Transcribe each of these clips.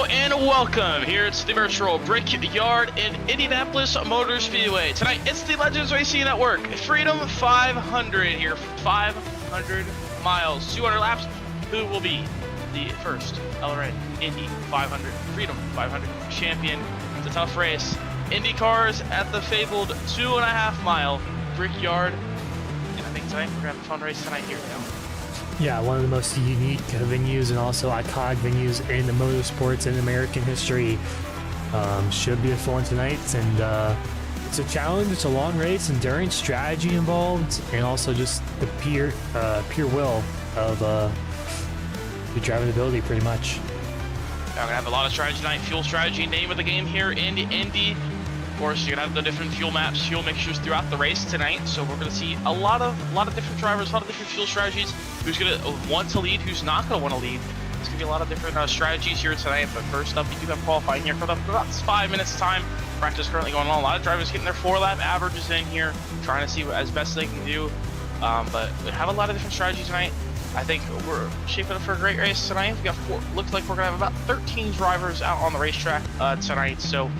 and welcome here to the virtual Brickyard in Indianapolis Motor Speedway. Tonight, it's the Legends Racing Network Freedom 500 here, 500 miles, 200 laps. Who will be the first LRN Indy 500 Freedom 500 champion? It's a tough race. Indycars at the fabled 2.5 mile Brickyard. And I think tonight we're gonna have a fun race tonight here now. Yeah, one of the most unique venues and also iconic venues in the motorsports in American history. Should be a fun tonight, and it's a challenge. It's a long race, endurance, strategy involved, and also just the pure will of your driving ability, pretty much. We're gonna have a lot of strategy tonight. Fuel strategy, name of the game here in Indy. Of course, you're gonna have the different fuel maps, fuel mixtures throughout the race tonight. So we're gonna see a lot of different drivers, a lot of different fuel strategies. Who's gonna want to lead? Who's not gonna want to lead? There's gonna be a lot of different strategies here tonight. But first up, we do have qualifying here for about 5 minutes time. Practice currently going on. A lot of drivers getting their 4-lap averages in here, trying to see as best they can do. But we have a lot of different strategies tonight. I think we're shaping up for a great race tonight. We got looks like we're gonna have about 13 drivers out on the racetrack tonight. So.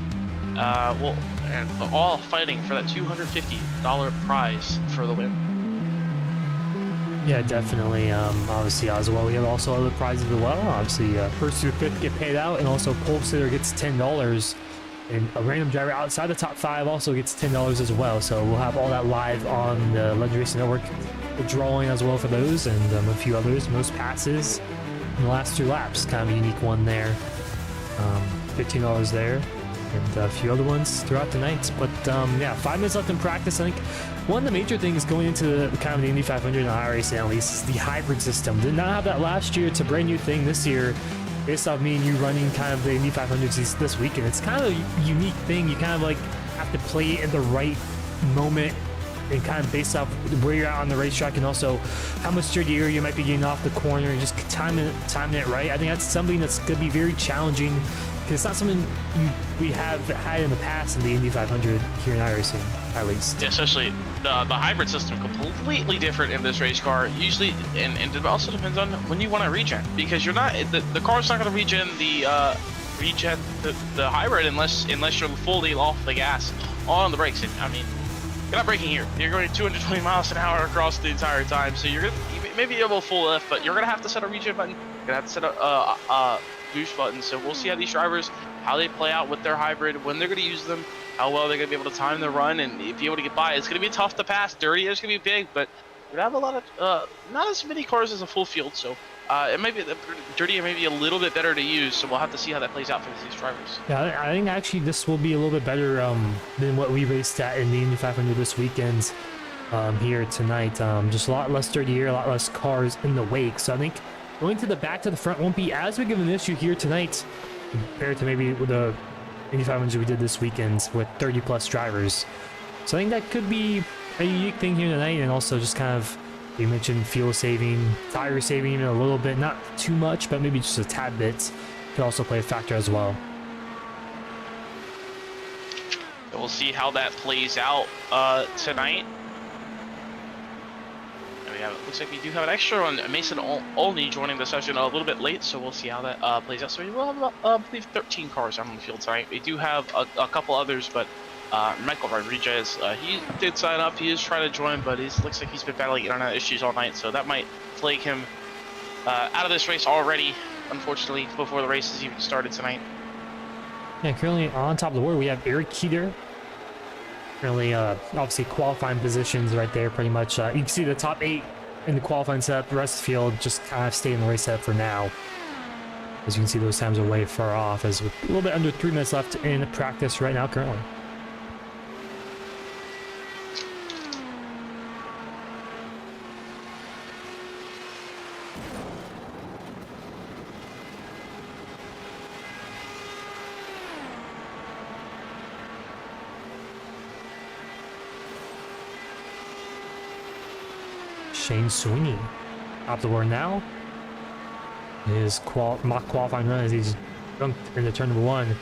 And all fighting for that $250 prize for the win. Yeah, definitely. Obviously, as well, we have also other prizes as well. Obviously, first through fifth get paid out, and also pole sitter gets $10, and a random driver outside the top 5 also gets $10 as well. So we'll have all that live on the Legends Racing Network, the drawing as well for those, and a few others. Most passes in the last 2 laps, kind of a unique one there. $15 there. And a few other ones throughout the night. But yeah, 5 minutes left in practice. I think one of the major things going into the kind of the Indy 500 and iRacing at least is the hybrid system. Did not have that last year. It's a brand new thing this year, based off me and you running kind of the Indy 500s this weekend. It's kind of a unique thing. You kind of like have to play it in the right moment, and kind of based off where you're at on the racetrack, and also how much dirtier you might be getting off the corner, and just timing it right. I think that's something that's going to be very challenging, because it's not something we have had in the past in the Indy 500 here in iRacing, at least. Yeah, especially the hybrid system, completely different in this race car. Usually, and it also depends on when you want to regen, because you're not the car's not going to regen the hybrid unless you're fully off the gas, on the brakes. And I mean, you're not braking here. You're going 220 miles an hour across the entire time, so you're gonna maybe able to full lift, but you're gonna have to set a regen button. You're gonna have to set a boost button. So we'll see how these drivers, how they play out with their hybrid, when they're gonna use them, how well they're gonna be able to time the run, and be able to get by. It's gonna be tough to pass. Dirty is gonna be big, but we have a lot of not as many cars as a full field, so it might be dirty, maybe a little bit better to use. So we'll have to see how that plays out for these drivers. Yeah, I think actually this will be a little bit better than what we raced at in the Indy 500 this weekend here tonight. Just a lot less dirtier, a lot less cars in the wake. So I think going to the back to the front won't be as big of an issue here tonight compared to maybe the Indy 500 we did this weekend with 30 plus drivers. So I think that could be a unique thing here tonight, and also just kind of, you mentioned fuel saving, tire saving even a little bit, not too much, but maybe just a tad bit could also play a factor as well. We'll see how that plays out tonight. And it looks like we do have an extra on Mason Olney joining the session a little bit late, so we'll see how that plays out. So we will have about, I believe, 13 cars on the field tonight. We do have a couple others, but Michael Rodriguez, he did sign up. He is trying to join, but it looks like he's been battling internet issues all night, so that might plague him out of this race already, unfortunately, before the race has even started tonight. Yeah, currently on top of the board, we have Eric Keeter. Currently, obviously, qualifying positions right there, pretty much. You can see the top 8 in the qualifying setup. The rest of the field just kind of stay in the race setup for now. As you can see, those times are way far off, as with a little bit under 3 minutes left in practice right now currently. Shane Sweeney up the board now. His mock qualifying run as he's jumped into turn number 1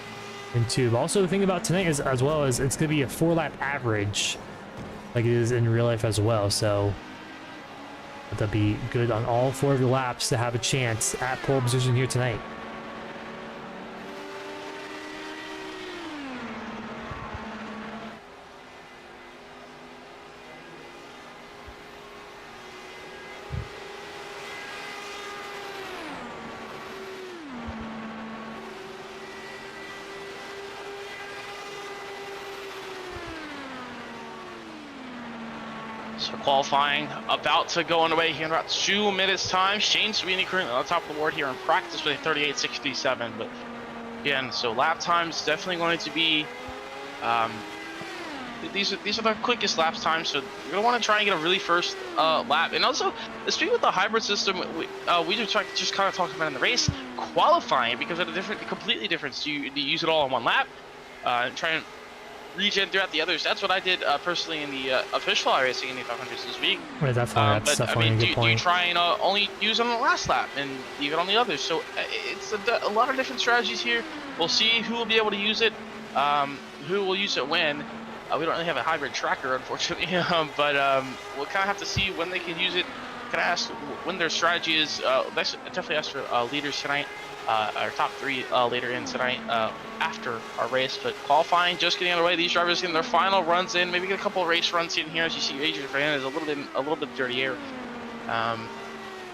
and 2. But also the thing about tonight is, as well, as it's going to be a 4-lap average like it is in real life as well. So that'll be good on all 4 of your laps to have a chance at pole position here tonight. So qualifying about to go underway here in about 2 minutes time. Shane Sweeney currently on top of the board here in practice with a 38.67. But again, so lap times definitely going to be, these are the quickest lap times. So you're gonna want to try and get a really first lap. And also, speaking with the hybrid system, we just kind of talked about in the race qualifying, because of the completely different. Do you use it all in one lap and try and regen throughout the others? That's what I did personally in the official iRacing Indy 500s this week. Right, definitely, that's but definitely I mean, a good point. do you try and only use it on the last lap and leave it on the others? So it's a lot of different strategies here. We'll see who will be able to use it, who will use it when. We don't really have a hybrid tracker, unfortunately, but we'll kind of have to see when they can use it. Kind of ask when their strategy is. Let's definitely ask for leaders tonight, our top 3 later in tonight after our race. But qualifying just getting underway. These drivers getting their final runs in. Maybe get a couple of race runs in here. As you see, Adrian Fernandez a little bit dirty air.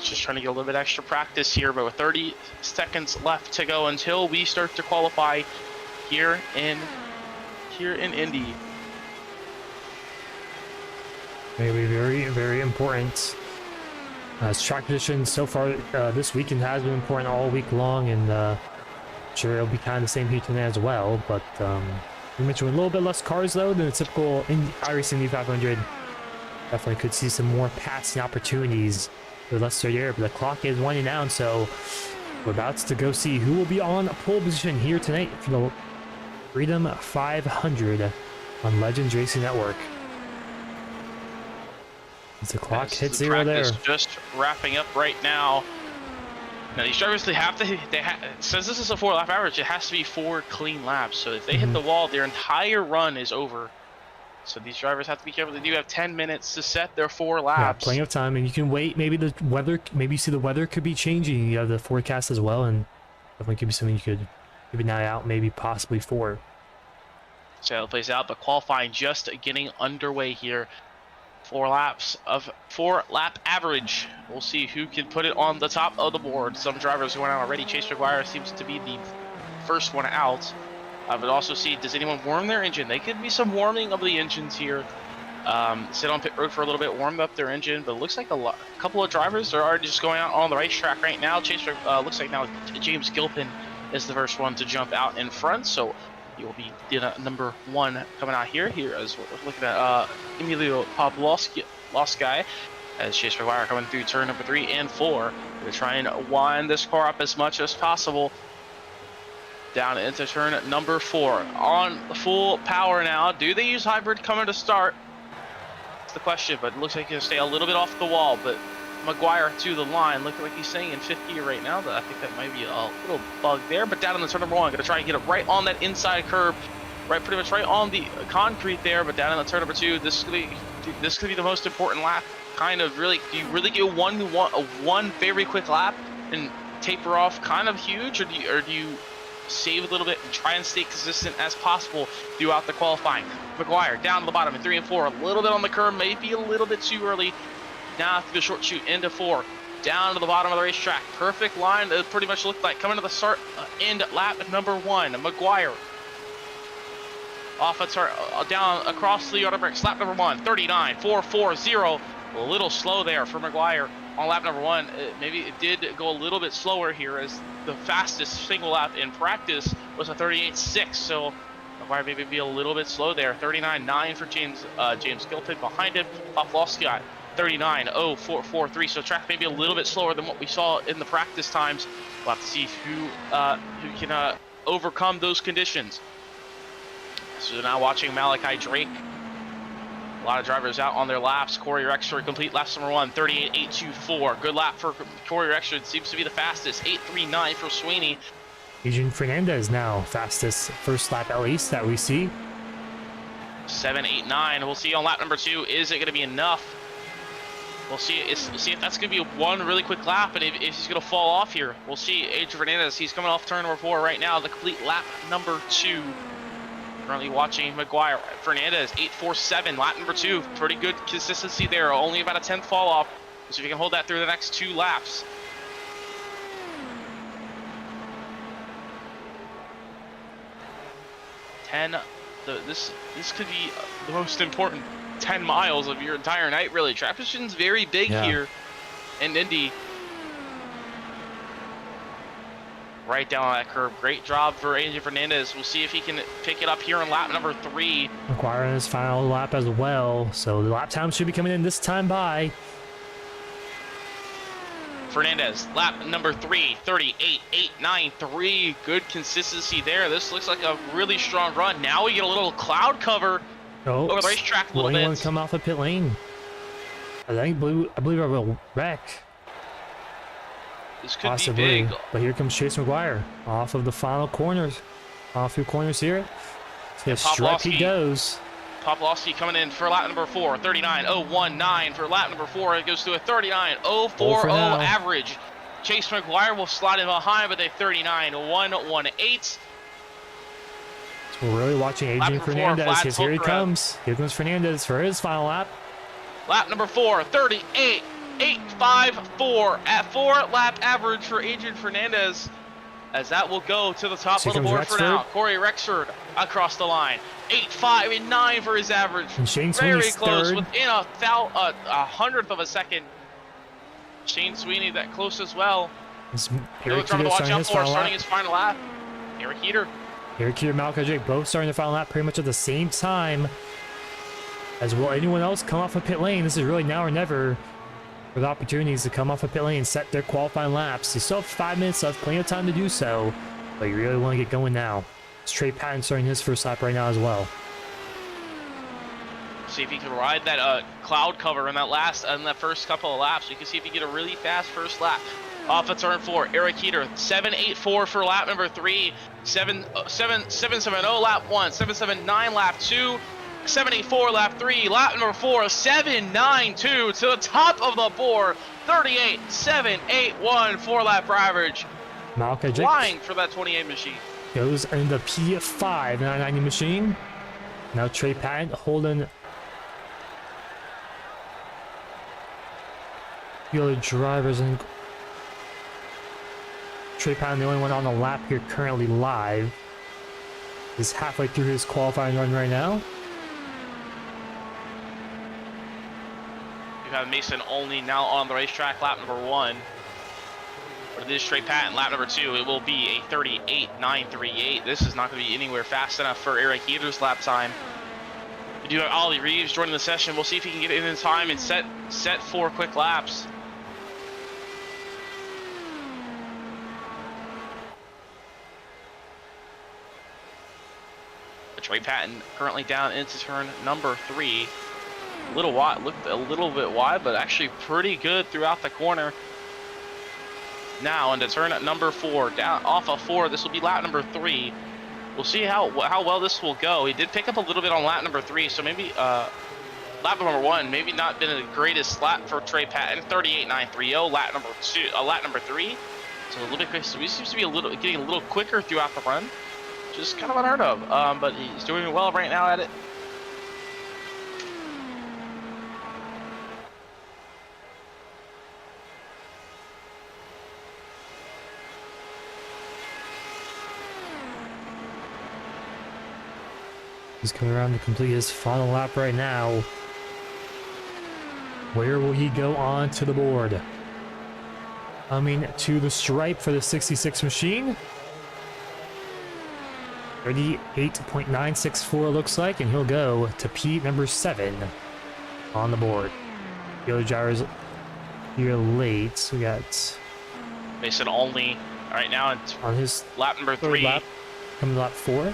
Just trying to get a little bit extra practice here. But with 30 seconds left to go until we start to qualify here in Indy. Maybe very, very important. Track conditions so far this weekend has been important all week long, and sure it'll be kind of the same here tonight as well. But we mentioned with a little bit less cars though than the typical iRacing Indy 500. Definitely could see some more passing opportunities with less dirty air. But the clock is winding down, so we're about to go see who will be on pole position here tonight for the Freedom 500 on Legends Racing Network. As the clock hits 0 there. Just wrapping up right now. Now these drivers, since this is a 4 lap average, it has to be 4 clean laps. So if they hit the wall, their entire run is over. So these drivers have to be careful. They do have 10 minutes to set their 4 laps. Yeah, plenty of time, and you can wait. Maybe the weather, maybe you see the weather could be changing. You have the forecast as well, and definitely could be something you could keep an eye out, maybe possibly for. So how it plays out, but qualifying just getting underway here. 4 lap average. We'll see who can put it on the top of the board. Some drivers went out already. Chase McGuire seems to be the first one out. But also see, does anyone warm their engine? They could be some warming of the engines here. Sit on pit road for a little bit, warm up their engine. But it looks like a couple of drivers are already just going out on the racetrack right now. Looks like now James Gilpin is the first one to jump out in front. So he will be number 1 coming out here. Here as we're looking at Emilio Pavlovsky as Chase McGuire coming through turn number 3 and 4 to try and wind this car up as much as possible. Down into turn number 4 on full power now. Do they use hybrid coming to start? That's the question, but it looks like he'll stay a little bit off the wall. But McGuire to the line, looking like he's staying in 5th gear right now. I think that might be a little bug there. But down in the turn number 1, going to try and get it right on that inside curb, pretty much right on the concrete there. But down in the turn number 2, this could be the most important lap. Kind of really, do you really get one very quick lap and taper off kind of huge, or do you save a little bit and try and stay consistent as possible throughout the qualifying? McGuire down to the bottom in 3 and 4, a little bit on the curb, maybe a little bit too early. Now through the short chute into 4, down to the bottom of the racetrack. Perfect line. It pretty much looked like coming to the start end lap number 1. McGuire off a turn down across the auto brakes. Lap number 1, 39.440. A little slow there for McGuire on lap number 1. Maybe it did go a little bit slower here, as the fastest single lap in practice was a 38.6. So McGuire maybe be a little bit slow there. 39.9 for James Gilpin. Behind him, Pavlovsky 39.0443. So track maybe a little bit slower than what we saw in the practice times. We'll have to see who can overcome those conditions. So now watching Malachi Drake. A lot of drivers out on their laps. Corey Rexford complete laps number 1, 38.824. Good lap for Corey Rexford. Seems to be the fastest. 8.39 for Sweeney. Adrian Fernandez now fastest first lap at least that we see. 7.89. We'll see on lap number 2. Is it going to be enough? We'll see if that's going to be one really quick lap, and if he's going to fall off here. We'll see. Adrian Fernandez, he's coming off turn number 4 right now. The complete lap number 2. Currently watching McGuire. Fernandez, 8.47, lap number 2. Pretty good consistency there. Only about a 10th fall off. We'll see if he can hold that through the next 2 laps. This could be the most important 10 miles of your entire night, really. Track position's very big here in Indy. Right down on that curve. Great job for Andy Fernandez. We'll see if he can pick it up here in lap number 3. Acquiring his final lap as well, so the lap time should be coming in this time by. Fernandez, lap number 3, 38.893. Good consistency there. This looks like a really strong run. Now we get a little cloud cover over the racetrack a little bit. Anyone come off of pit lane? I believe I will wreck. This could Possibly, be big. but here comes Chase McGuire off of the final corners. Off few corners here. To strike he goes. Popolowski coming in for lap number 4, 39.019 for lap number 4. It goes to a 39.040 average. Chase McGuire will slide in behind with a 39.118. So we're really watching Adrian Fernandez. Here he comes. Here comes Fernandez for his final lap. Lap number 4, 38.854 at 4-lap average for Adrian Fernandez. As that will go to the top of the board for now. Corey Rexford across the line. 8.5 for his average. And Shane Very Sweeney's close, third. within a hundredth of a second. Shane Sweeney that close as well. Eric Heater starting his final lap. Eric Heater. Malcolm Jake both starting their final lap pretty much at the same time. As will anyone else come off of pit lane. This is really now or never for the opportunities to come off of pit lane and set their qualifying laps. You still have 5 minutes left, plenty of time to do so, but you really want to get going now. It's Trey Patton starting his first lap right now as well. See if he can ride that cloud cover in that first couple of laps. You can see if he can get a really fast first lap. Off of turn 4, Eric Heater, 7.84 for lap number 3, 7.70 lap 1, 7.79 lap 2, 7.84 lap 3, lap number 4, 7.92 to the top of the board, 38.781 4-lap average. Malcolm Jake flying for that 28 machine. Goes in the P5 990 machine. Now Trey Patton holding the other drivers, and Trey Patton, the only one on the lap here currently live, is halfway through his qualifying run right now. You have Mason only now on the racetrack, lap number 1. But it is Trey Patton, lap number 2. It will be a 38.938. This is not going to be anywhere fast enough for Eric Heater's lap time. We do have Ollie Reeves joining the session. We'll see if he can get in time and set 4 quick laps. Trey Patton currently down into turn number 3. A little wide, looked a little bit wide, but actually pretty good throughout the corner. Now into turn number 4, down off of 4. This will be lap number 3. We'll see how well this will go. He did pick up a little bit on lap number 3, so maybe lap number 1 maybe not been the greatest lap for Trey Patton. 38.930. Lap number 2, lap number 3. So a little bit quick. So he seems to be getting a little quicker throughout the run, which is kind of unheard of. But he's doing well right now at it. He's coming around to complete his final lap right now. Where will he go on to the board? Coming to the stripe for the 66 machine. 38.964 looks like, and he'll go to P number 7 on the board. The other drivers here late. We got Mason only right now on his lap number 3. Lap, coming to lap 4.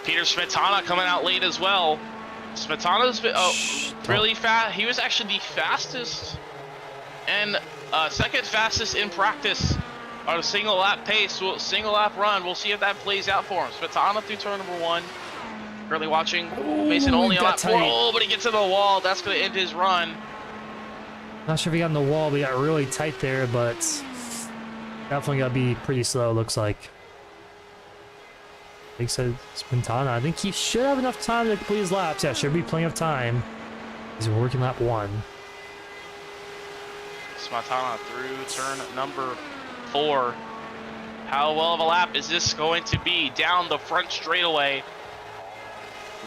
Peter Smetana coming out late as well. Smetana's been really fast. He was actually the fastest and second fastest in practice on a single lap pace, single lap run. We'll see if that plays out for him. Smetana through turn number 1. Currently watching Mason only on lap 4. Oh, but he gets to the wall. That's going to end his run. Not sure if he got on the wall, but he got really tight there, but definitely got to be pretty slow, looks like. He said Spintana. I think he should have enough time to complete his laps. Yeah, should be plenty of time. He's working lap 1. Smetana through turn number 4. How well of a lap is this going to be? Down the front straightaway.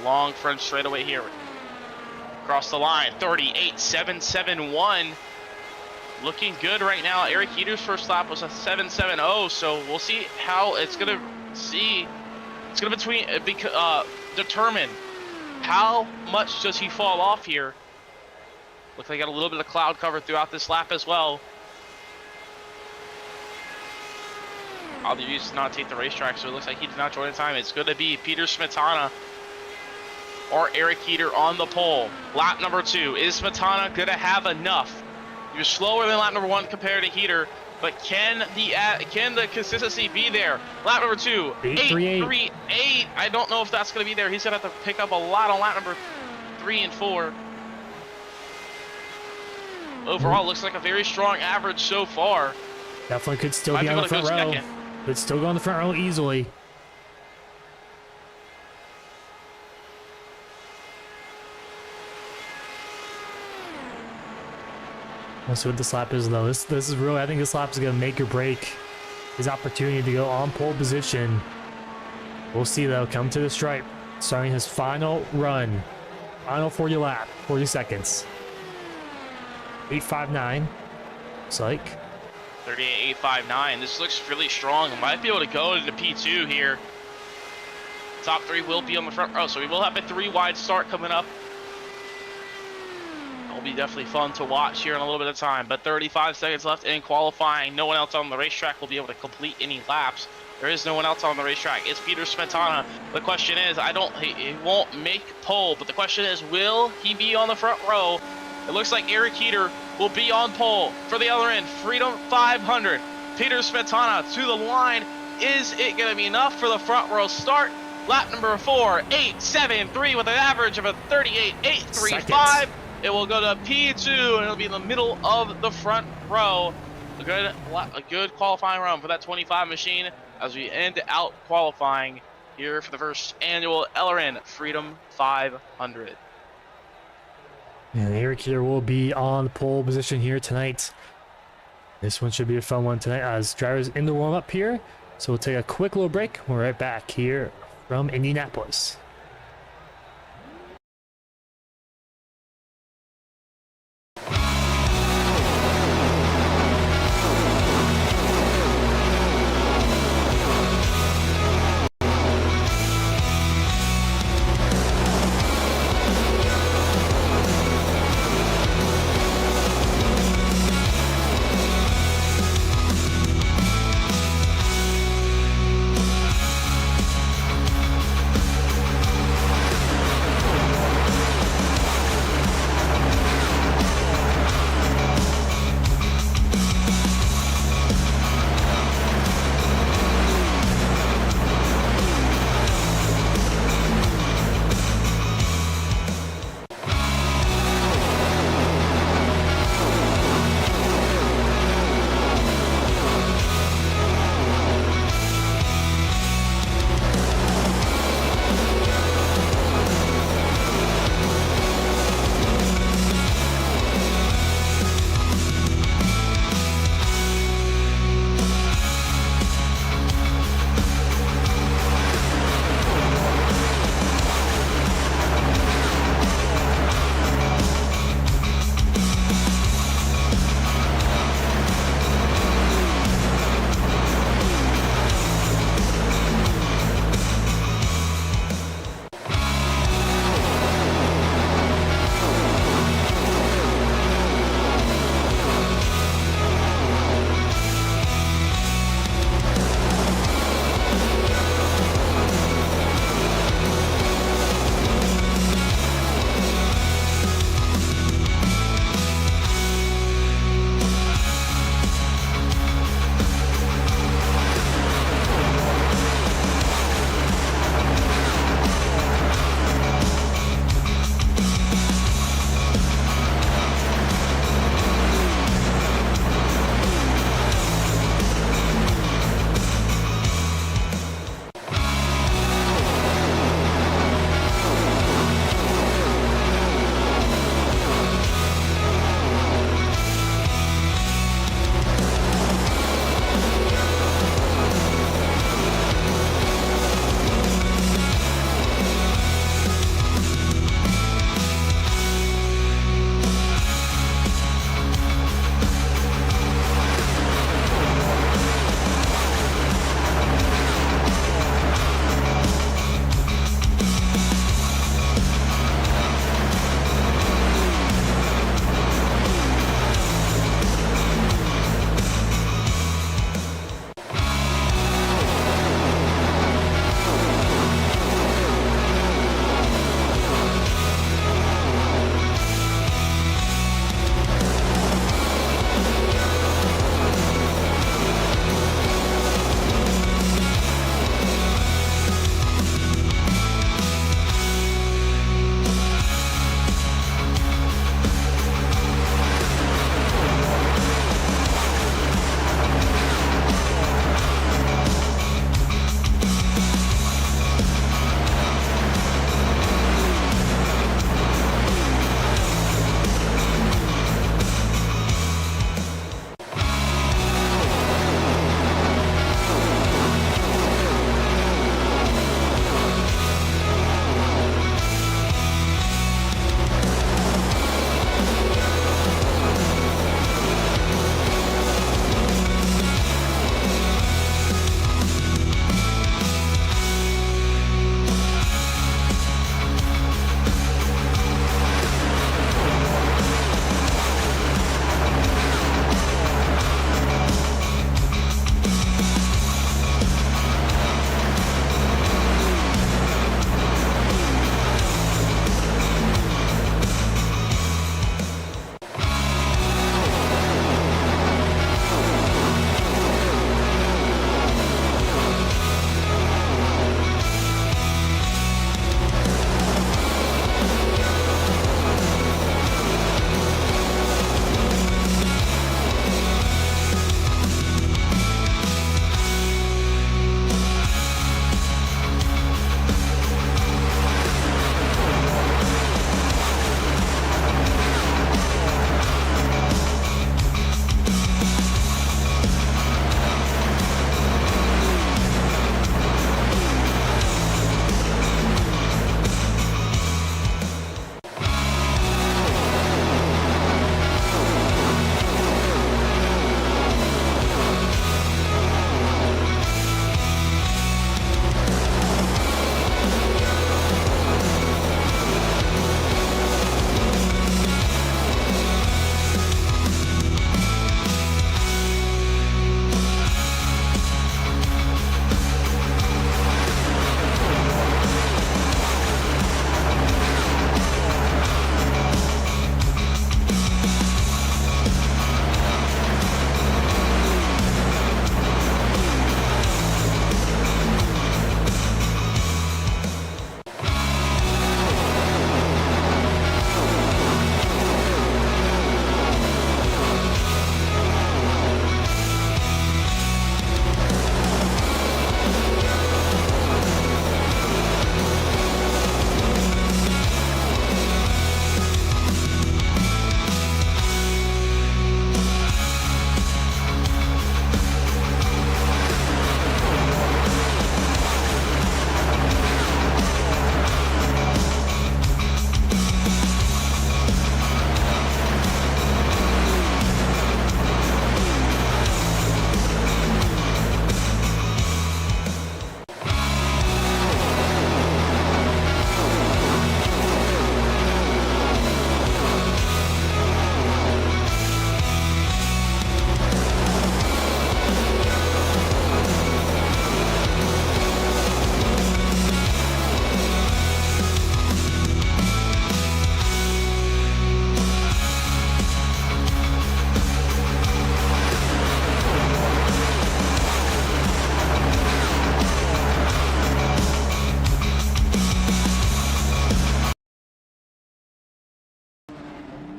Long front straightaway here. Across the line, 38.771. Looking good right now. Eric Heater's first lap was a 7.70, so we'll see how it's gonna determine how much does he fall off here. Looks like he got a little bit of cloud cover throughout this lap as well. Other used to not take the racetrack, so it looks like he did not join in time. It's going to be Peter Smetana or Eric Heater on the pole. Lap number 2. Is Smetana going to have enough? He was slower than lap number 1 compared to Heater, but can the consistency be there? Lap number 2, 8.38. I don't know if that's going to be there. He's going to have to pick up a lot on lap number 3 and 4. Overall, looks like a very strong average so far. Definitely could still be on the front row. Could still go on the front row easily. We'll see what this lap is, though. This is really, I think this lap is going to make or break his opportunity to go on pole position. We'll see, though. Come to the stripe. Starting his final run. Final 40 lap. 40 seconds. 8.59. Looks like. 38.859. This looks really strong. Might be able to go into P2 here. Top 3 will be on the front row, so we will have a 3-wide start coming up. It'll be definitely fun to watch here in a little bit of time. But 35 seconds left in qualifying. No one else on the racetrack will be able to complete any laps. There is no one else on the racetrack. It's Peter Smetana. The question is, he won't make pole, but the question is, will he be on the front row? It looks like Eric Heater will be on pole for the LRN Freedom 500. Peter Smetana to the line. Is it going to be enough for the front row start? Lap number 4, 8.73 with an average of a 38.835. It will go to P2 and it'll be in the middle of the front row. A good qualifying run for that 25 machine as we end out qualifying here for the first annual LRN Freedom 500. And Eric here will be on pole position here tonight. This one should be a fun one tonight as drivers in the warm-up here. So we'll take a quick little break. We're right back here from Indianapolis.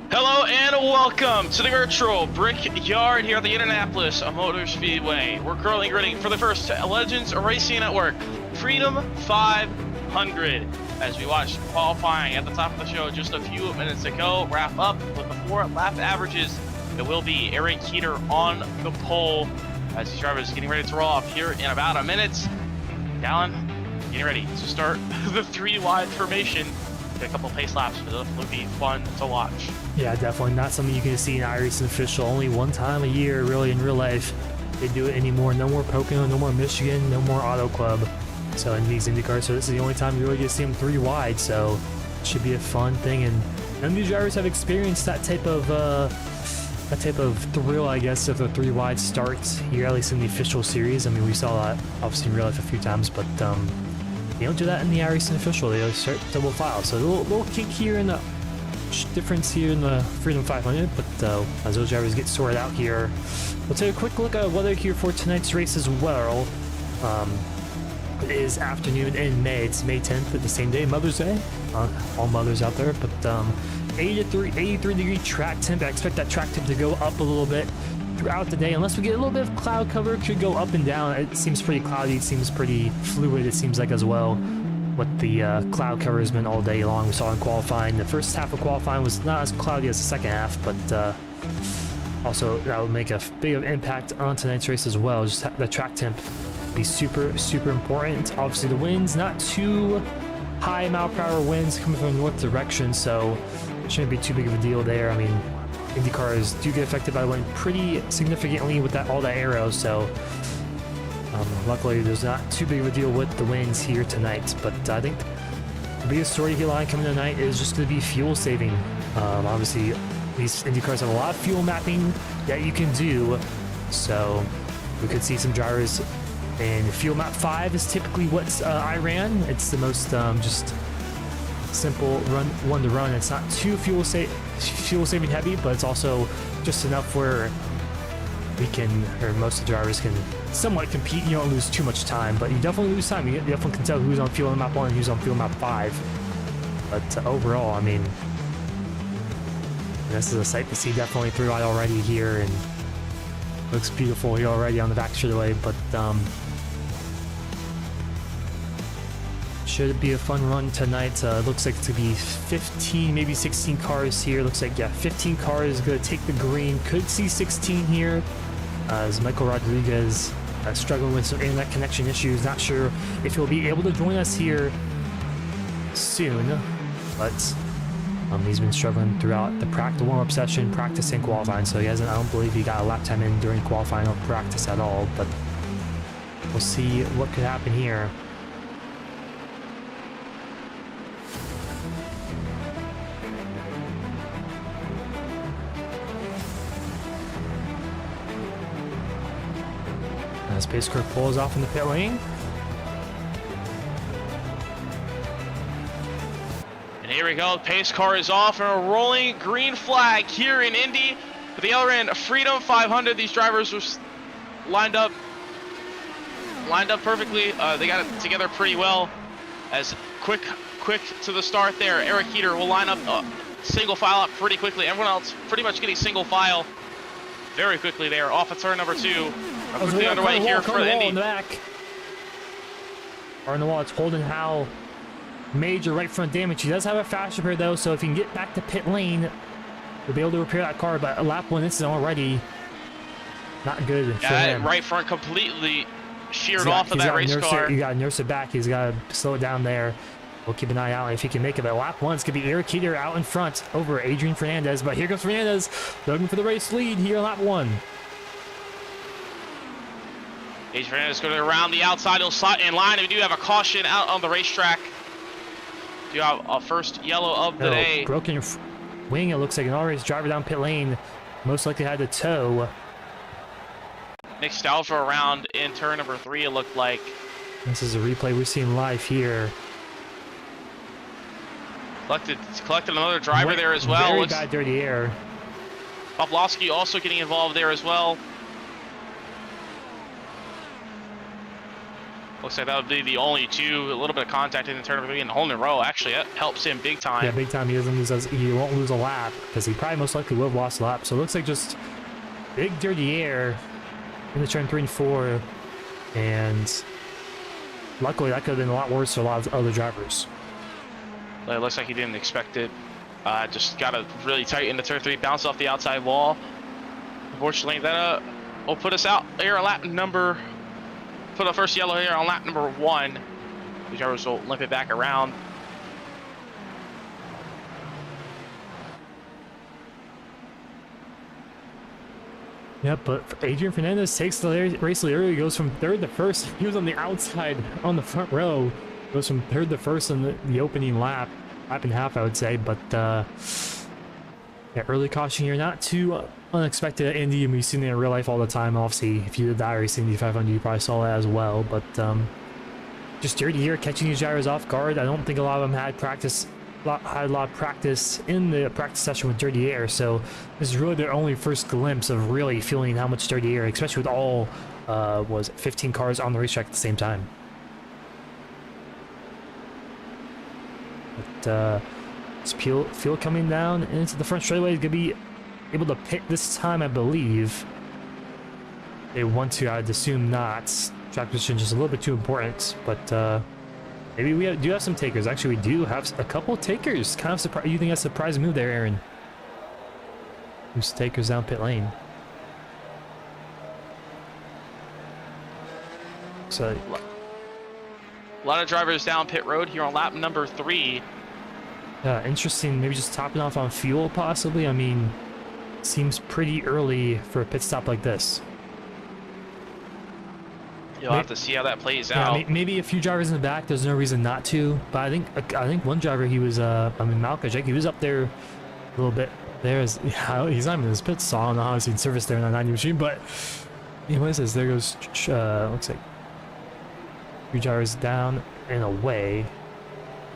Hello and welcome to the virtual Brickyard here at the Indianapolis Motor Speedway. We're currently grading for the first Legends Racing Network Freedom 500 as we watch qualifying at the top of the show just a few minutes ago. Wrap up with the 4 lap averages. It will be Eric Keeter on the pole as these drivers getting ready to roll off here in about a minute. Dallin, getting ready to start the 3 wide formation. A couple pace laps, but it'll be fun to watch. Yeah, definitely not something you can see in iRacing Official. Only one time a year, really, in real life. They do it anymore. No more Pocono, no more Michigan, no more Auto Club. So in these IndyCars, so this is the only time you really get to see them 3 wide. So it should be a fun thing. And none of these drivers have experienced that type of thrill, I guess, of a 3 wide start here, at least in the official series. I mean, we saw that obviously in real life a few times, but they don't do that in the iRacing Official. They start double file. So a little kick here in the difference here in the Freedom 500, but as those drivers get sorted out here, we'll take a quick look at weather here for tonight's race as well. It is afternoon in May. It's May 10th, at the same day, Mother's Day. All mothers out there, but 83 degree track temp. I expect that track temp to go up a little bit throughout the day, unless we get a little bit of cloud cover. It could go up and down. It seems pretty cloudy. It seems pretty fluid, it seems like, as well. What the cloud cover has been all day long. We saw in qualifying. The first half of qualifying was not as cloudy as the second half, but also that will make a big impact on tonight's race as well. Just the track temp be super important. Obviously the winds, not too high mile per hour winds coming from the north direction, so it shouldn't be too big of a deal there. I mean, Indycars do get affected by the wind pretty significantly with all that aero, so luckily there's not too big of a deal with the winds here tonight. But I think the biggest storyline coming tonight is just going to be fuel saving. Obviously these IndyCars have a lot of fuel mapping that you can do, so we could see some drivers. And fuel map 5 is typically what I ran. It's the most just simple one to run. It's not too fuel saving heavy, but it's also just enough where we can, or most of the drivers can somewhat compete. You don't lose too much time, but you definitely lose time. You definitely can tell who's on fuel map 1 and who's on fuel map 5. But overall, I mean, this is a sight to see definitely throughout already here, and looks beautiful here already on the back straightaway. But should be a fun run tonight. Looks like to be 15, maybe 16 cars here. Looks like, yeah, 15 cars going to take the green. Could see 16 here as Michael Rodriguez struggling with some internet connection issues. Not sure if he'll be able to join us here soon, but he's been struggling throughout the warm-up session, practice and qualifying, so he hasn't, I don't believe he got a lap time in during qualifying or practice at all, but we'll see what could happen here. As pace car pulls off in the pit lane. And here we go, pace car is off and a rolling green flag here in Indy for the LRN Freedom 500. These drivers were lined up perfectly. They got it together pretty well. As quick to the start there. Eric Heater will line up single file up pretty quickly. Everyone else pretty much getting single file very quickly there. Off of turn number 2. Quickly underway here for the Indy. In the back. Or in the wall, it's Holden Howe. Major right front damage. He does have a fast repair though, so if he can get back to pit lane, we'll be able to repair that car. But a lap 1 incident already, not good for him. Right front completely sheared off of that race car. You got to nurse it back. He's got to slow it down there. We'll keep an eye out if he can make it. But lap 1, it's going to be Eric Keeter out in front over Adrian Fernandez. But here comes Fernandez looking for the race lead here in lap 1. Adrian Fernandez going around the outside. He'll slot in line. We do have a caution out on the racetrack. Do have a first yellow of the day. Broken wing, it looks like an all-race driver down pit lane. Most likely had to tow. Nick Stalfer around in turn number 3, it looked like. This is a replay we're seeing live here. Collected another driver there as well. Very bad dirty air. Poplowski also getting involved there as well. Looks like that would be the only two. A little bit of contact in the turn 3 and hole in a row. Actually, that helps him big time. Yeah, big time. He doesn't lose. He won't lose a lap because he probably most likely would have lost a lap. So it looks like just big dirty air in the turn 3 and 4, and luckily that could have been a lot worse for a lot of other drivers. It looks like he didn't expect it. Just got it really tight in the turn 3, bounced off the outside wall. Unfortunately, that will put us out here on lap number. Put the first yellow here on lap number 1. The drivers will limp it back around. Yep, but Adrian Fernandez takes the race lead early. He goes from 3rd to 1st. He was on the outside on the front row. Goes from 3rd to 1st in the opening lap and a half, I would say. But yeah, early caution here, not too unexpected at Indy, and we've seen it in real life all the time. Obviously, if you did that race Indy 500, you probably saw that as well. But just dirty here, catching these drivers off guard. I don't think a lot of them had a lot of practice in the practice session with dirty air, so this is really their only first glimpse of really feeling how much dirty air, especially with all 15 cars on the racetrack at the same time. But fuel coming down into the front straightaway is gonna be able to pit this time, I believe. They want to, I'd assume not. Track position just a little bit too important, but maybe we do have some takers. Actually, we do have a couple takers. Kind of surprised. You think that's a surprise move there, Aaron? Who's takers down pit lane? So a lot of drivers down pit road here on lap number 3. Interesting. Maybe just topping off on fuel, possibly. I mean, seems pretty early for a pit stop like this. You'll have to see how that plays out. Maybe a few drivers in the back. There's no reason not to. But I think one driver, he was Malkovich, he was up there a little bit. He's not even in his pit stop. I don't know how he's seen service there in that 90 machine. But anyways, as there goes, looks like 3 drivers down and away.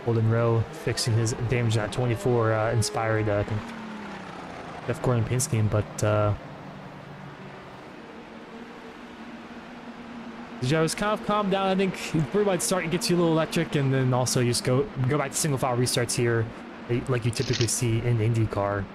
Golden Row fixing his damage in that 24 inspired, I think, Jeff Gordon paint scheme, but the drivers kind of calm down. I think pretty much start gets you a little electric, and then also you just go back to single file restarts here, like you typically see in Indycar.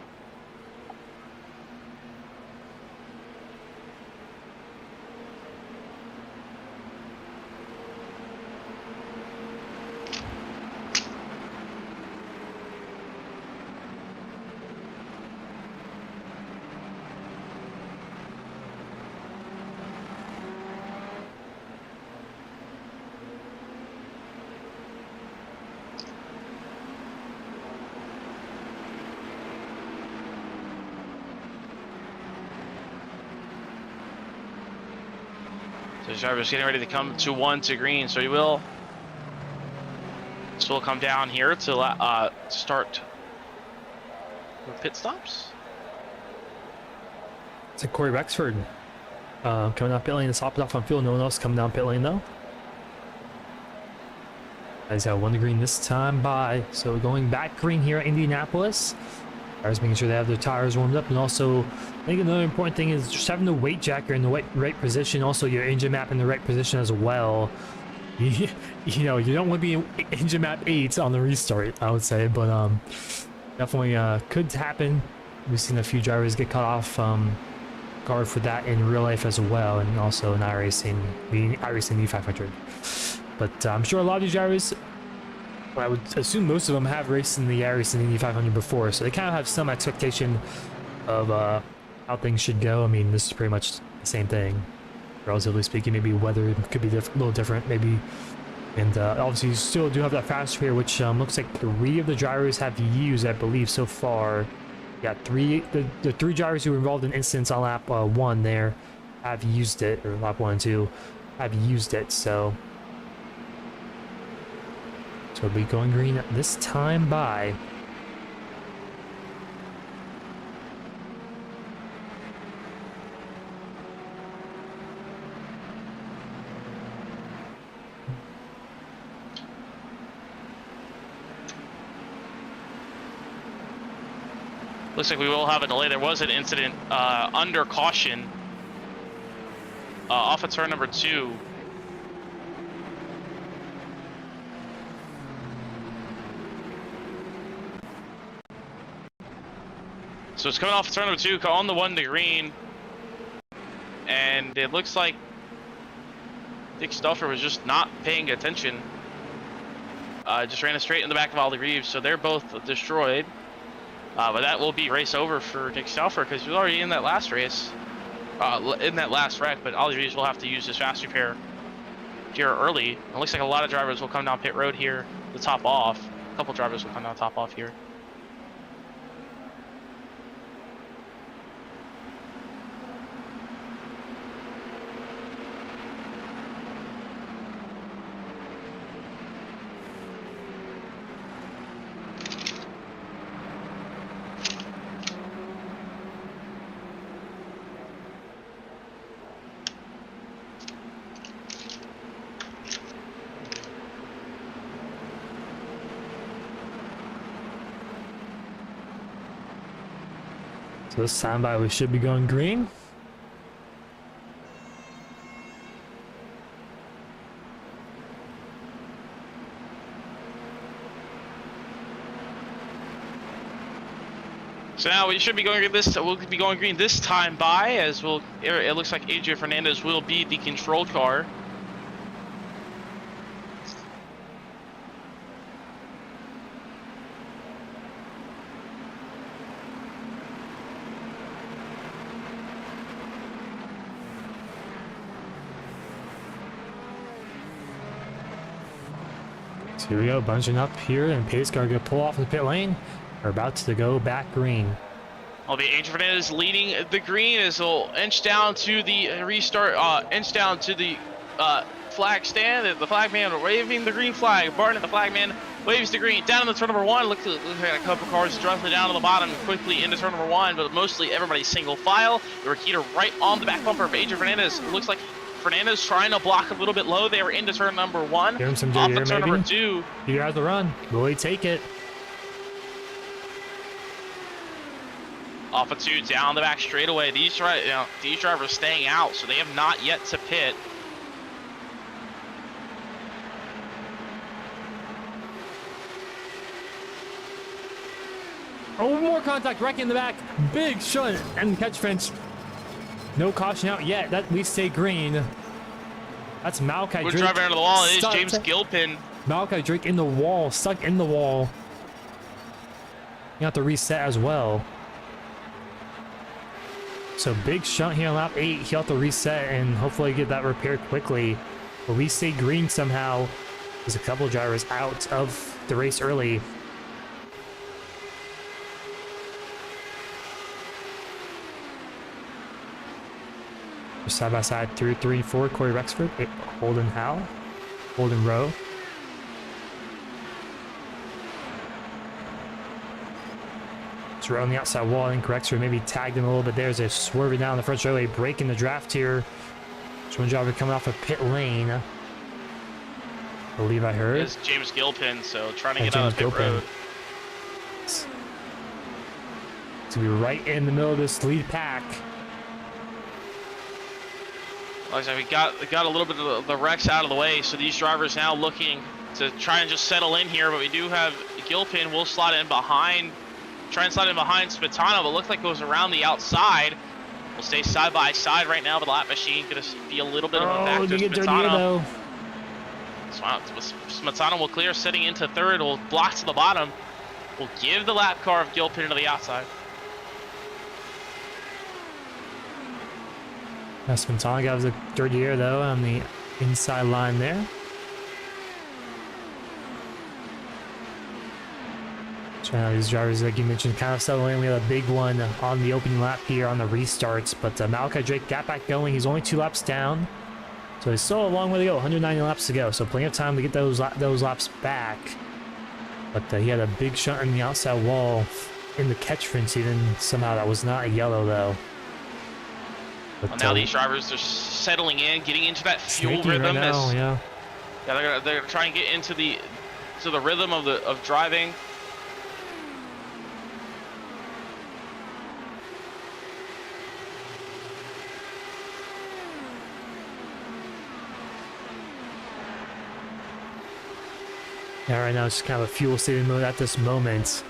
So the driver's getting ready to come to green, so he will. This will come down here to start with pit stops. It's like Corey Rexford coming off pit lane to top it off on fuel. No one else coming down pit lane though. He's got 1 to green this time by. So going back green here at Indianapolis. Drivers making sure they have their tires warmed up, and also I think another important thing is just having the weight jacker in the right position, also your engine map in the right position as well. You know, you don't want to be in engine map 8 on the restart, I would say, but definitely could happen. We've seen a few drivers get cut off guard for that in real life as well, and also in iRacing E500. But I'm sure a lot of these drivers, I would assume most of them have raced in the iRacing Indy 500 before, so they kind of have some expectation of how things should go. I mean, this is pretty much the same thing, relatively speaking. Maybe weather could be a little different, maybe. And obviously, you still do have that fast here, which looks like 3 of the drivers have used, I believe, so far. Yeah, the 3 drivers who were involved in incidents on lap 1 there have used it, or lap 1 and 2 have used it, so we'll be going green this time by. Looks like we will have a delay. There was an incident under caution off of turn number 2. So it's coming off turn number 2 on the 1 to green. And it looks like Dick Stuffer was just not paying attention. Just ran it straight in the back of Ollie Reeves, so they're both destroyed. But that will be race over for Dick Stuffer because he was already in that last race, in that last wreck. But Ollie Reeves will have to use his fast repair here early. It looks like a lot of drivers will come down pit road here to top off. A couple drivers will come down top off here. So this time by we should be going green. So now we should be going this. We'll be going green this time by, as will. It looks like AJ Fernandez will be the control car. So here we go, bunching up here, and pace car gonna pull off the pit lane. We're about to go back green. Will be AJ Fernandez leading the green as he'll inch down to the restart, inch down to the flag stand. The flag man waving the green flag. Barton, the flag man, waves the green. Down in the turn number 1, looks like a couple cars directly down to the bottom and quickly into turn number 1, but mostly everybody's single file. The Rakita right on the back bumper of AJ Fernandez. It looks like Fernandez trying to block a little bit low. They were into turn number 1. Give him some off dirty the air, turn maybe. number 2. You guys the run. Will he take it? Off of 2, down the back straightaway. These drivers staying out, so they have not yet to pit. Oh, more contact, wreck in the back. Big shunt and catch fence. No caution out yet. That we stay green. That's Malachi We're Drake. driving into the wall. It is Stuck. James Gilpin. Malachi Drake in the wall, stuck in the wall. You have to reset as well. So big shunt here on lap 8. He'll have to reset and hopefully get that repaired quickly. But we stay green somehow. There's a couple drivers out of the race early. Side by side through 3 and 4, Corey Rexford, Holden Howe, Holden Rowe. It's right on the outside wall. I think Rexford maybe tagged him a little bit there as they're swerving down the front straightaway, breaking the draft here. There's one driver coming off a pit lane. I believe I heard. It's James Gilpin, so trying to Yeah, get out of James pit road. It's gonna be right in the middle of this lead pack. Like I said, we got a little bit of the wrecks out of the way, so these drivers now looking to try and just settle in here, but we do have Gilpin will slot in behind, try and slide in behind Smetana, but looks like it goes around the outside. We'll stay side by side right now, but the lap machine gonna be a little bit of a factor. They get dirtier though. Smetana will clear, sitting into third, will block to the bottom. We'll give the lap car of Gilpin to the outside. Smetana got the dirty air though on the inside line there. So now these drivers, like you mentioned, kind of settling. We had a big one on the opening lap here on the restarts, but Malachi Drake got back going. He's only 2 laps down, so he's still a long way to go. 190 laps to go, so plenty of time to get those laps back. But he had a big shunt on the outside wall in the catch fence. Even somehow that was not a yellow though. But, well, now these drivers are settling in, getting into that fuel rhythm. Right now, yeah, they're gonna try and get into the rhythm of driving. Yeah, right now it's kind of a fuel saving mode at this moment.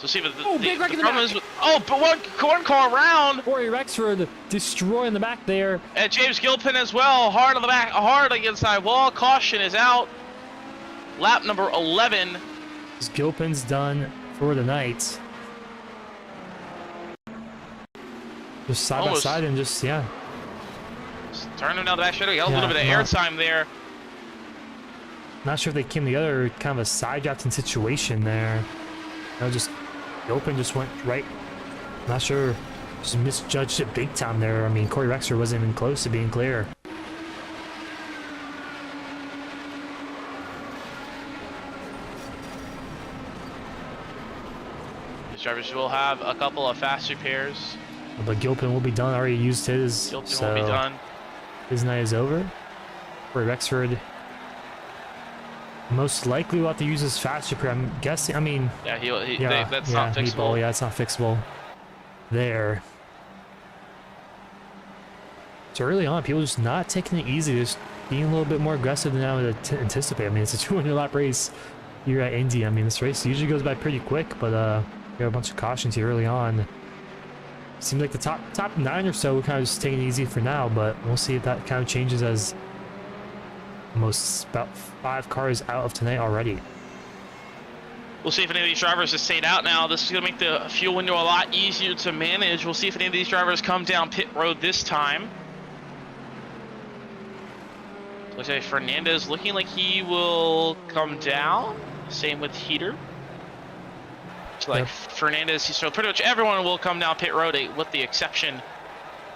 So see, but big wreck the in the problem back. is, but one car around, Corey Rexford destroying the back there. and James Gilpin as well, hard on the back, hard against side wall. Caution is out. Lap number 11. Gilpin's done for the night. Just side Almost. by side and just, yeah. Just turning down the back straight. Got a Yeah, little bit of air time there. Not sure if they came together, kind of a side drafting situation there. Just Gilpin just went right. Not sure, just misjudged it big time there. I mean, Corey Rexford wasn't even close to being clear. These drivers will have a couple of fast repairs. But Gilpin will be done. Already used his. Gilpin So will be done. his night is over. Corey Rexford most likely will have to use his fast repair. I'm guessing. I mean, Yeah, that's not fixable. meatball, yeah, it's not fixable. There. So early on, people just not taking it easy, just being a little bit more aggressive than I would anticipate. I mean, it's a 200 lap race here at Indy. I mean, this race usually goes by pretty quick, but we have a bunch of cautions here early on. Seems like the top 9 or so, we're kind of just taking it easy for now, but we'll see if that kind of changes as almost about 5 cars out of tonight already. We'll see if any of these drivers have stayed out now. This is going to make the fuel window a lot easier to manage. We'll see if any of these drivers come down pit road this time. Looks like Fernandez looking like he will come down. Same with Heater. So like Fernandez, so pretty much everyone will come down pit road with the exception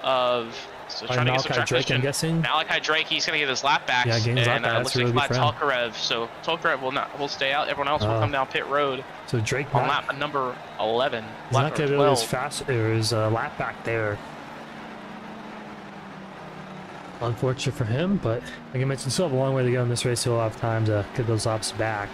of... So trying to get some track Drake, position. I'm guessing. Malachi Drake, he's going to get his lap back. Yeah, getting his lap and back. looks That's like really Vlad good for him. Tokarev. So Tokarev will stay out. Everyone else will come down pit road So Drake on lap number 11. he's not going to be his lap back there. Unfortunate for him, but like I mentioned, still have a long way to go in this race. So we'll have time to get those laps back.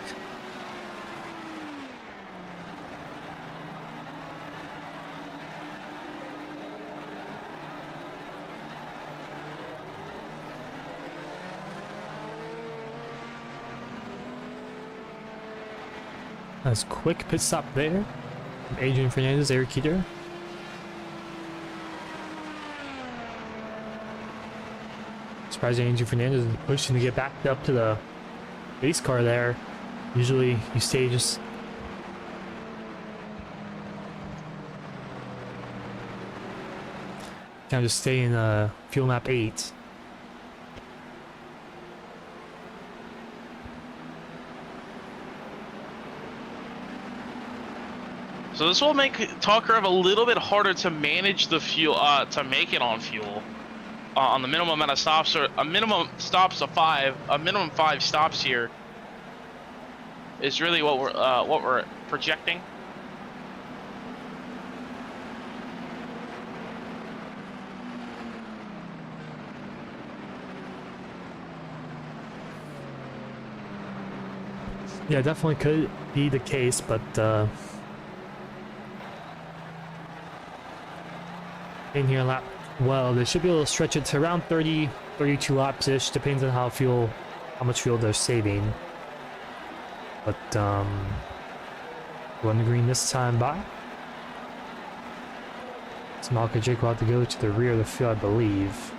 Nice quick pit stop there from Adrian Fernandez, Eric Heater. Surprising Adrian Fernandez is pushing to get back up to the base car there. Usually you stay just kind of just stay in fuel map 8. So this will make Tokarev a little bit harder to manage the fuel, to make it on fuel, on the minimum amount of stops, or a minimum stops of 5, a minimum 5 stops here is really what we're projecting. Yeah, definitely could be the case, but in here lap, well, they should be able to stretch it to around 30, 32 laps ish. Depends on how much fuel they're saving. But run the green this time by. So Malka Jake will have to go to the rear of the field, I believe.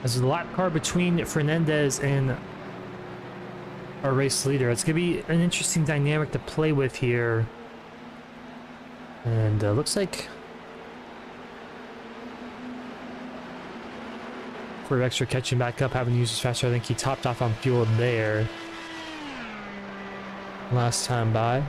As the lap car between Fernandez and our race leader, it's gonna be an interesting dynamic to play with here. And looks like for extra catching back up, having to use his faster. I think he topped off on fuel there last time by.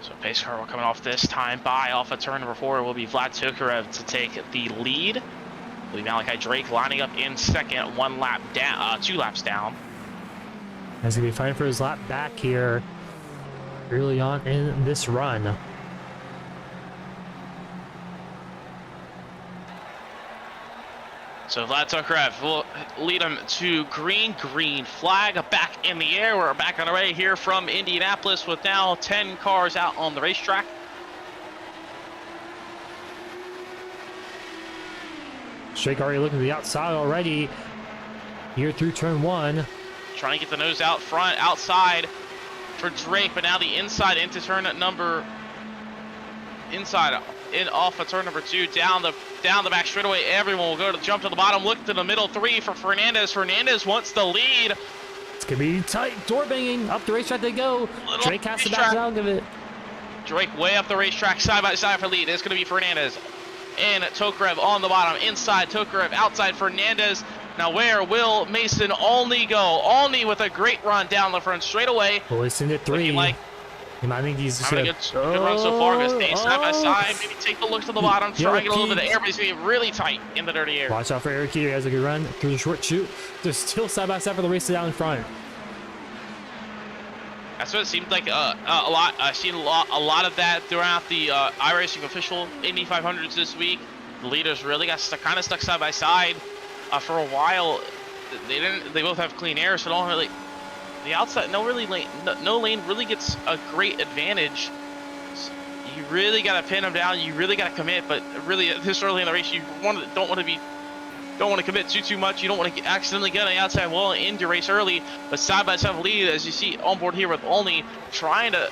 So pace car will coming off this time by off of turn number 4 will be Vlad Tokarev to take the lead. Will be Malachi Drake lining up in second, 1 lap down, 2 laps down. He's gonna be fighting for his lap back here early on in this run. So Vlad Tokarev will lead him to green flag back in the air. We're back on the way here from Indianapolis with now 10 cars out on the racetrack. Drake already looking to the outside already here through turn 1. Trying to get the nose out front, outside for Drake, but now the inside into turn number, inside in off of turn number 2, down the back straightaway. Everyone will go to jump to the bottom. Look to the middle 3 for Fernandez. Fernandez wants the lead. It's gonna be tight. Door banging up the racetrack they go. Drake has to back out of it. Drake way up the racetrack, side by side for lead. It's gonna be Fernandez and Tokarev on the bottom. Inside Tokarev, outside Fernandez. Now where will Mason Olney go? Olney with a great run down the front straightaway. Boys into 3. I think he's just having a good run so far. Gonna stay side by side. Maybe take a look to the bottom. Try and get a little bit of air, but he's gonna be really tight in the dirty air. Watch out for Eric here. He has a good run through the short chute. They're still side by side for the race down in front. That's what it seemed like a lot. I've seen a lot of that throughout the iRacing official Indy 500s this week. The leaders really got kind of stuck side by side for a while. They both have clean air, so don't really. The outside, no lane really gets a great advantage. You really got to pin them down. You really got to commit, but really this early in the race, you don't want to commit too much. You don't want to accidentally get on the outside wall and end your race early. But side by side lead, as you see on board here with Olney trying to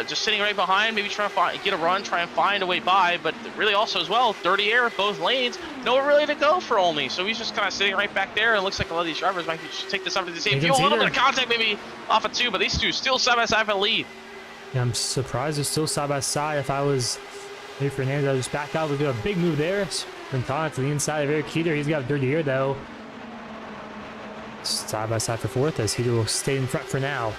just sitting right behind, maybe trying to get a run, try and find a way by. But really also as well, dirty air both lanes, nowhere really to go for Olney. So he's just kind of sitting right back there. And it looks like a lot of these drivers might just take this opportunity to save fuel. A little bit of contact maybe off of 2, but these two still side by side for the lead. Yeah, I'm surprised they're still side by side. If I was maybe Fernandez, I'd just back out. We'll do a big move there. Quintana to the inside of Eric Heater. He's got a dirty air though. Side by side for 4th as Heater will stay in front for now.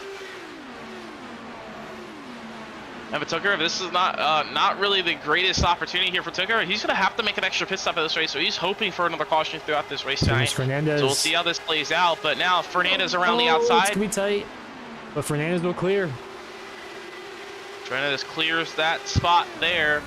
And but Tokarev, this is not really the greatest opportunity here for Tokarev. He's going to have to make an extra pit stop at this race, so he's hoping for another caution throughout this race tonight. Fernandez. So we'll see how this plays out. But now Fernandez around the outside. It's going to be tight, but Fernandez will clear. Fernandez clears that spot there.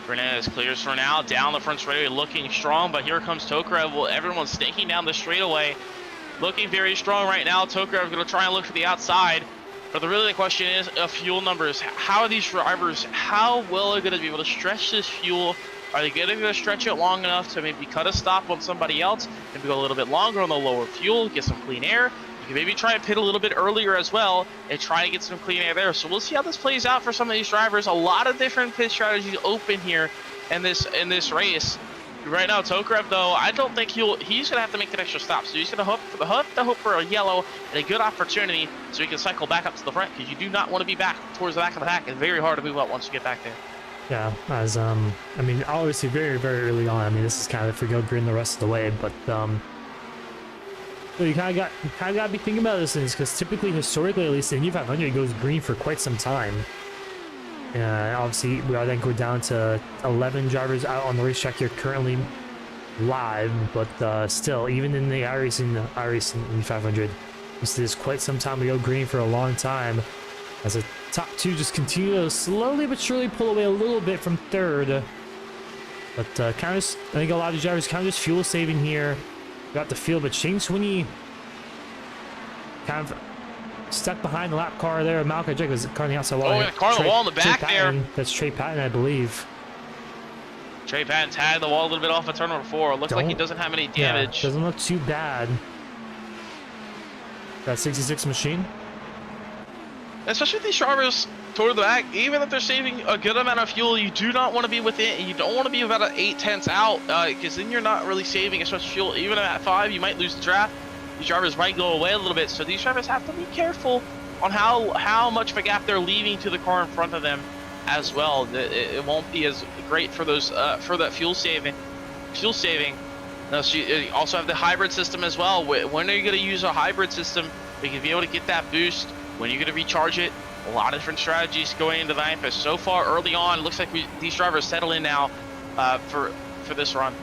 Fernandez clears for now, down the front straightaway, looking strong, but here comes Tokarev. Well, everyone's snaking down the straightaway, looking very strong right now. Tokarev going to try and look for the outside, but the question is fuel numbers. How are these drivers, how well are they going to be able to stretch this fuel? Are they going to stretch it long enough to maybe cut a stop on somebody else, maybe go a little bit longer on the lower fuel, get some clean air? You can maybe try and pit a little bit earlier as well and try to get some clean air there. So we'll see how this plays out for some of these drivers. A lot of different pit strategies open here in this race. Right now, Tokarev, though, I don't think he's going to have to make an extra stop. So he's going to hope for a yellow and a good opportunity so he can cycle back up to the front, because you do not want to be back towards the back of the pack. It's very hard to move up once you get back there. Yeah, as I mean, obviously very, very early on. I mean, this is kind of for go green the rest of the way, but so you kind of got to be thinking about this, because typically, historically, at least the Indy 500 goes green for quite some time. Obviously, I think we're down to 11 drivers out on the racetrack here currently live, but still, even in the iRacing Indy 500, we see this quite some time. We go green for a long time, as the top 2 just continue to slowly but surely pull away a little bit from 3rd. But I think a lot of drivers kind of just fuel saving here. Got the field, but Shane Sweeney kind of stuck behind the lap car there. Malachi Drake was caught on the outside wall. Oh, car on the wall in the back there. That's Trey Patton, I believe. Trey Patton tagged the wall a little bit off of turn number 4. Looks like he doesn't have any damage. Yeah, doesn't look too bad. That 66 machine. Especially with these drivers, toward the back, even if they're saving a good amount of fuel, you do not want to be within. You don't want to be about 8/10 out, because then you're not really saving as much fuel. Even at 5, you might lose the draft. These drivers might go away a little bit, so these drivers have to be careful on how much of a gap they're leaving to the car in front of them, as well. It won't be as great for those for that fuel saving. Now, so you also have the hybrid system as well. When are you going to use a hybrid system? We can be able to get that boost. When you're going to recharge it. A lot of different strategies going into the ninth, but so far early on, it looks like these drivers settle in now for this run.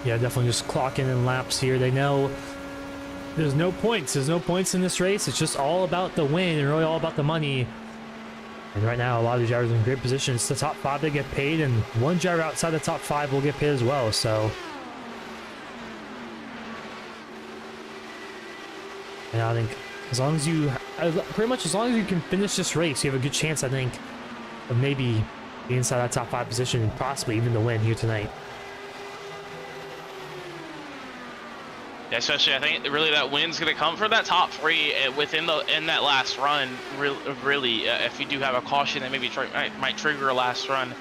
Yeah, definitely just clocking in laps here. They know there's no points. There's no points in this race. It's just all about the win and really all about the money. And right now, a lot of these drivers are in great positions. The top 5 they get paid, and one driver outside the top 5 will get paid as well. So, and I think as long as you, pretty much as long as you can finish this race, you have a good chance, I think, of maybe being inside that top 5 position and possibly even the win here tonight. Yeah, especially I think really that win's going to come for that top 3 in that last run. Really, if you do have a caution that maybe might trigger a last run,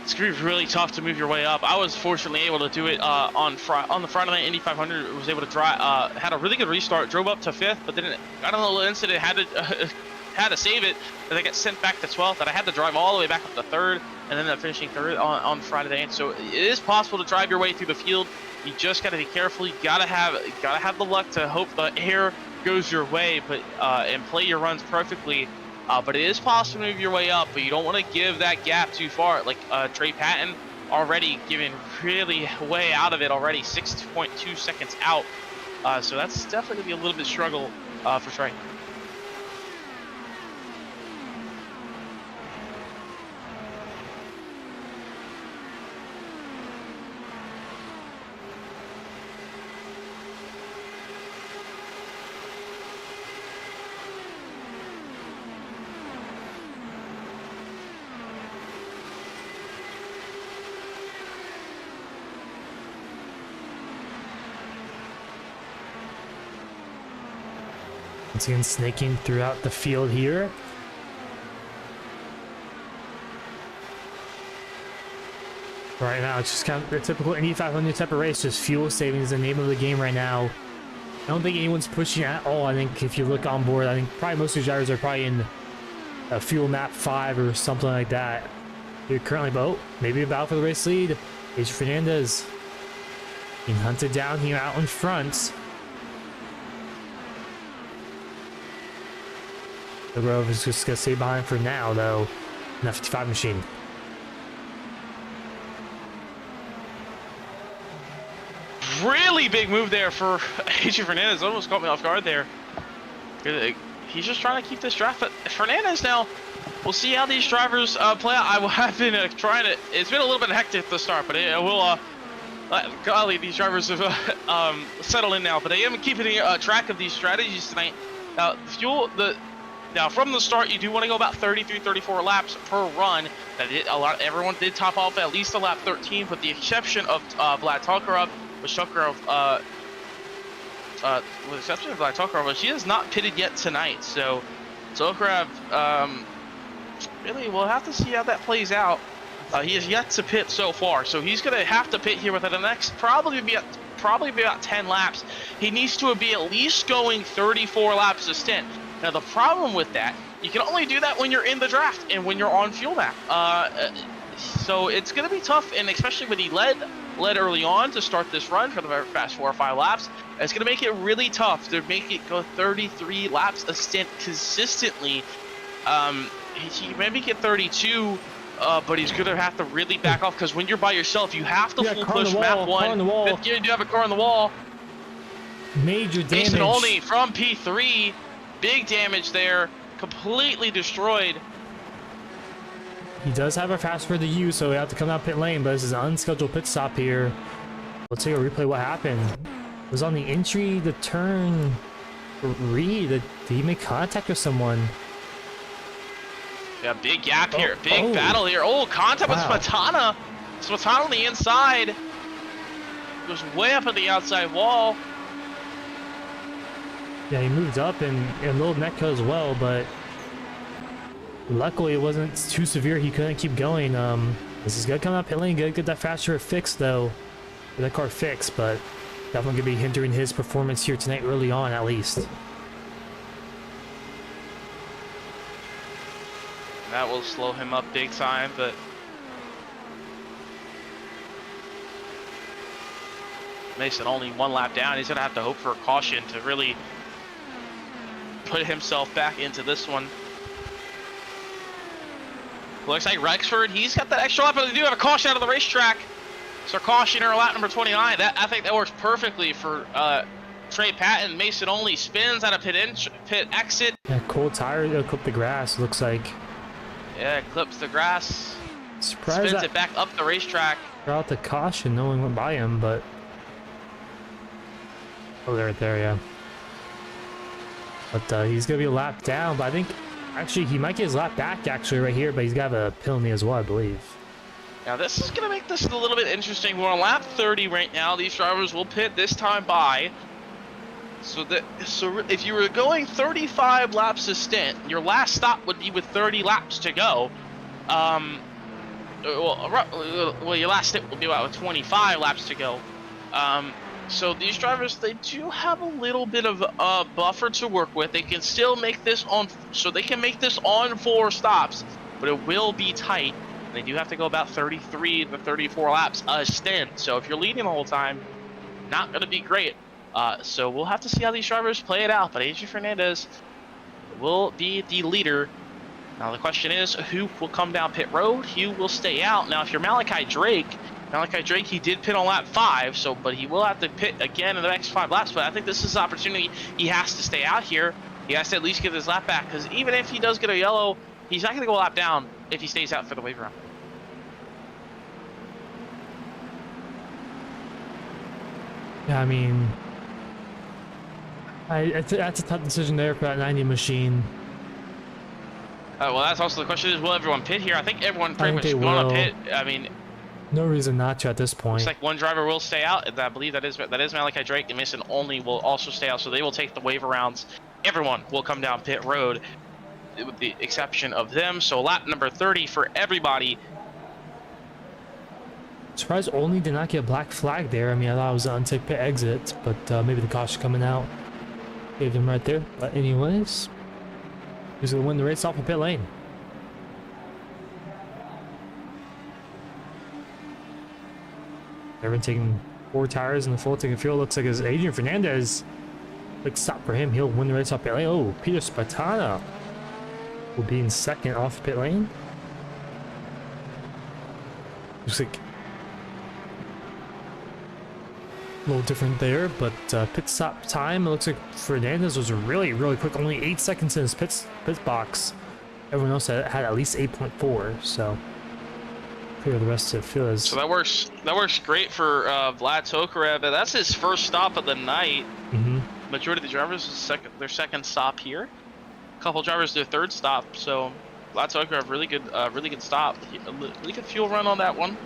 it's going to be really tough to move your way up. I was fortunately able to do it on the Friday night Indy 500. Was able to drive, had a really good restart, drove up to 5th, but then I don't know, the incident had to save it. And I got sent back to 12th, and I had to drive all the way back up to 3rd, and then finishing 3rd on Friday night. So it is possible to drive your way through the field. You just got to be careful. You gotta have the luck to hope the air goes your way, but and play your runs perfectly. But it is possible to move your way up, but you don't want to give that gap too far. Like Trey Patton already giving really way out of it already, 6.2 seconds out. So that's definitely gonna be a little bit struggle for Trey. Once again, snaking throughout the field here. Right now, it's just kind of the typical Indy 500 type of race. Just fuel saving is the name of the game right now. I don't think anyone's pushing at all. I think if you look on board, I think probably most of these drivers are probably in a fuel map 5 or something like that. You're currently maybe about for the race lead. Adrian Fernandez being hunted down here out in front. The Grove is just going to stay behind for now, though, in the 55 machine. Really big move there for Adrian Fernandez. Almost caught me off guard there. He's just trying to keep this draft. But Fernandez now, we'll see how these drivers play out. I have been trying to. It's been a little bit hectic at the start, but it will. Golly, these drivers have settled in now. But I am keeping track of these strategies tonight. Now, Now, from the start, you do want to go about 33, 34 laps per run. Everyone did top off at least a lap 13, with the exception of Vlad Tokarov, but she has not pitted yet tonight. So Tokarov, really, we'll have to see how that plays out. He has yet to pit so far, so he's going to have to pit here within the next probably be about 10 laps. He needs to be at least going 34 laps a stint. Now, the problem with that, you can only do that when you're in the draft and when you're on fuel map. So it's going to be tough, and especially when he led early on to start this run for the very fast 4 or 5 laps, it's going to make it really tough to make it go 33 laps a stint consistently. He maybe get 32, but he's going to have to really back off, because when you're by yourself, you have to full push map 1. Fifth gear, you do have a car on the wall. Major damage. Jason Olney from P3. Big damage there, completely destroyed. He does have a fast for the U, so we have to come out pit lane, but this is an unscheduled pit stop here. Let's take a replay what happened. It was on the entry, the turn 3. Did he make contact with someone? Yeah, big gap here, big battle here. Oh, contact with Smetana. Smetana on the inside. Goes way up at the outside wall. Yeah, he moved up and a little Netco as well, but Luckily, it wasn't too severe. He couldn't keep going. This is good coming up pit lane. Good, get that fast car fixed though. Get that car fixed, but definitely gonna be hindering his performance here tonight, early on at least. That will slow him up big time, but Mason only one lap down. He's gonna have to hope for a caution to really put himself back into this one. Looks like Rexford, he's got that extra lap, but they do have a caution out of the racetrack. So caution or lap number 29. I think that works perfectly for Trey Patton. Mason only spins out of pit exit. Yeah, cold tire, it'll clip the grass, looks like. Yeah, clips the grass. Surprised spins it back up the racetrack. Out the caution, no one went by him, but oh, they're right there, yeah. But he's gonna be a lap down, but I think actually he might get his lap back actually right here, but he's got a penalty as well, I believe. Now this is gonna make this a little bit interesting. We're on lap 30 right now. These drivers will pit this time by. So if you were going 35 laps a stint, your last stop would be with 30 laps to go. Well, your last stint will be about with 25 laps to go. So these drivers, they do have a little bit of a buffer to work with. They can still make this on, so they can make this on 4 stops, but it will be tight. They do have to go about 33 to 34 laps a stint. So if you're leading the whole time, not going to be great. So we'll have to see how these drivers play it out. But Adrian Fernandez will be the leader. Now the question is, who will come down pit road? Who will stay out? Now if you're Malachi Drake, he did pit on lap 5, but he will have to pit again in the next 5 laps. But I think this is his opportunity. He has to stay out here. He has to at least get his lap back, because even if he does get a yellow, he's not going to go a lap down if he stays out for the wave round. Yeah, I mean, that's a tough decision there for that 90 machine. Well, that's also the question: is will everyone pit here? I think everyone pretty much going to pit. I mean, no reason not to at this point. Looks like one driver will stay out, and I believe that is Malachi Drake, and Mason only will also stay out, so they will take the waiver rounds. Everyone will come down pit road, with the exception of them. So lap number 30 for everybody. Surprised only did not get a black flag there. I mean, I thought it was an unsafe pit exit, but maybe the caution coming out gave him right there. But anyways, he's gonna win the race off of pit lane. Everyone taking 4 tires in the full tank of fuel. Looks like as Adrian Fernandez, big stop for him. He'll win the race off pit lane. Oh, Peter Spartana will be in second off pit lane. Looks like a little different there, but pit stop time, it looks like Fernandez was really, really quick. Only 8 seconds in his pit box. Everyone else had at least 8.4, so clear the rest of the field. So that works great for Vlad Tokarev. That's his first stop of the night. Majority of the drivers their second stop here. A couple drivers their third stop. So Vlad Tokarev, really good stop. Really good fuel run on that one.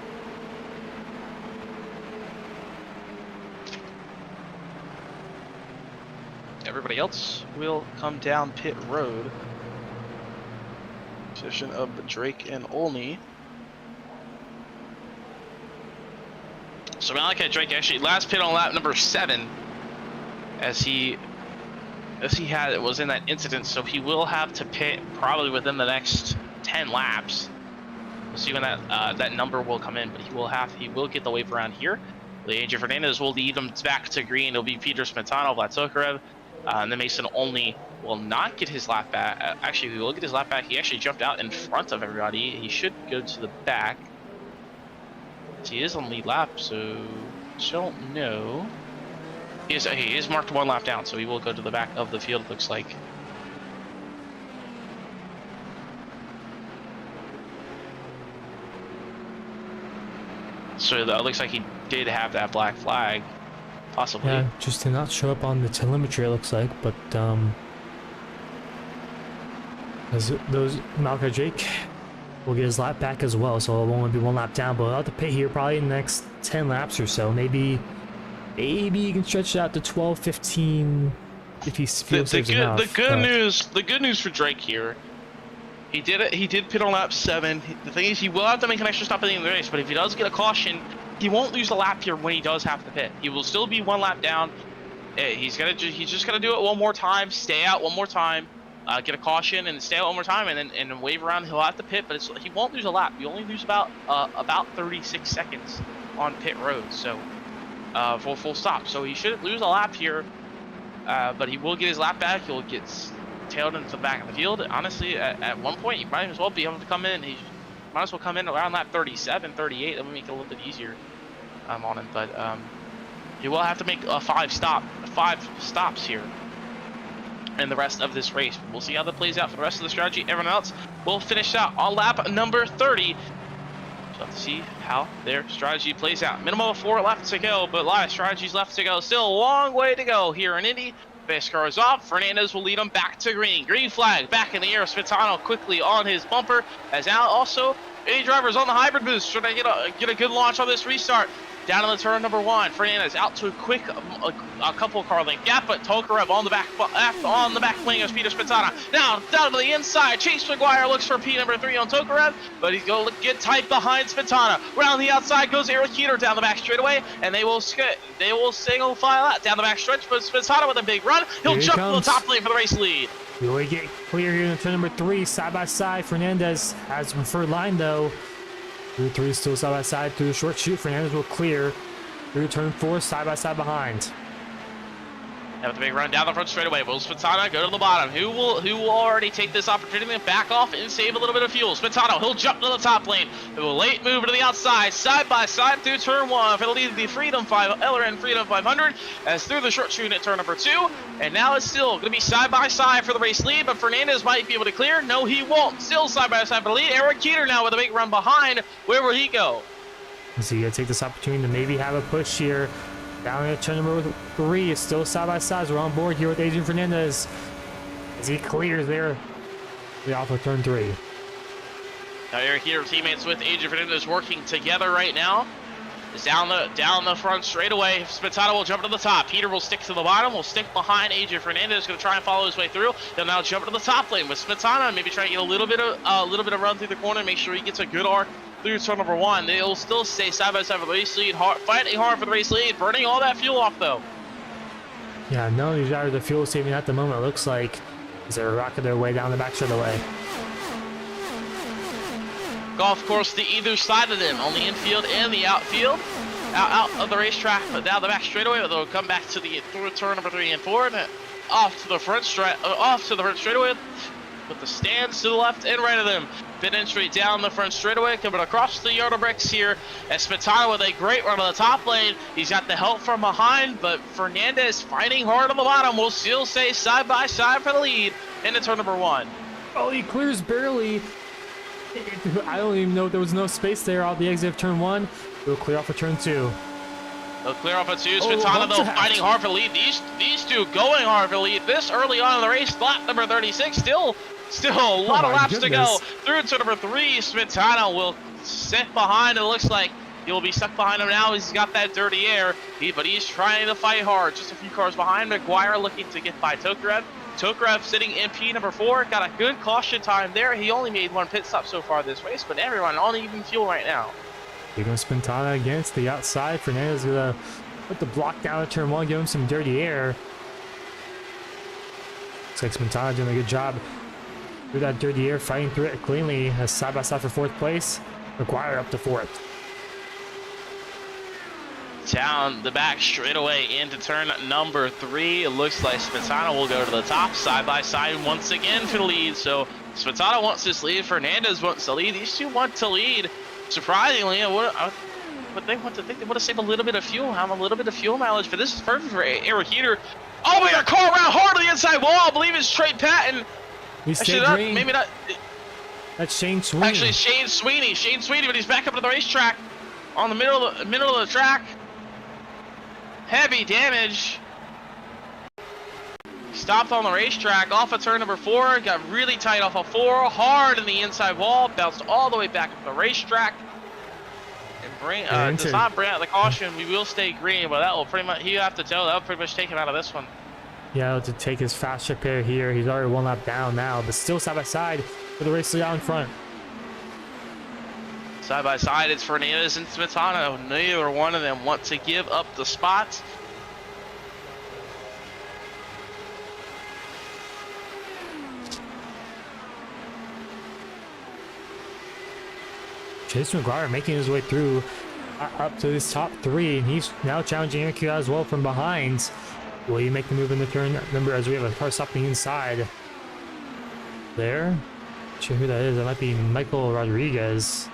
Everybody else will come down pit road. Position of Drake and Olney. So Malachi Drake actually last pit on lap number 7, as he was in that incident. So he will have to pit probably within the next 10 laps. We'll see when that number will come in, but he will get the wave around here. Adrian Fernandez will lead him back to green. It'll be Peter Smetano, Vlad Tokarev. And then Mason only will not get his lap back. Actually, he will get his lap back. He actually jumped out in front of everybody. He should go to the back. He is on lead lap, so don't know. He is marked 1 lap down, so he will go to the back of the field, it looks like. So it looks like he did have that black flag. Possibly. Yeah, just did not show up on the telemetry, it looks like, but as those Malachi Drake will get his lap back as well, so it won't be 1 lap down, but he'll have to pit here probably in the next 10 laps or so. Maybe you can stretch it out to 12, 15 if he feels safe enough. The good news for Drake here, He did it. He did pit on lap 7. The thing is, he will have to make an extra stop at the end of the race, but if he does get a caution, he won't lose a lap here when he does have to pit. He will still be 1 lap down. He's just gonna do it one more time, stay out one more time, get a caution, and stay out one more time, and then wave around. He'll have to pit, but he won't lose a lap. You only lose about 36 seconds on pit road, so for full stop. So he shouldn't lose a lap here, but he will get his lap back. He'll get tailed into the back of the field. Honestly, at one point, you might as well be able to come in. He might as well come in around lap 37, 38. That would make it a little bit easier on him, but he will have to make 5 stops here in the rest of this race. We'll see how that plays out for the rest of the strategy. Everyone else will finish out on lap number 30. So we'll have to see how their strategy plays out. Minimum of 4 left to go, but a lot of strategies left to go. Still a long way to go here in Indy. Base car is off. Fernandez will lead them back to green. Green flag back in the air. Spitano quickly on his bumper. As now also Indy drivers on the hybrid boost trying to get a good launch on this restart. Down in the turn number 1, Fernandez out to a couple car length gap, but Tokarev on the back wing of Peter Spitana. Now down to the inside, Chase McGuire looks for P number 3 on Tokarev, but he's going to get tight behind Spitana. Round the outside goes Eric Heater down the back straightaway, and they will single file out down the back stretch, but Spitana with a big run. He'll jump to the top lane for the race lead. We get clear here in turn number 3, side by side. Fernandez has preferred line though. Through 3 still side by side through the short chute. Fernandez will clear through turn 4, side by side behind. Have the big run down the front straightaway. Will Spitano go to the bottom? Who will already take this opportunity to back off and save a little bit of fuel? Spitano, he'll jump to the top lane. He will late move to the outside, side by side through turn 1 for the lead of the LRN Freedom 500 as through the short chute at turn number 2. And now it's still going to be side by side for the race lead, but Fernandez might be able to clear. No, he won't. Still side by side for the lead. Eric Keeter now with a big run behind. Where will he go? So you gotta take this opportunity to maybe have a push here. Down at turn number 3 is still side by side. We're on board here with Adrian Fernandez as he clears there off of turn 3. Now Eric here, teammates with Adrian Fernandez working together right now. It's down the front straightaway. Spitano will jump to the top. Peter will stick to the bottom. Will stick behind Adrian Fernandez. Going to try and follow his way through. He'll now jump to the top lane with Spitano. Maybe try to get a little bit of run through the corner. Make sure he gets a good arc through turn number 1. They'll still stay side by side for the race lead. Fighting hard for the race lead. Burning all that fuel off though. Yeah, none of these drivers are fuel saving at the moment. It looks like as they're rocking their way down the back straightaway. Golf course to either side of them, on the infield and the outfield. Out of the racetrack, but down the back straightaway. But they'll come back to the turn number 3 and 4, and off to the front straightaway. With the stands to the left and right of them. Pit in straight down the front straightaway, coming across the yard of bricks here. As Spitano with a great run on the top lane. He's got the help from behind, but Fernandez fighting hard on the bottom. Will still stay side by side for the lead into turn number 1. Oh, he clears barely. I don't even know if there was no space there off the exit of turn 1. He'll clear off of turn 2. They'll clear off of 2. Spitano though fighting hard for the lead. These two going hard for the lead. This early on in the race, lap number 36. Still a lot of laps to go. Through to number 3, Spitano will sit behind. It looks like he will be stuck behind him now. He's got that dirty air, but he's trying to fight hard. Just a few cars behind. McGuire looking to get by Tokarev. Tokarev sitting in P number 4. Got a good caution time there. He only made 1 pit stop so far this race, but everyone on even fuel right now. You're going to Spitano against the outside. Fernandez is going to put the block down at turn 1, give him some dirty air. Looks like Spitano doing a good job through that dirty air, fighting through it cleanly. As side by side for 4th place. McGuire up to 4th. Down the back straightaway into turn number 3. It looks like Spitano will go to the top, side by side once again for the lead. So Spitano wants this lead. Fernandez wants to lead. These two want to lead. Surprisingly, but they want to think they want to save a little bit of fuel, have a little bit of fuel mileage. But this is perfect for Eric Heater. Oh, we got a car around hard to the inside wall. I believe it's Trey Patton. He stayed green. Maybe not. That's Shane Sweeney. Actually, Shane Sweeney, but he's back up to the racetrack on the middle of the track. Heavy damage. Stopped on the racetrack off of turn number 4. Got really tight off of 4. Hard in the inside wall. Bounced all the way back up the racetrack. And does not bring out the caution. We will stay green, but that will pretty much, you have to tell, that will pretty much take him out of this one. Yeah, to take his fast repair here. He's already 1 lap down now, but still side by side. for the race lead out in front. Side by side, it's Fernandez and Smetana. Neither one of them want to give up the spots. Chase McGuire making his way through up to this top 3, and he's now challenging Indycar as well from behind. Will he make the move in the turn number as we have a car stopping inside? There? Not sure who that is. That might be Michael Rodriguez.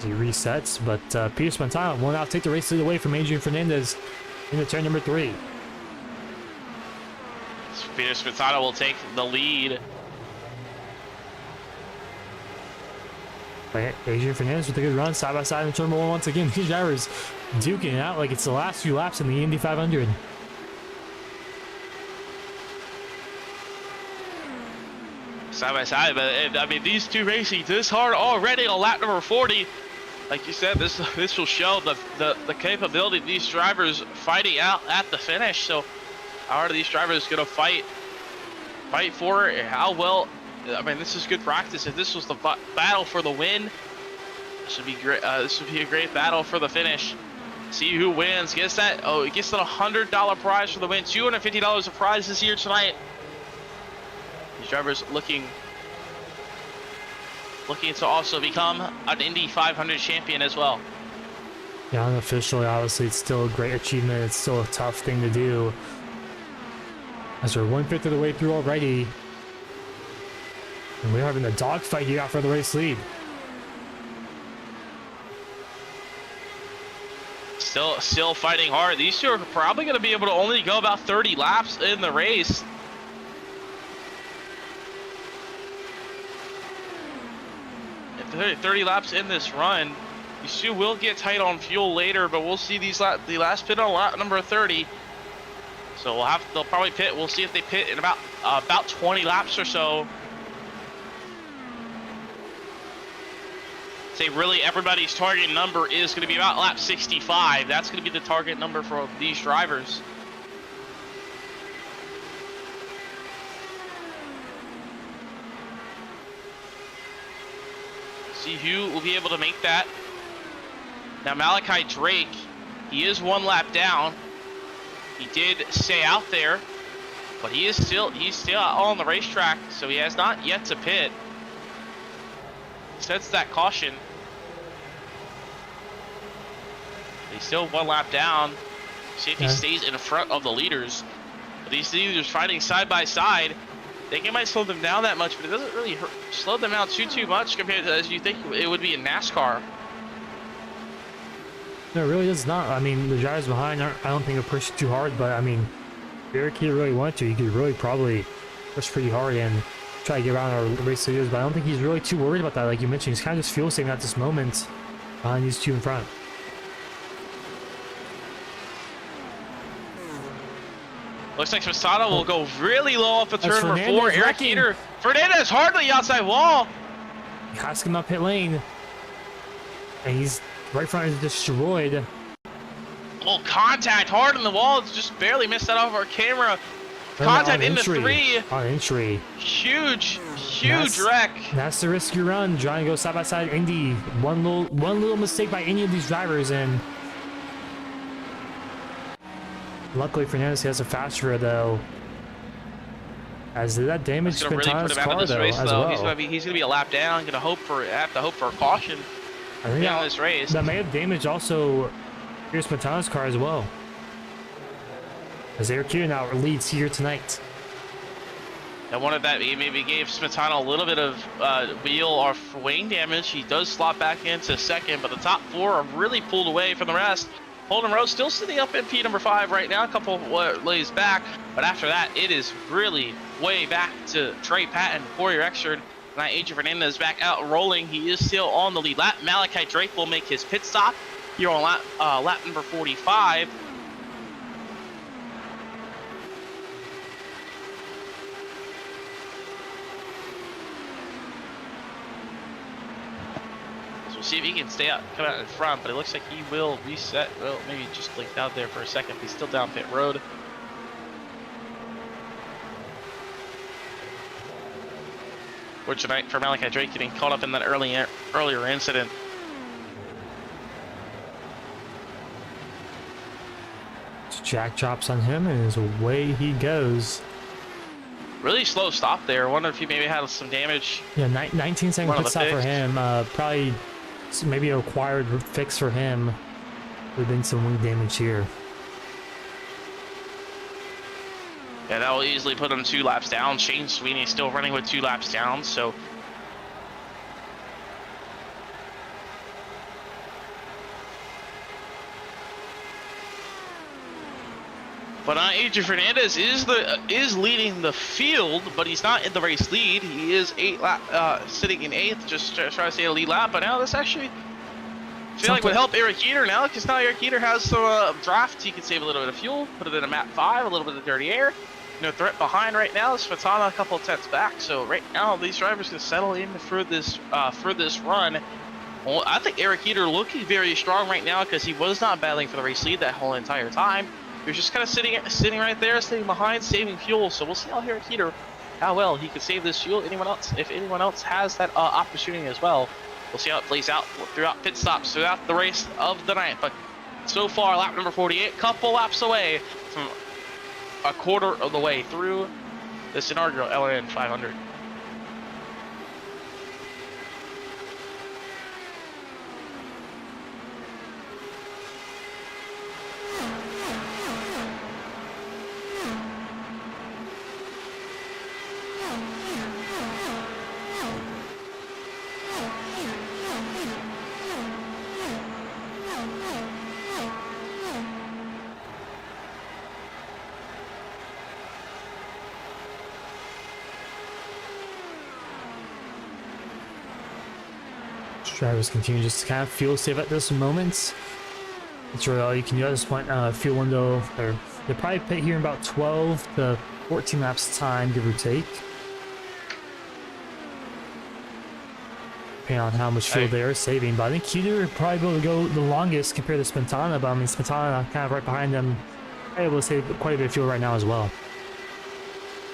He resets, but Peter Spantano will now take the race lead away from Adrian Fernandez in the turn number 3. Peter Spantano will take the lead. Adrian Fernandez with a good run side by side in turn 1 once again. These drivers duking it out like it's the last few laps in the Indy 500. Side by side, but I mean, these two racing this hard already on lap number 40. Like you said, this will show the capability of these drivers fighting out at the finish. So how are these drivers going to fight for it? How well? I mean, this is good practice. If this was the battle for the win, this would be great. This would be a great battle for the finish. See who wins. Gets that? Oh, it gets that $100 prize for the win. $250 of prizes here tonight. These drivers looking to also become an Indy 500 champion as well. Yeah, unofficially, obviously, it's still a great achievement. It's still a tough thing to do. As we're 1/5 of the way through already. And we're having a dogfight here out for the race lead. Still fighting hard. These two are probably going to be able to only go about 30 laps in the race. At 30 laps in this run. These two will get tight on fuel later, but we'll see the last pit on lap number 30. So they'll probably pit. We'll see if they pit in about 20 laps or so. Say really everybody's target number is going to be about lap 65. That's going to be the target number for these drivers. See who will be able to make that. Now Malachi Drake, he is 1 lap down. He did stay out there, but he's still out on the racetrack, so he has not yet to pit. Sets that caution. He's still 1 lap down. See if he stays in front of the leaders. But these leaders fighting side by side. Think it might slow them down that much, but it doesn't really slow them down too much compared to as you think it would be in NASCAR. No, it really does not. I mean, the drivers behind I don't think are pushing too hard, but I mean, if Eric here really wanted to, he could really probably push pretty hard and try to get around our race leaders, but I don't think he's really too worried about that. Like you mentioned, he's kind of just fuel saving at this moment behind these two in front. Looks like Masada will go really low off of turn number 4. Eric wrecking. Heater. Fernandez hardly outside wall. He has to come up pit lane. And he's right front is destroyed. Oh, contact hard on the wall. It's just barely missed that off our camera. Contact into 3. On entry. Huge wreck. That's the risky run. Trying to go side by side. Indy. One little mistake by any of these drivers, and luckily Fernandez has a faster though. As that damage Spantano's car though, as well. He's gonna be a lap down. Have to hope for a caution. I think in this race that may have damaged also Pierce Spantano's car as well. As Eric here now leads here tonight. And one of that, he maybe gave Spantano a little bit of wheel or wing damage. He does slot back into second, but the top 4 are really pulled away from the rest. Holden Rose still sitting up in P number 5 right now, a couple of lays back. But after that, it is really way back to Trey Patton, Corey Rexford. Now Adrian Fernandez back out rolling. He is still on the lead lap. Malachi Drake will make his pit stop here on lap number 45. We'll see if he can come out in front, but it looks like he will reset. Well, maybe just blinked out there for a second. He's still down pit road. Fortunate for Malachi Drake getting caught up in that earlier incident. Jack drops on him and away he goes. Really slow stop there. I wonder if he maybe had some damage. Yeah, 19-second pit stop for him. Probably maybe a required fix for him. Would have been some wing damage here. Yeah, that will easily put him 2 laps down. Shane Sweeney still running with 2 laps down, so. But Adrian Fernandez is leading the field, but he's not in the race lead. He is sitting in 8th, just trying to stay a lead lap. But now this actually feel like would help Eric Heater now, because now Eric Heater has some draft. He can save a little bit of fuel, put it in a map 5, a little bit of dirty air. No threat behind right now. Smetana a couple of tenths back. So right now these drivers can settle in for this run. Well, I think Eric Heater looking very strong right now because he was not battling for the race lead that whole entire time. He was just kind of sitting right there, sitting behind, saving fuel. So we'll see how Eric Heater, how well he can save this fuel. If anyone else has that opportunity as well, we'll see how it plays out throughout pit stops throughout the race of the night. But so far, lap number 48, couple laps away from a quarter of the way through this inaugural LRN 500. Drivers continue just to kind of fuel save at this moment. That's really all you can do at this point. Fuel window, they'll probably pit here in about 12 to 14 laps time, give or take. Depending on how much fuel they're saving. But I think Heater would probably be able to go the longest compared to Spintana. But I mean, Spintana kind of right behind them, probably able to save quite a bit of fuel right now as well.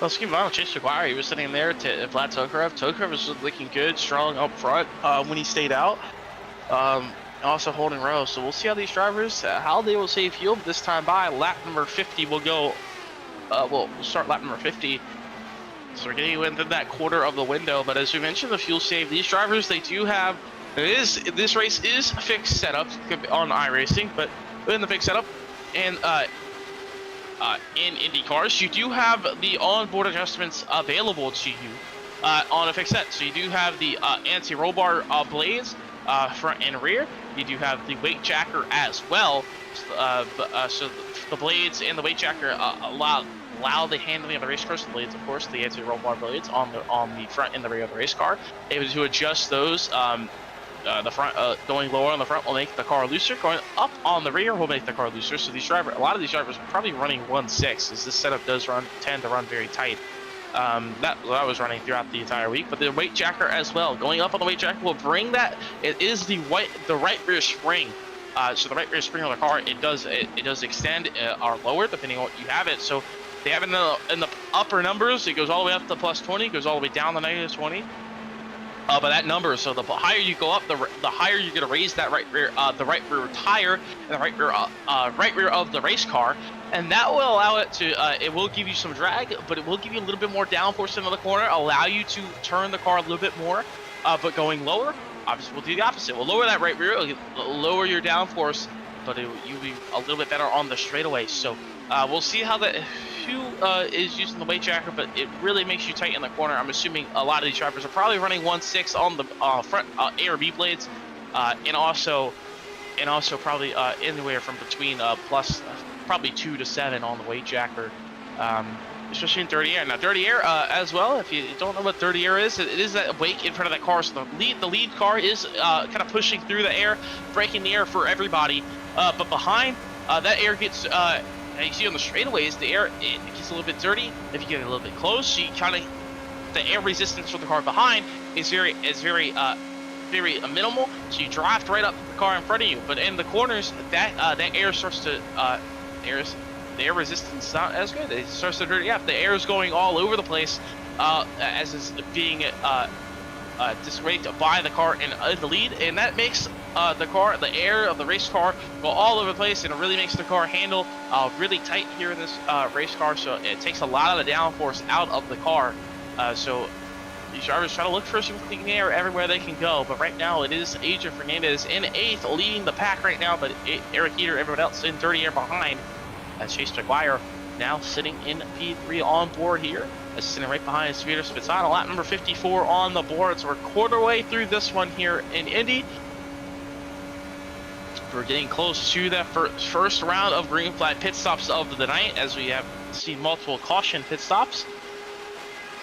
Let's keep on Chase McGuire. He was sitting there to Vlad Tokarev. Tokarev was looking good, strong up front when he stayed out. Also holding row. So we'll see how these drivers, how they will save fuel this time by. Lap number 50 will go, we'll start lap number 50. So we're getting within that quarter of the window. But as we mentioned, the fuel save, these drivers, they do have, this race is fixed setup on iRacing, but in the fixed setup, and in Indycars, you do have the onboard adjustments available to you on a fixed set. So you do have the anti-roll bar blades front and rear. You do have the weight jacker as well. So the blades and the weight jacker allow the handling of the race cars. The blades, of course, the anti-roll bar blades on the front and the rear of the race car. Able to adjust those. The front going lower on the front will make the car looser. Going up on the rear will make the car looser. So a lot of these drivers are probably running 1.6, as this setup does tend to run very tight. That was running throughout the entire week. But the weight jacker as well, going up on the weight jacker will bring that. It is the right rear spring. So the right rear spring of the car, it does extend or lower depending on what you have it. So they have it in the upper numbers. It goes all the way up to plus 20, goes all the way down to minus 20. But that number, so the higher you go up, the higher you're gonna raise that right rear tire and the right rear of the race car, and that will allow it to. It will give you some drag, but it will give you a little bit more downforce into the corner, allow you to turn the car a little bit more. But going lower, obviously, we'll do the opposite. We'll lower that right rear, lower your downforce, but you'll be a little bit better on the straightaway. So we'll see how the fuel is using the weight jacker, but it really makes you tight in the corner. I'm assuming a lot of these drivers are probably running 1.6 on the front A or B blades, and also probably anywhere from between plus probably 2 to 7 on the weight jacker, especially in dirty air. Now dirty air as well, if you don't know what dirty air is, it is that wake in front of that car. So the lead car is kind of pushing through the air, breaking the air for everybody, but behind that air gets you see on the straightaways, the air it gets a little bit dirty. If you get a little bit close, you kind of, the air resistance for the car behind is very minimal. So you draft right up to the car in front of you. But in the corners, that air starts to the air resistance is not as good. It starts to dirty up. The air is going all over the place as is being disraked by the car in the lead, and that makes the air of the race car go all over the place, and it really makes the car handle really tight here in this race car. So it takes a lot of the downforce out of the car. So these drivers try to look for some clean air everywhere they can go, but right now it is Adrian Fernandez in 8th, leading the pack right now, but Eric Heater, everyone else in 30 air behind. Chase McGuire now sitting in P3 on board here. Sitting right behind Peter Spitzana, lap number 54 on the board. So we're quarter way through this one here in Indy. We're getting close to that first round of green flag pit stops of the night, as we have seen multiple caution pit stops.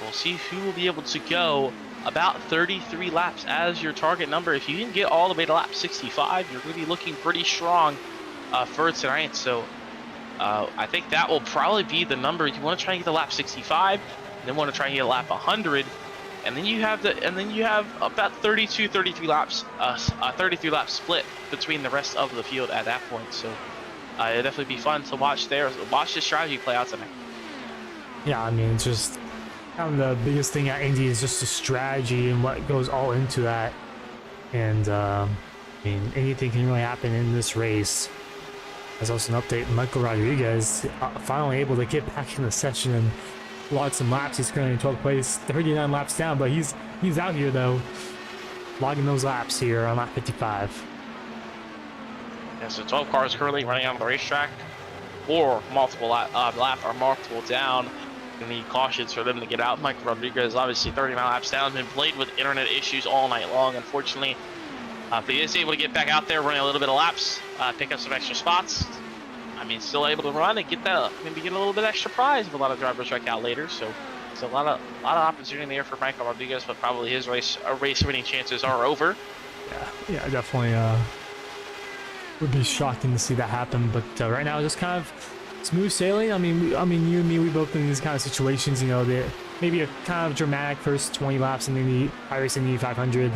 We'll see who will be able to go about 33 laps as your target number. If you can get all the way to lap 65, you're going to be looking pretty strong for tonight. So I think that will probably be the number. You want to try and get to lap 65, and then want to try and get a lap 100, and then you have about 33 laps, 33 laps split between the rest of the field at that point. So it'll definitely be fun to watch there. Watch the strategy play out tonight. Yeah, I mean, it's just kind of the biggest thing at Indy is just the strategy and what goes all into that. And I mean, anything can really happen in this race. There's also an update. Michael Rodriguez finally able to get back in the session and log some laps. He's currently in 12th place, 39 laps down, but he's out here though, logging those laps here on lap 55. Yeah, so 12 cars currently running on the racetrack, or multiple lap or multiple down. You need cautions for them to get out. Michael Rodriguez obviously 39 laps down, been played with internet issues all night long, unfortunately. But he is able to get back out there, running a little bit of laps, pick up some extra spots. I mean, still able to run and get that, maybe get a little bit extra prize if a lot of drivers strike out later. So it's a lot of opportunity there for Michael Rodriguez, but probably his race winning chances are over. Yeah, definitely would be shocking to see that happen. But right now, just kind of smooth sailing. I mean, you and me, we both been in these kind of situations. You know, maybe a kind of dramatic first 20 laps in the iRacing Indy 500.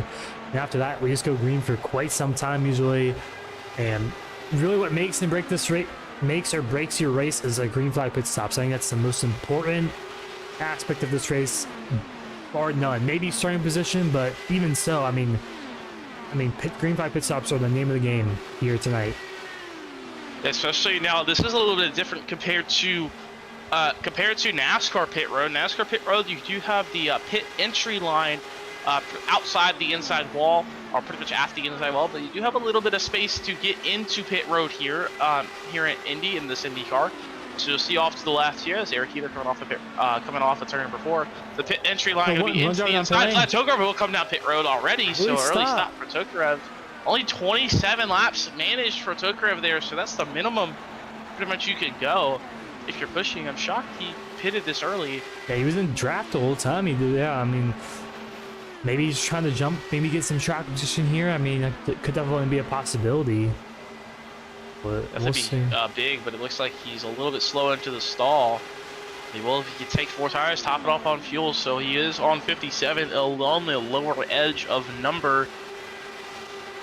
And after that, we just go green for quite some time usually. And really what makes and break this race, makes or breaks your race is a green flag pit stop. So I think that's the most important aspect of this race, bar none. Maybe starting position, but even so, I mean, green flag pit stops are the name of the game here tonight. Especially now, this is a little bit different compared to NASCAR pit road. NASCAR pit road, you do have the pit entry line outside the inside wall, or pretty much after the inside wall, but you do have a little bit of space to get into pit road here, here at Indy in this Indycar. So you'll see off to the left here is Eric Heater coming off of turn number 4. The pit entry line going to be into the inside. Tokarev will come down pit road already, so early stop for Tokarev. Only 27 laps managed for Tokarev there, so that's the minimum pretty much you can go if you're pushing. I'm shocked he pitted this early. Yeah, he was in draft the whole time. I mean, maybe he's trying to jump, maybe get some track position here. I mean, it could definitely be a possibility. But that would be big, but it looks like he's a little bit slow into the stall. He will, if he can take 4 tires, top it off on fuel, so he is on 57 on the lower edge of number.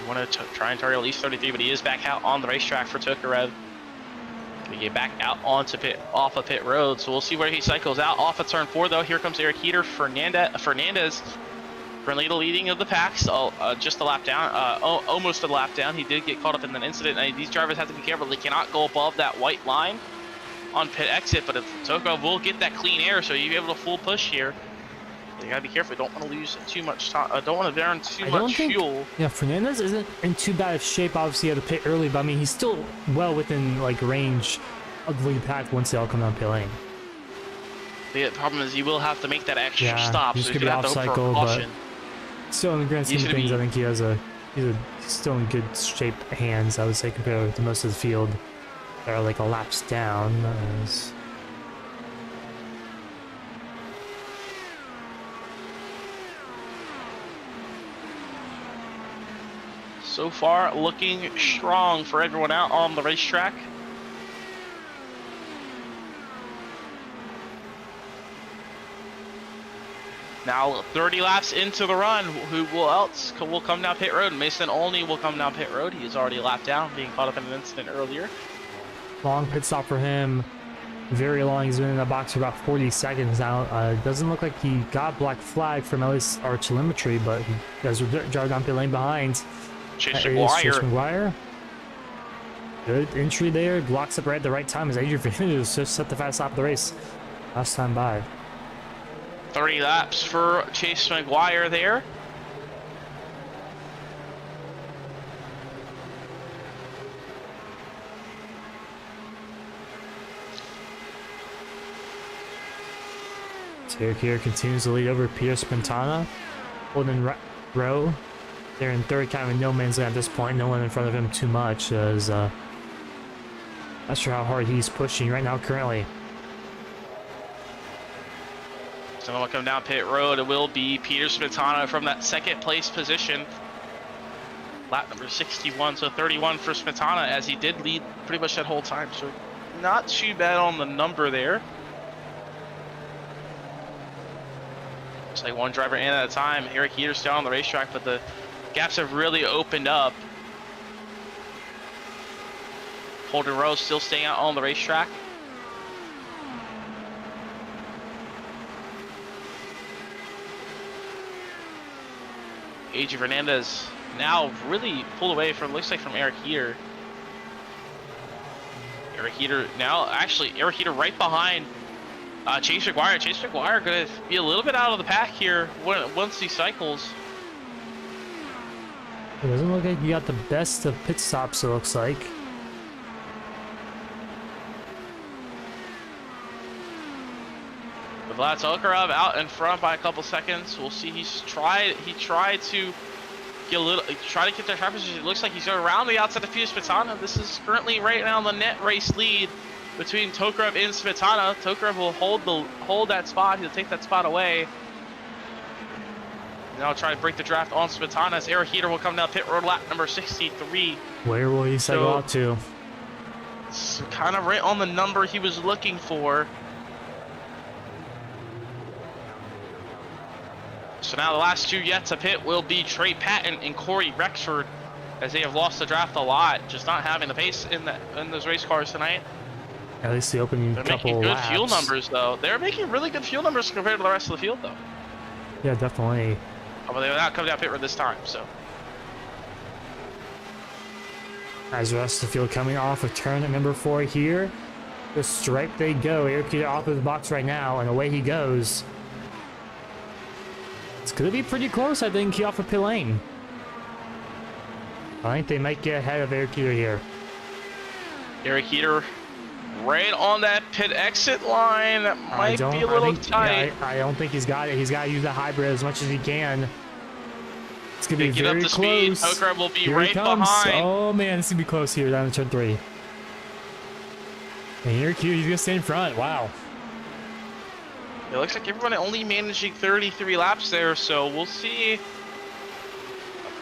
You want to try and target at least 33, but he is back out on the racetrack for Tokarev. Gonna get back out onto off of pit road, so we'll see where he cycles out. Off of turn 4 though, here comes Eric Heater. Fernandez currently the leading of the pack, so just a lap down, almost a lap down. He did get caught up in an incident, and these drivers have to be careful. They cannot go above that white line on pit exit, but if Tokarev will get that clean air, so you'll be able to full push here. You gotta be careful. Don't want to lose too much time. Don't want to burn too much fuel. Yeah, Fernandez isn't in too bad of shape. Obviously, at the pit early, but I mean, he's still well within like range of the lead pack once they all come down pit lane. The problem is he will have to make that extra stop, he's so gonna he's gonna have to hope for a caution. Still, in the grand scheme of things, I think he's still in good shape hands. I would say compared to most of the field that are like a laps down. So far, looking strong for everyone out on the racetrack. Now 30 laps into the run, who else will come down pit road? Mason Olney will come down pit road. He is already lapped down, being caught up in an incident earlier. Long pit stop for him. very long. He's been in the box for about 40 seconds now. It doesn't look like he got black flag from at least our telemetry, but he does drive down pit lane behind. Chase That is Chase McGuire. McGuire. Good entry there. Blocks up right at the right time as Adrian Fernandez just set the fast lap of the race last time by. 30 laps for Chase McGuire there. Eric here continues to lead over Peter Spintana. Holden Rowe. They're in third, kind of in no man's land at this point. No one in front of him too much. As not sure how hard he's pushing right now currently. So we'll come down pit road. It will be Peter Spintana from that second place position. Lap number 61, so 31 for Spintana, as he did lead pretty much that whole time. So not too bad on the number there. It's like one driver in at a time. Eric Heater's still on the racetrack, but the gaps have really opened up. Holden Rose still staying out on the racetrack. AJ Fernandez now really pulled away from, looks like, from Eric Heater. Eric Heater now, actually, Eric Heater right behind Chase McGuire. Chase McGuire going to be a little bit out of the pack here once he cycles. It doesn't look like you got the best of pit stops, it looks like. Vlad Tokarov out in front by a couple seconds. We'll see. He tried to get a little, try to get their track position. It looks like he's around the outside of Peter Spintana. This is currently right now the net race lead between Tokarov and Spintana. Tokarov will hold that spot. He'll take that spot away. Now try to break the draft on Spintana as Eric Heater will come down pit road lap number 63. Where will he cycle out to? It's kind of right on the number he was looking for. So now the last two yet to pit will be Trey Patton and Corey Rexford, as they have lost the draft a lot, just not having the pace in those race cars tonight. At least the opening They're couple making good laps. fuel numbers, though. They're making really good fuel numbers compared to the rest of the field, though. Yeah, definitely. Oh, but they will not come down pit road this time, so. As the rest of the field coming off of turn number 4 here. The stripe they go. Eric Heater off of the box right now, and away he goes. It's going to be pretty close, I think, off of pit lane. I think they might get ahead of Eric Heater here. Eric Heater right on that pit exit line. That might be a little tight. Yeah, I don't think he's got it. He's got to use the hybrid as much as he can. It's going to be get very up to close. speed. Tokarov will be Here right he comes. behind. Oh, man, it's going to be close here down to turn 3. And Eric Heater, he's going to stay in front. Wow. It looks like everyone only managing 33 laps there, so we'll see.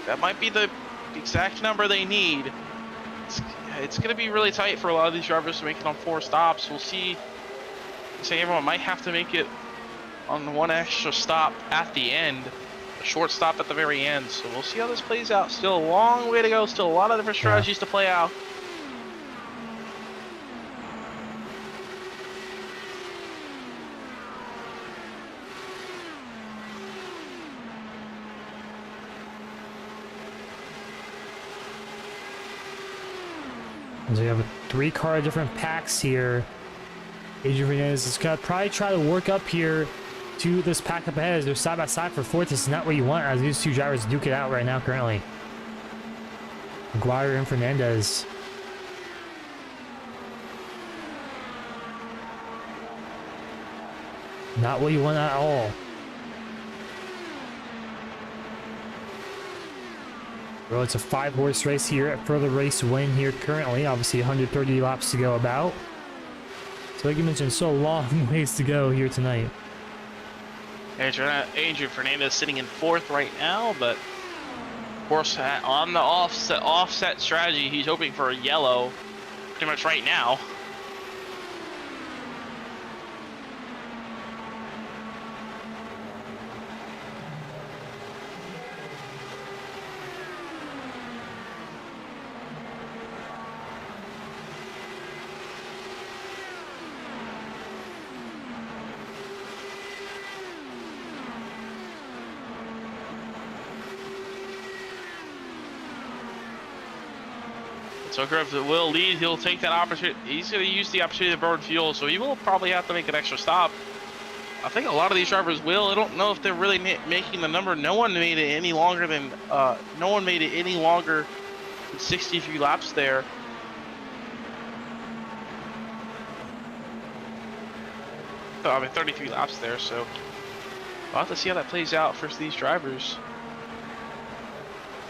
That might be the exact number they need. It's going to be really tight for a lot of these drivers to make it on 4 stops. We'll see. So everyone might have to make it on one extra stop at the end, a short stop at the very end. So we'll see how this plays out. Still a long way to go. Still a lot of different strategies to play out. So we have 3 car different packs here. Adrian Fernandez is going to probably try to work up here to this pack up ahead as they're side by side for 4th. This is not what you want as these 2 drivers duke it out right now currently. McGuire and Fernandez. Not what you want at all. Well, it's a 5-horse race here for the race win here currently. Obviously 130 laps to go about. So like you mentioned, so long ways to go here tonight. Adrian Fernandez sitting in 4th right now, but of course on the offset strategy, he's hoping for a yellow pretty much right now. So Griff will lead. He'll take that opportunity. He's going to use the opportunity to burn fuel, so he will probably have to make an extra stop. I think a lot of these drivers will. I don't know if they're really making the number. No one made it any longer than 63 laps there. I mean, 33 laps there. So we'll have to see how that plays out for these drivers.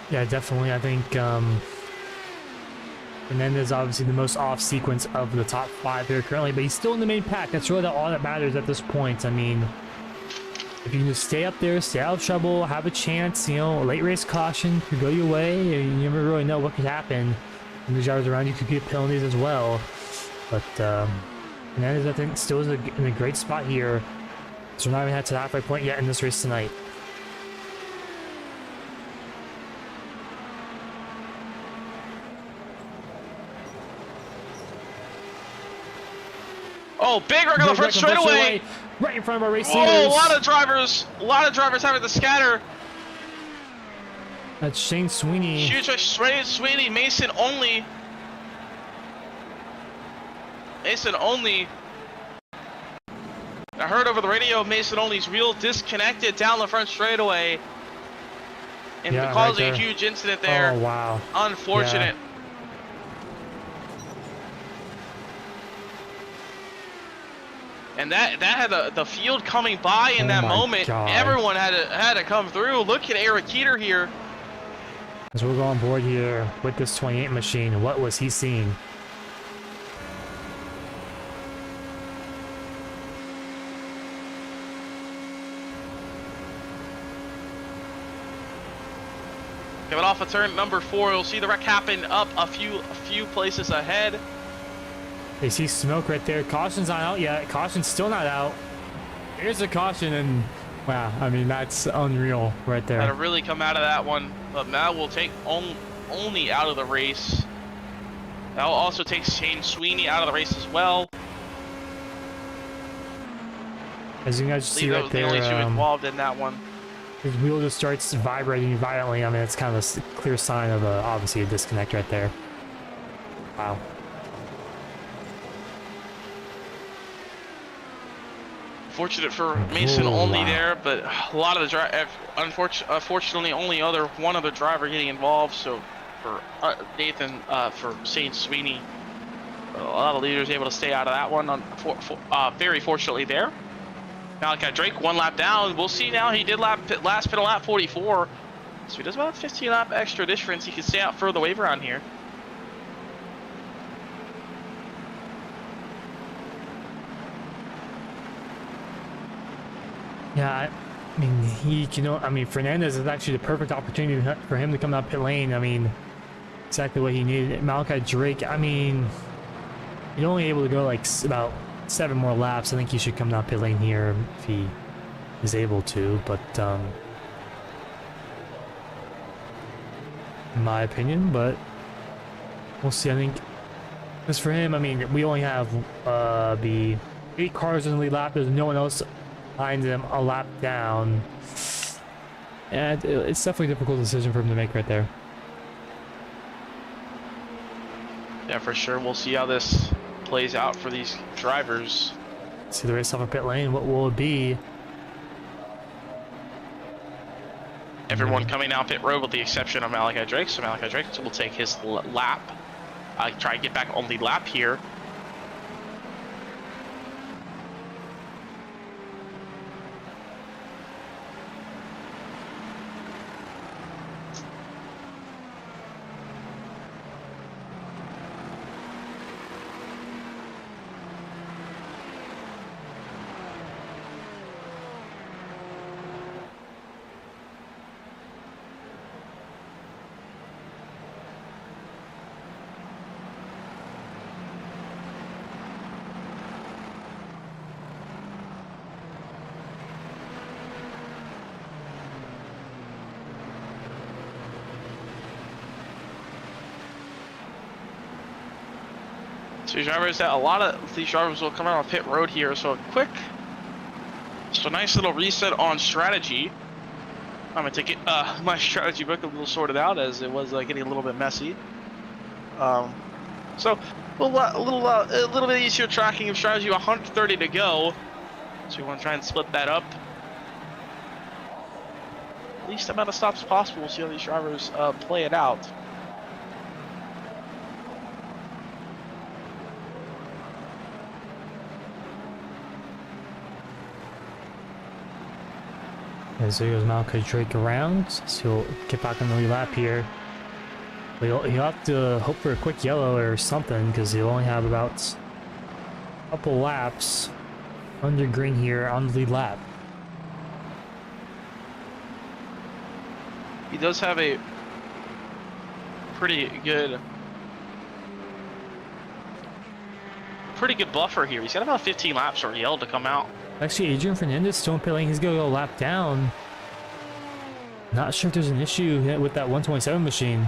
Yeah, definitely. I think Fernandez is obviously the most off sequence of the top 5 here currently, but he's still in the main pack. That's really all that matters at this point. I mean, if you can just stay up there, stay out of trouble, have a chance, you know, a late race caution could go your way. You never really know what could happen. And the drivers around you could get penalties as well. But Fernandez, I think, still is in a great spot here. So we're not even had to the halfway point yet in this race tonight. Oh, big wreck on the front straightaway. Right in front of our race leaders. leaders. A lot of drivers having to scatter. That's Shane Sweeney. Huge Sweeney, Mason only. I heard over the radio Mason only's wheel disconnected down the front straightaway. And causing a huge incident there. Oh, wow. Unfortunate. Yeah. And that had the field coming by in that moment. God. Everyone had to come through. Look at Eric Keeter here. As we'll go on board here with this 28 machine, what was he seeing? Coming off of turn number 4, you'll see the wreck happen up a few places ahead. They see smoke right there. Caution's not out yet. Caution's still not out. Here's a caution, and wow, I mean, that's unreal right there. Had to really come out of that one, but Matt will take only out of the race. That will also take Shane Sweeney out of the race as well. As you guys see right there, the only two involved in that one. His wheel just starts vibrating violently. I mean, it's kind of a clear sign of obviously a disconnect right there. Wow. Fortunate for Mason only there, but a lot of the unfortunately only one other driver getting involved. So for Nathan, for Shane Sweeney, a lot of leaders able to stay out of that one. Very fortunately there. Malachi Drake 1 lap down. We'll see now. He did last pit on lap 44, so he does about 15 lap extra difference. He can stay out further wave around here. Yeah, I mean, Fernandez is actually the perfect opportunity for him to come out pit lane. I mean, exactly what he needed. Malachi Drake, I mean, he's only able to go like about 7 more laps. I think he should come down pit lane here if he is able to, but in my opinion, but we'll see. I think as for him, I mean, we only have the 8 cars in the lead lap. There's no one else behind him a lap down, and it's definitely a difficult decision for him to make right there. Yeah, for sure. We'll see how this plays out for these drivers. See the race off of pit lane. What will it be? Everyone coming out pit road with the exception of Malachi Drake. So Malachi Drake will take his lap. Try to get back on the lap here. So a lot of these drivers will come out on pit road here. So a nice little reset on strategy. I'm gonna take it, my strategy book a little sorted out as it was getting a little bit messy. So a little bit easier tracking of strategy. 130 to go, so we want to try and split that up. Least amount of stops possible. We'll see how these drivers play it out. And so here's Malachi Drake around. So he'll get back on the lead lap here. But he'll have to hope for a quick yellow or something because he'll only have about a couple laps under green here on the lead lap. He does have a pretty good buffer here. He's got about 15 laps for yellow to come out. Actually, Adrian Fernandez still in pit lane. He's gonna go a lap down. Not sure if there's an issue with that 127 machine.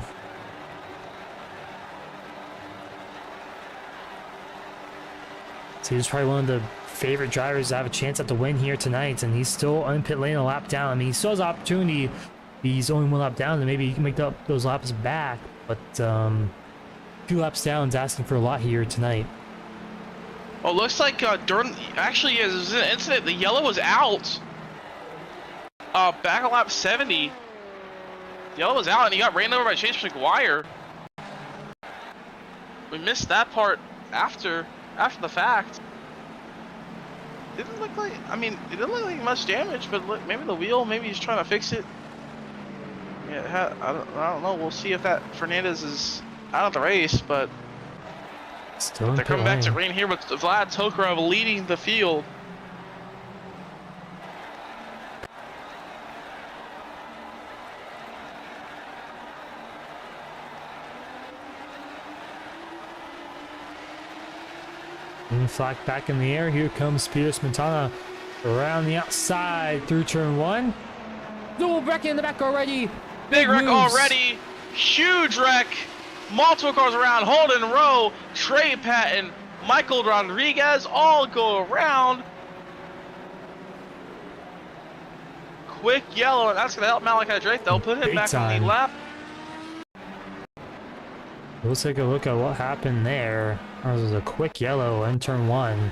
So he's probably one of the favorite drivers to have a chance at the win here tonight, and he's still in pit lane a lap down. I mean, he still has opportunity. He's only one lap down, and maybe he can make those laps back. But 2 laps down is asking for a lot here tonight. Well, it looks like during actually is an incident. The yellow was out. Back on lap 70. Yellow was out, and he got ran over by Chase McGuire. We missed that part after the fact. Didn't look like, I mean, it didn't look like much damage, but look, maybe the wheel, maybe he's trying to fix it. Yeah, I don't know. We'll see if that Fernandez is out of the race, but Still they're coming back to green here with Vlad Tokarov leading the field. And flag back in the air. Here comes Peter Smetana around the outside through turn 1. Oh, wreck in the back already. Big wreck moves. already. Huge wreck. Multiple cars around. Holden Rowe, Trey Patton, Michael Rodriguez all go around. Quick yellow, and that's going to help Malachi Drake. They'll put him Big back time. on the lap. We'll take a look at what happened there. That was a quick yellow in turn 1.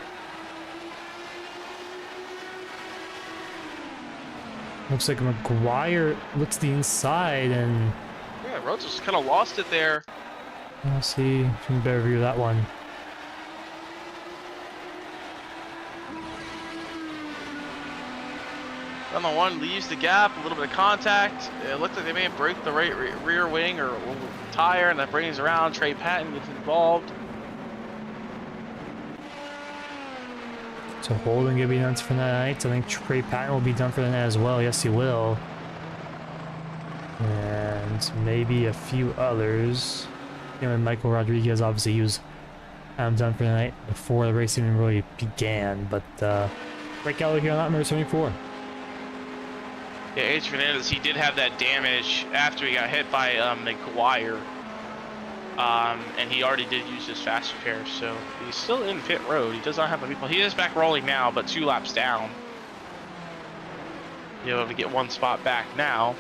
Looks like McGuire looks to the inside, and Yeah, Rhodes just kind of lost it there. let's see if we can better view that one. On the one, leaves the gap, a little bit of contact. It looked like they may have broke the right rear wing or tire, and that brings around. Trey Patton gets involved. So Holden gonna be done for the night. I think Trey Patton will be done for the night as well. Yes, he will. And maybe a few others. You know, Michael Rodriguez, obviously, he was done for the night before the race even really began. But breakout here on lap number 74. Yeah, H. Fernandez, he did have that damage after he got hit by McGuire. And he already did use his fast repair, so he's still in pit road. He does not have the people. He is back rolling now, but 2 laps down. You'll be able to get 1 spot back now.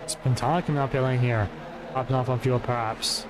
Spintana coming up lane here. Popping off on fuel perhaps.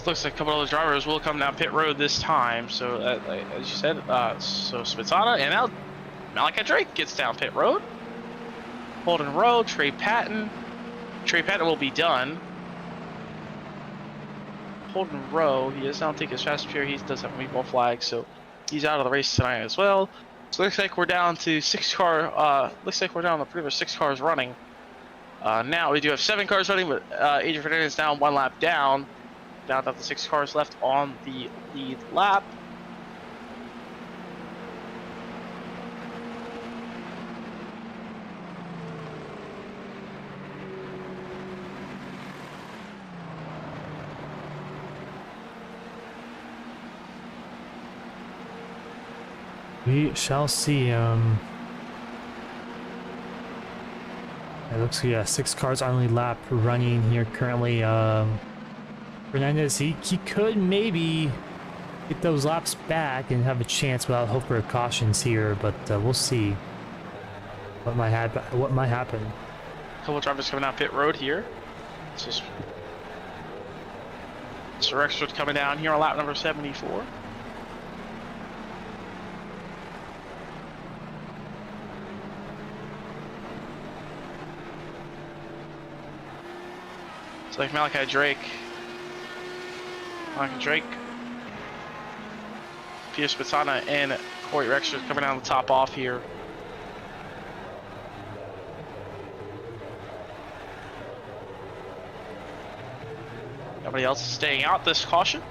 Looks like a couple of those drivers will come down pit road this time. So, as you said, so Spitana and now Malachi Drake gets down pit road. Holden Rowe, Trey Patton. Trey Patton will be done. Holden Rowe, he does not take his fast repair. He does have a meatball flag, so he's out of the race tonight as well. So looks like we're down to 6 car. Looks like we're down to pretty much 6 cars running. Now we do have 7 cars running, but Adrian Fernandez down 1 lap down. Down to the 6 cars left on the lead lap. We shall see. It looks like, yeah, 6 cars on the lap running here currently. Fernandez, he could maybe get those laps back and have a chance without hope for cautions here, but we'll see what might happen. A couple of drivers coming out pit road here. This is Sir Extra's coming down here on lap number 74. It's like Malachi Drake, Pierce Batana, and Corey Rexford coming down the top off here. Nobody else is staying out this caution.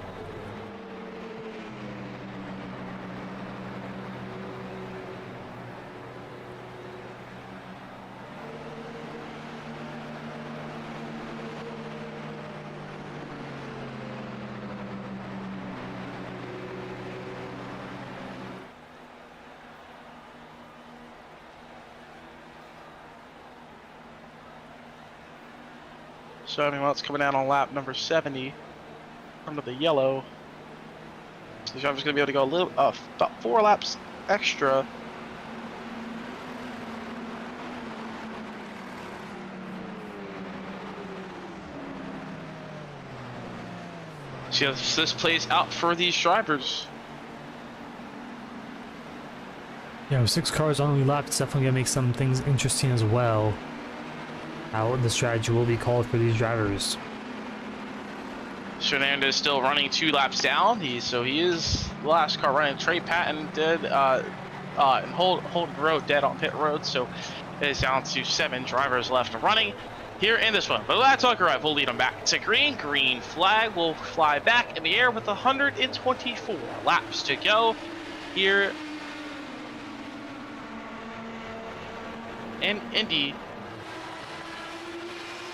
So anyone else coming out on lap number 70 under the yellow. So the driver's going to be able to go a little, about 4 laps extra. See how this plays out for these drivers. Yeah, with 6 cars on the lap, it's definitely going to make some things interesting as well. How the strategy will be called for these drivers. Fernandez still running 2 laps down. He is the last car running. Trey Patton did and Holden Road dead on pit road, so it is down to 7 drivers left running here in this one. But Vlad Tucker will lead them back to green. Green flag will fly back in the air with 124 laps to go here in Indy.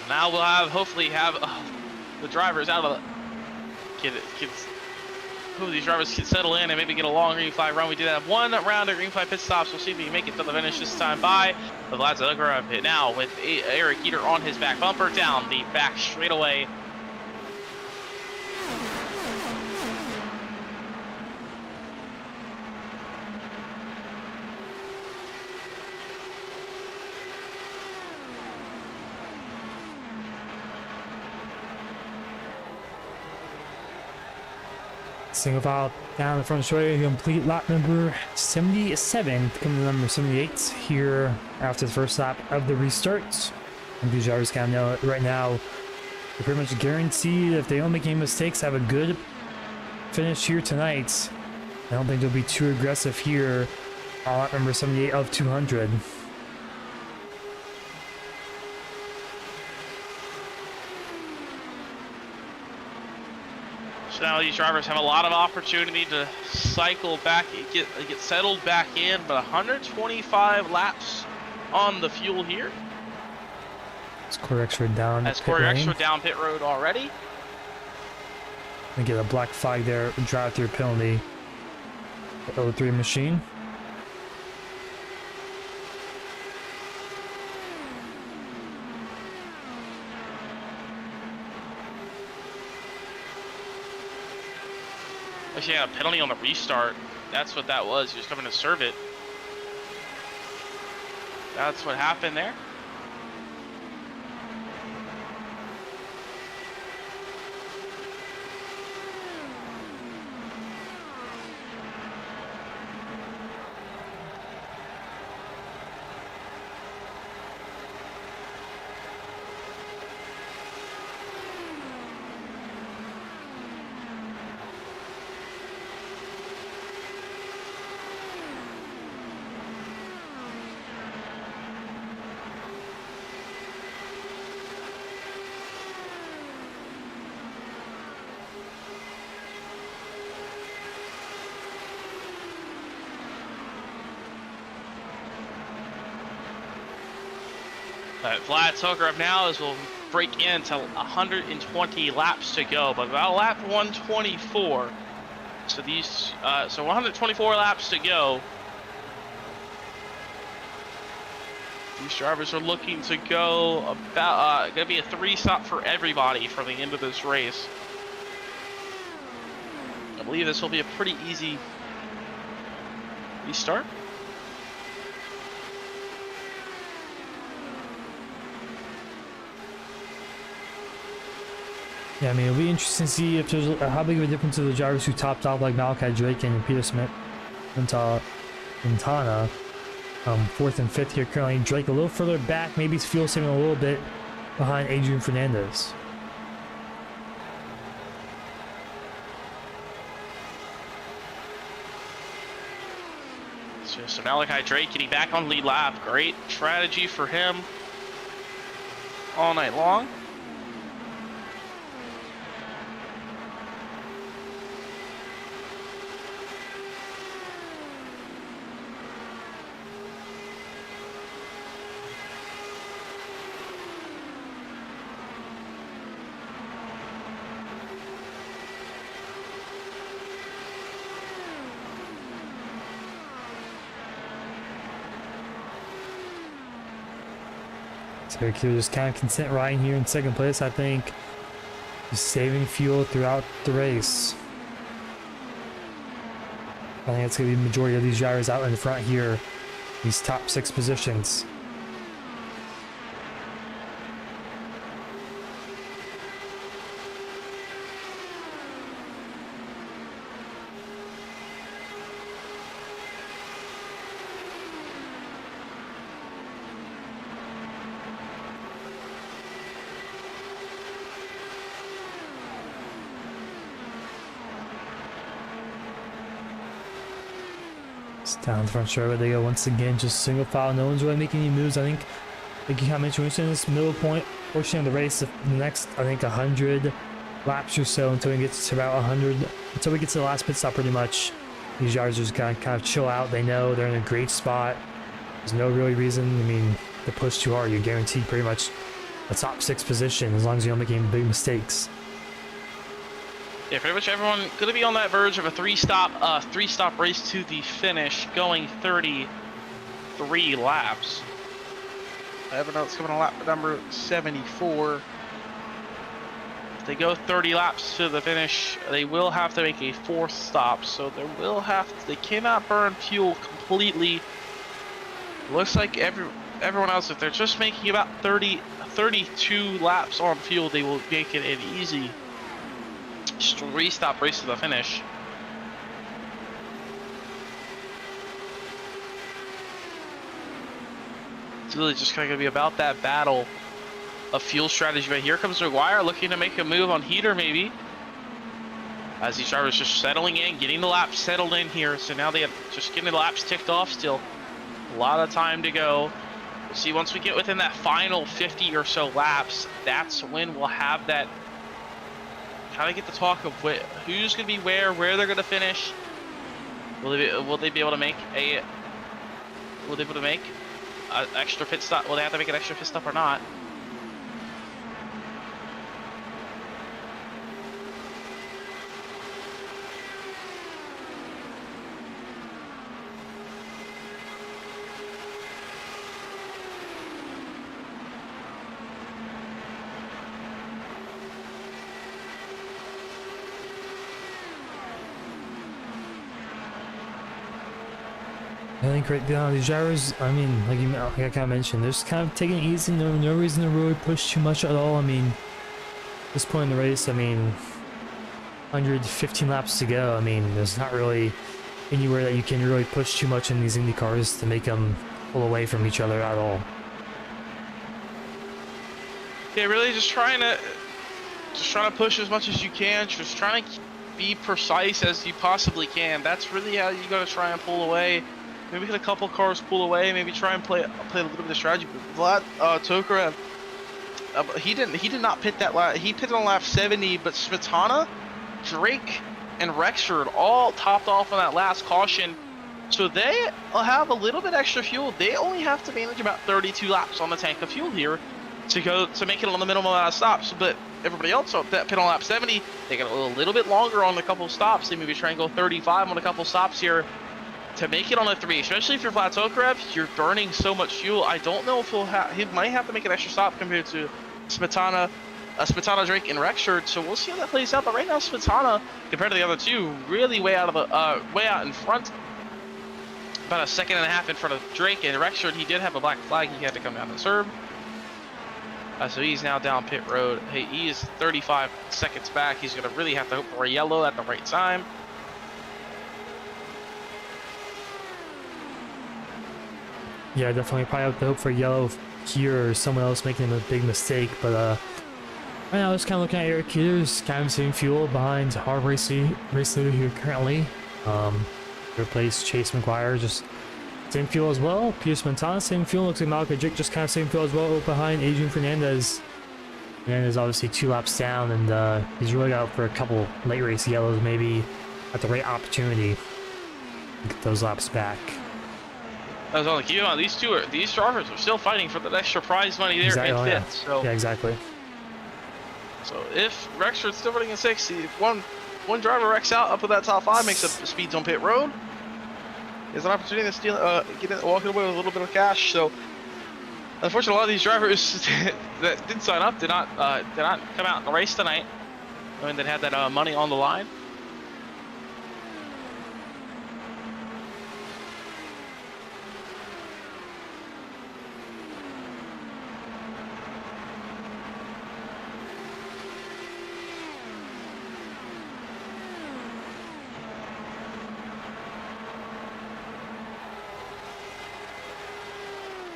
Now we'll hopefully have the drivers out of the hopefully these drivers can settle in and maybe get a long green flag run. We did have 1 round of green flag pit stops. We'll see if we can make it to the finish this time by. But Vlad's up pit now with Eric Eater on his back bumper down the back straightaway. Single file down the front straightaway, complete lap number 77, coming to number 78 here after the first lap of the restart. And these drivers kind of know right now, they're pretty much guaranteed if they don't make any mistakes, have a good finish here tonight. I don't think they'll be too aggressive here on lap number 78 of 200. So now these drivers have a lot of opportunity to cycle back, get settled back in, but 125 laps on the fuel here. It's Corey Rexford down. That's Corey Rexford down pit road already. We get a black flag there, drive-through penalty. The 03 machine. Actually, had a penalty on the restart. That's what that was. He was coming to serve it. That's what happened there. Vlad Tokarev now as we'll break into 120 laps to go, but about lap 124. So these, so 124 laps to go. These drivers are looking to go about, gonna be a 3-stop for everybody for the end of this race. I believe this will be a pretty easy restart. Yeah, I mean, it'll be interesting to see if there's how big of a difference of the drivers who topped off like Malachi Drake and Peter Smith and Quintana. 4th and 5th here currently. Drake a little further back, maybe fuel saving a little bit behind Adrian Fernandez. So Malachi Drake getting back on lead lap. Great strategy for him all night long. So they're just kind of content riding here in 2nd place, I think. Just saving fuel throughout the race. I think it's going to be the majority of these drivers out in the front here. These top 6 positions. Down the front straight where they go once again, just single file. No one's really making any moves. I think, like you kind of mentioned, in this middle point portion of the race, the next, I think, 100 laps or so until we get to about 100, until we get to the last pit stop pretty much. These drivers are just kind of chill out. They know they're in a great spot. There's no really reason, I mean, to push too hard. You're guaranteed pretty much a top 6 position as long as you don't make any big mistakes. Yeah, pretty much everyone going to be on that verge of a three-stop race to the finish, going 33 laps. Evernote's coming on lap number 74. If they go 30 laps to the finish, they will have to make a 4th stop. So they cannot burn fuel completely. Looks like everyone else, if they're just making about 32 laps on fuel, they will make it an easy 3-stop race to the finish. It's really just kind of going to be about that battle of fuel strategy. But here comes McGuire looking to make a move on heater maybe. As these drivers just settling in, getting the laps settled in here. So now they have just getting the laps ticked off still. A lot of time to go. We'll see once we get within that final 50 or so laps, that's when we'll have that kind of get the talk of who's going to be where they're going to finish. Will they be able to make an extra pit stop? Will they have to make an extra pit stop or not? I think right now these drivers, I mean, like I kind of mentioned, they're just kind of taking it easy. No reason to really push too much at all. I mean, at this point in the race, I mean, 115 laps to go. I mean, there's not really anywhere that you can really push too much in these Indy cars to make them pull away from each other at all. Yeah, really just trying to push as much as you can. Just trying to be precise as you possibly can. That's really how you got to try and pull away. Maybe get a couple cars pull away. Maybe try and play a little bit of strategy. But Vlad Tokarev, he did not pit that lap. He pitted on lap 70, but Smetana, Drake, and Rexford all topped off on that last caution. So they have a little bit extra fuel. They only have to manage about 32 laps on the tank of fuel here to make it on the minimum amount of stops. But everybody else that pit on lap 70, they got a little bit longer on a couple stops. They maybe try and go 35 on a couple stops here. to make it on a 3, especially if you're plateau Karev, you're burning so much fuel. I don't know if he might have to make an extra stop compared to Smetana, Drake, and Rexford. So we'll see how that plays out. But right now, Smetana, compared to the other two, really way out in front. About a second and a half in front of Drake and Rexford. He did have a black flag. He had to come down and serve. So he's now down pit road. Hey, he is 35 seconds back. He's going to really have to hope for a yellow at the right time. Yeah, definitely probably have to hope for yellow here or someone else making a big mistake. But right now, just kind of looking at Eric Peters, kind of saving fuel behind our race leader here currently. Replace Chase McGuire, just same fuel as well. Peter Smetana, same fuel. Looks like Malachi Jake just kind of same fuel as well behind Adrian Fernandez. Fernandez obviously 2 laps down, and he's really got for a couple late race yellows, maybe at the right opportunity to get those laps back. I was on the queue. These drivers are still fighting for the extra prize money there in 5th. So yeah, exactly. So if Rexford's still running in 6th, if one driver wrecks out up with that top 5, makes up speeds on pit road, there's an opportunity to steal, walking away with a little bit of cash. So unfortunately, a lot of these drivers that did sign up did not come out in the race tonight. I mean, they had that money on the line.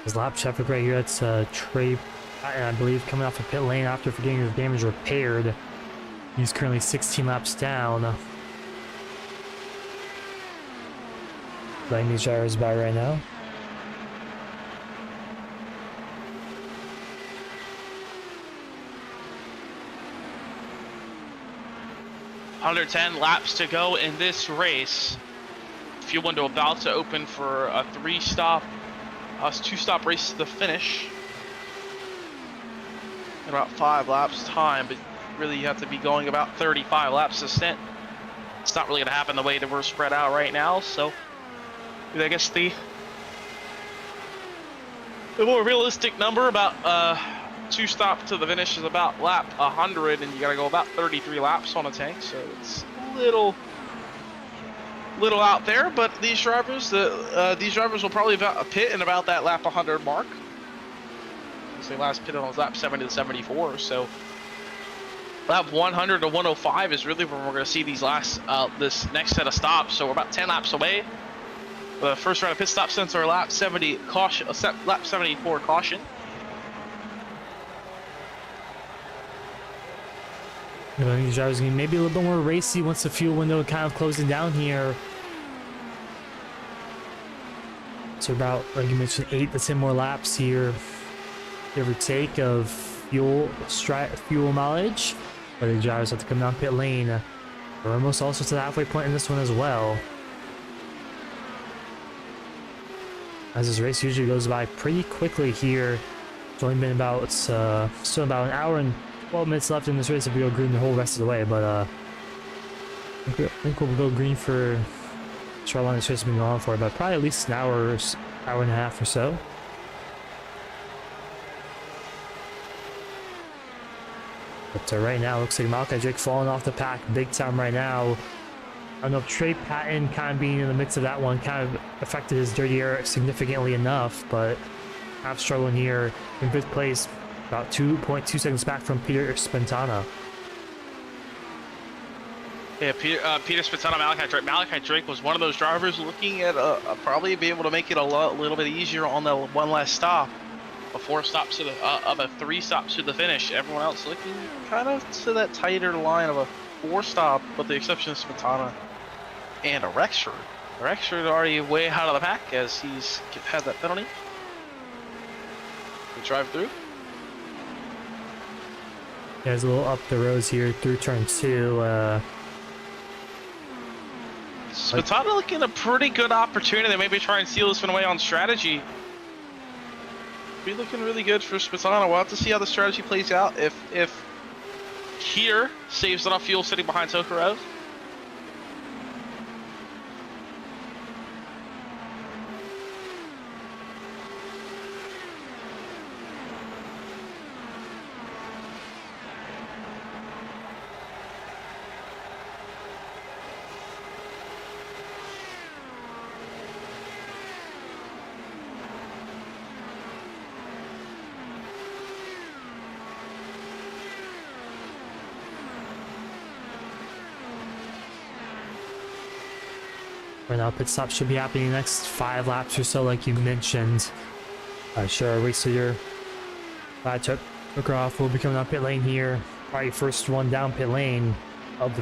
His lap traffic right here, that's Trey Patton, I believe, coming off a pit lane after getting his damage repaired. He's currently 16 laps down. Letting these drivers by right now. $110 laps to go in this race. Fuel window about to open for a 2-stop race to the finish. In about 5 laps time, but really you have to be going about 35 laps a stint. It's not really going to happen the way that we're spread out right now, so I guess the more realistic number, about 2 stops to the finish, is about lap 100, and you got to go about 33 laps on a tank, so it's a little out there. But these drivers will probably pit in about that lap 100 mark. They last pitted on lap 70 to 74, so lap 100 to 105 is really when we're going to see these this next set of stops. So we're about 10 laps away. The first round of pit stops since our lap 70 caution, lap 74 caution. These drivers are maybe a little bit more racy once the fuel window kind of closing down here. So about, like you mentioned, 8 to 10 more laps here, give or take, of fuel mileage. But the drivers have to come down pit lane. We're almost also to the halfway point in this one as well. As this race usually goes by pretty quickly here. It's only been about still about an hour and 12 minutes left in this race if we go green the whole rest of the way. But I think we'll go green for how long this race has been going on for, but probably at least an hour and a half or so. But right now, looks like Malachi Jake falling off the pack big time right now. I don't know if Trey Patton kind of being in the midst of that one kind of affected his dirty air significantly enough, but half struggling here in 5th place, about 2.2 seconds back from Peter Smetana. Yeah, Peter Smetana, Malachi Drake. Malachi Drake was one of those drivers looking at probably be able to make it a little bit easier on the one last stop. A 4 stops to the of a 3 stops to the finish. Everyone else looking kind of to that tighter line of a 4 stop, with the exception of Smetana and a Rexford. Rexford already way out of the pack as he's had that penalty. We drive through. Yeah, there's a little up the roads here through turn 2. Smetana looking a pretty good opportunity. They maybe try and steal this one away on strategy. Be looking really good for Smetana. We'll have to see how the strategy plays out. If here saves enough fuel sitting behind Tokarev. Right now, pit stop should be happening in the next 5 laps or so, like you mentioned. Sure, race leader took her off. Will be coming up pit lane here. Probably first one down pit lane of the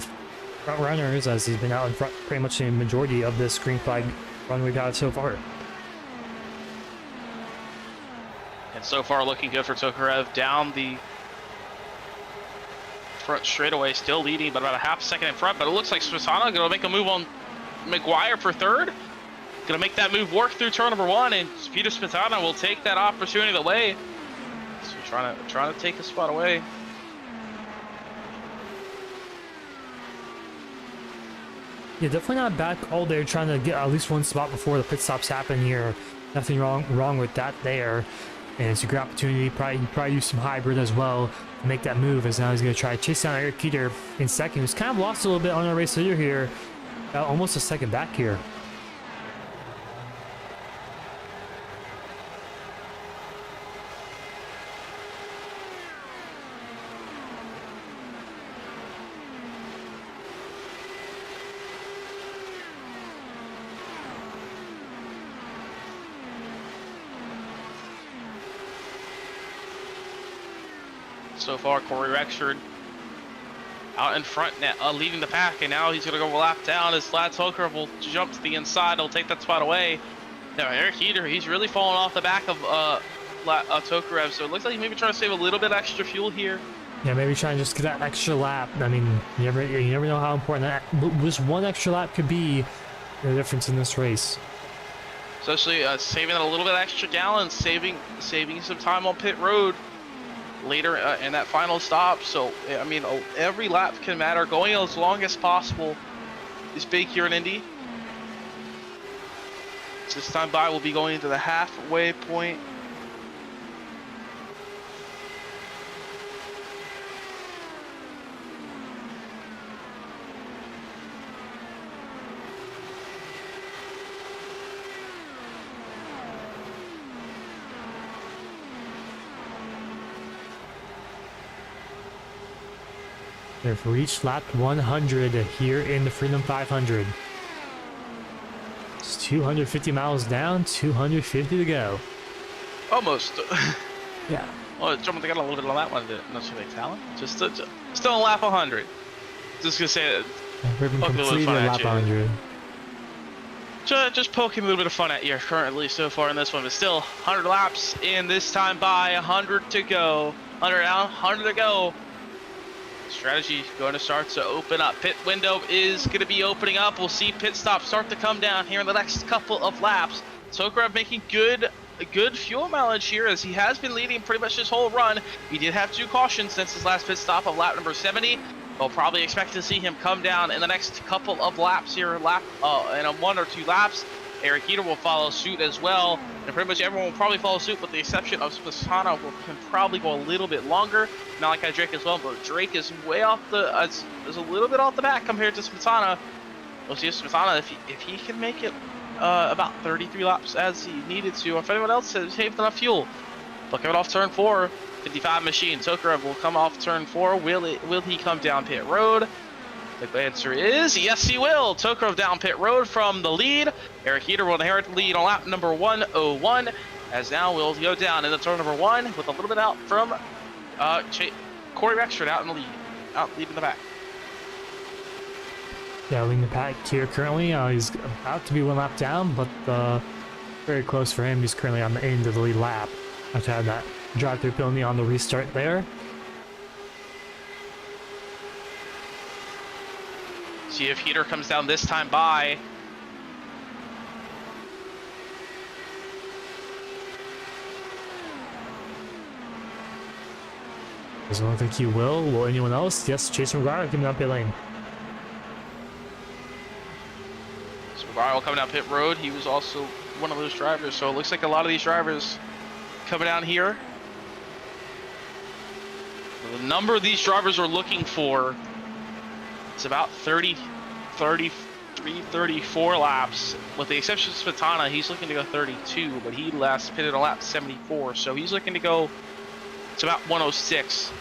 front runners, as he's been out in front pretty much the majority of this green flag run we've got so far. And so far looking good for Tokarev down the front straightaway, still leading, but about a half second in front. But it looks like Smetana gonna make a move on McGuire for third. Gonna make that move work through turn number 1, and Peter Smetana will take that opportunity away. So trying to take a spot away. Yeah, definitely not a bad call there, trying to get at least one spot before the pit stops happen here. Nothing wrong with that there. And it's a great opportunity. Probably use some hybrid as well to make that move, as now he's going to try to chase down Eric Keeter in second, who's kind of lost a little bit on our race leader here. Almost a second back here. So far, Corey Rexford out in front, leading the pack, and now he's going to go a lap down as Vlad Tokarev will jump to the inside. He'll take that spot away. Now, Eric Heater, he's really falling off the back of Tokarev, so it looks like he's maybe trying to save a little bit extra fuel here. Yeah, maybe try and just get that extra lap. I mean, you never know how important that just one extra lap could be the difference in this race. Especially saving a little bit extra gallons, saving some time on pit road later in that final stop. So I mean, every lap can matter. Going as long as possible is big here in Indy. So this time by will be going into the halfway point. They've reached lap 100 here in the Freedom 500. It's 250 miles down, 250 to go. Almost. Yeah. Well, jumping the gun a little bit on that one. Not too big talent. Just still on lap 100. Just gonna say it. We've completed lap 100. Just poking a little bit of fun at you currently so far in this one, but still 100 laps in this time by, 100 to go. 100 down, 100 to go. Strategy going to start to open up. Pit window is going to be opening up. We'll see pit stops start to come down here in the next couple of laps. Tokarev making good fuel mileage here, as he has been leading pretty much his whole run. He did have 2 cautions since his last pit stop of lap number 70. We'll probably expect to see him come down in the next couple of laps here, in 1 or 2 laps. Eric Heater will follow suit as well, and pretty much everyone will probably follow suit with the exception of Smetana, who can probably go a little bit longer. Malachi Drake as well, but Drake is way off is a little bit off the back compared to Smetana. We'll see if Smetana, if he can make it about 33 laps as he needed to, or if anyone else has saved enough fuel. But coming off turn 4, 55 machine, Tokarev will come off turn 4. Will he come down pit road? The answer is yes, he will. Tokarev down pit road from the lead. Eric Heater will inherit the lead on lap number 101, as now we'll go down in the turn number 1 with a little bit out from Corey Rexford out in the lead, leading the back. Yeah, leading the pack here currently. He's about to be 1 lap down, but very close for him. He's currently on the end of the lead lap after having that drive-through penalty on the restart there. See if Heater comes down this time by. Doesn't look like he will. Will anyone else? Yes, Chase McGuire coming down pit lane. So McGuire coming down pit road. He was also one of those drivers. So it looks like a lot of these drivers coming down here. The number of these drivers we're looking for, it's about 33, 34 laps. With the exception of Smetana, he's looking to go 32, but he last pitted on lap 74. So he's looking to go, it's about 106.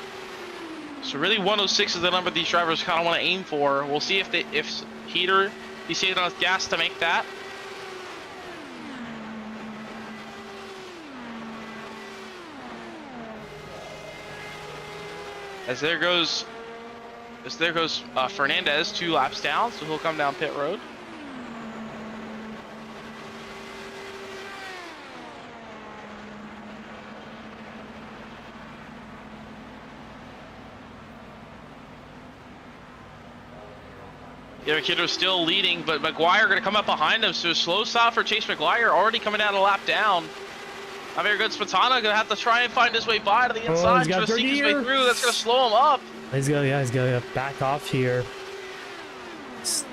So really 106 is the number these drivers kind of want to aim for. We'll see if Heater He saved enough gas to make that. As there goes Fernandez 2 laps down, so he'll come down pit road. Kiddo's still leading, but McGuire going to come up behind him, so slow stop for Chase McGuire, already coming down a lap down. Not very good. Spatana going to have to try and find his way by to the inside, trying to sneak his way through. That's going to slow him up. He's gonna back off here. That's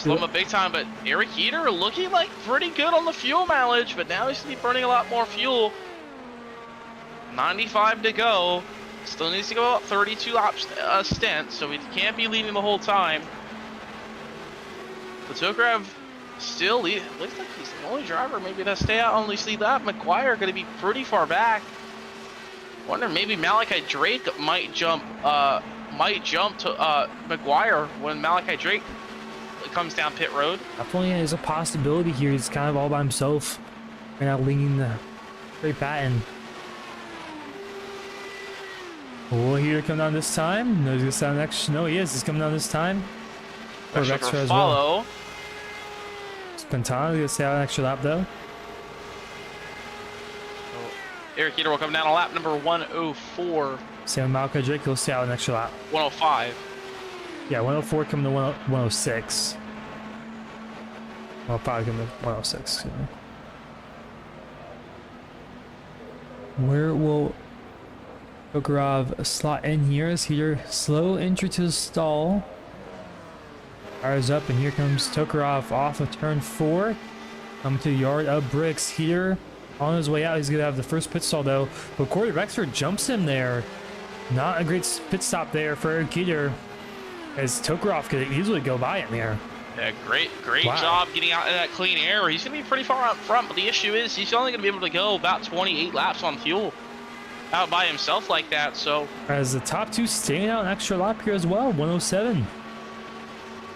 slow him up big time, but Eric Eater looking like pretty good on the fuel mileage, but now he's going to be burning a lot more fuel. 95 to go. Still needs to go about 32 laps stint, so he can't be leading the whole time. But Tokarev still leading. Looks like he's the only driver maybe to stay out on the lead lap. McGuire going to be pretty far back. Wonder maybe Malachi Drake might jump to McGuire when Malachi Drake comes down pit road. Definitely is a possibility here. He's kind of all by himself and now leading the Trey Patton. Will he come down this time? No, he's gonna stand next. No, he is. He's coming down this time. Or extra as well. Spantana gonna stay out an extra lap though. Eric Eater will come down on lap number 104. Same Malachi Drake, he'll stay out an extra lap. 105. Yeah, 104 coming to 106. 105 coming to 106. Excuse me. Where will Tokarev slot in here as Heater slow entry to the stall. Tires up, and here comes Tokarev off of turn 4. Coming to the yard of Bricks. Heater on his way out. He's gonna have the first pit stall though, but Corey Rexford jumps him there. Not a great pit stop there for Eric Heater, as Tokarev could easily go by him there. Yeah, great job getting out of that clean air. He's gonna be pretty far out front, but the issue is he's only gonna be able to go about 28 laps on fuel out by himself like that. So as the top two staying out an extra lap here as well, 107.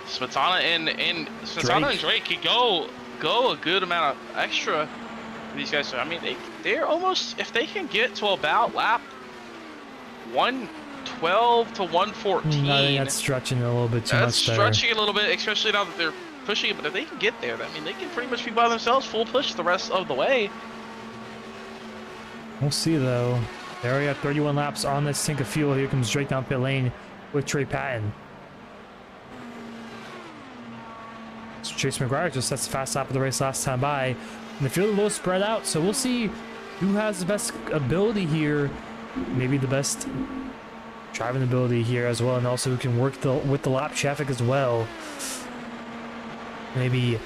Spatana and Drake could go a good amount of extra. These guys, I mean, they're almost, if they can get to about lap 112 to 114. I think that's stretching a little bit too much. That's stretching a little bit, especially now that they're pushing it. But if they can get there, I mean, they can pretty much be by themselves, full push the rest of the way. We'll see though. They already have 31 laps on this tank of fuel. Here comes Drake down pit lane with Trey Patton. So Chase McGuire just sets the fast lap of the race last time by. And the field is a little spread out, so we'll see who has the best ability here. Maybe the best driving ability here as well, and also who can work with the lap traffic as well. Maybe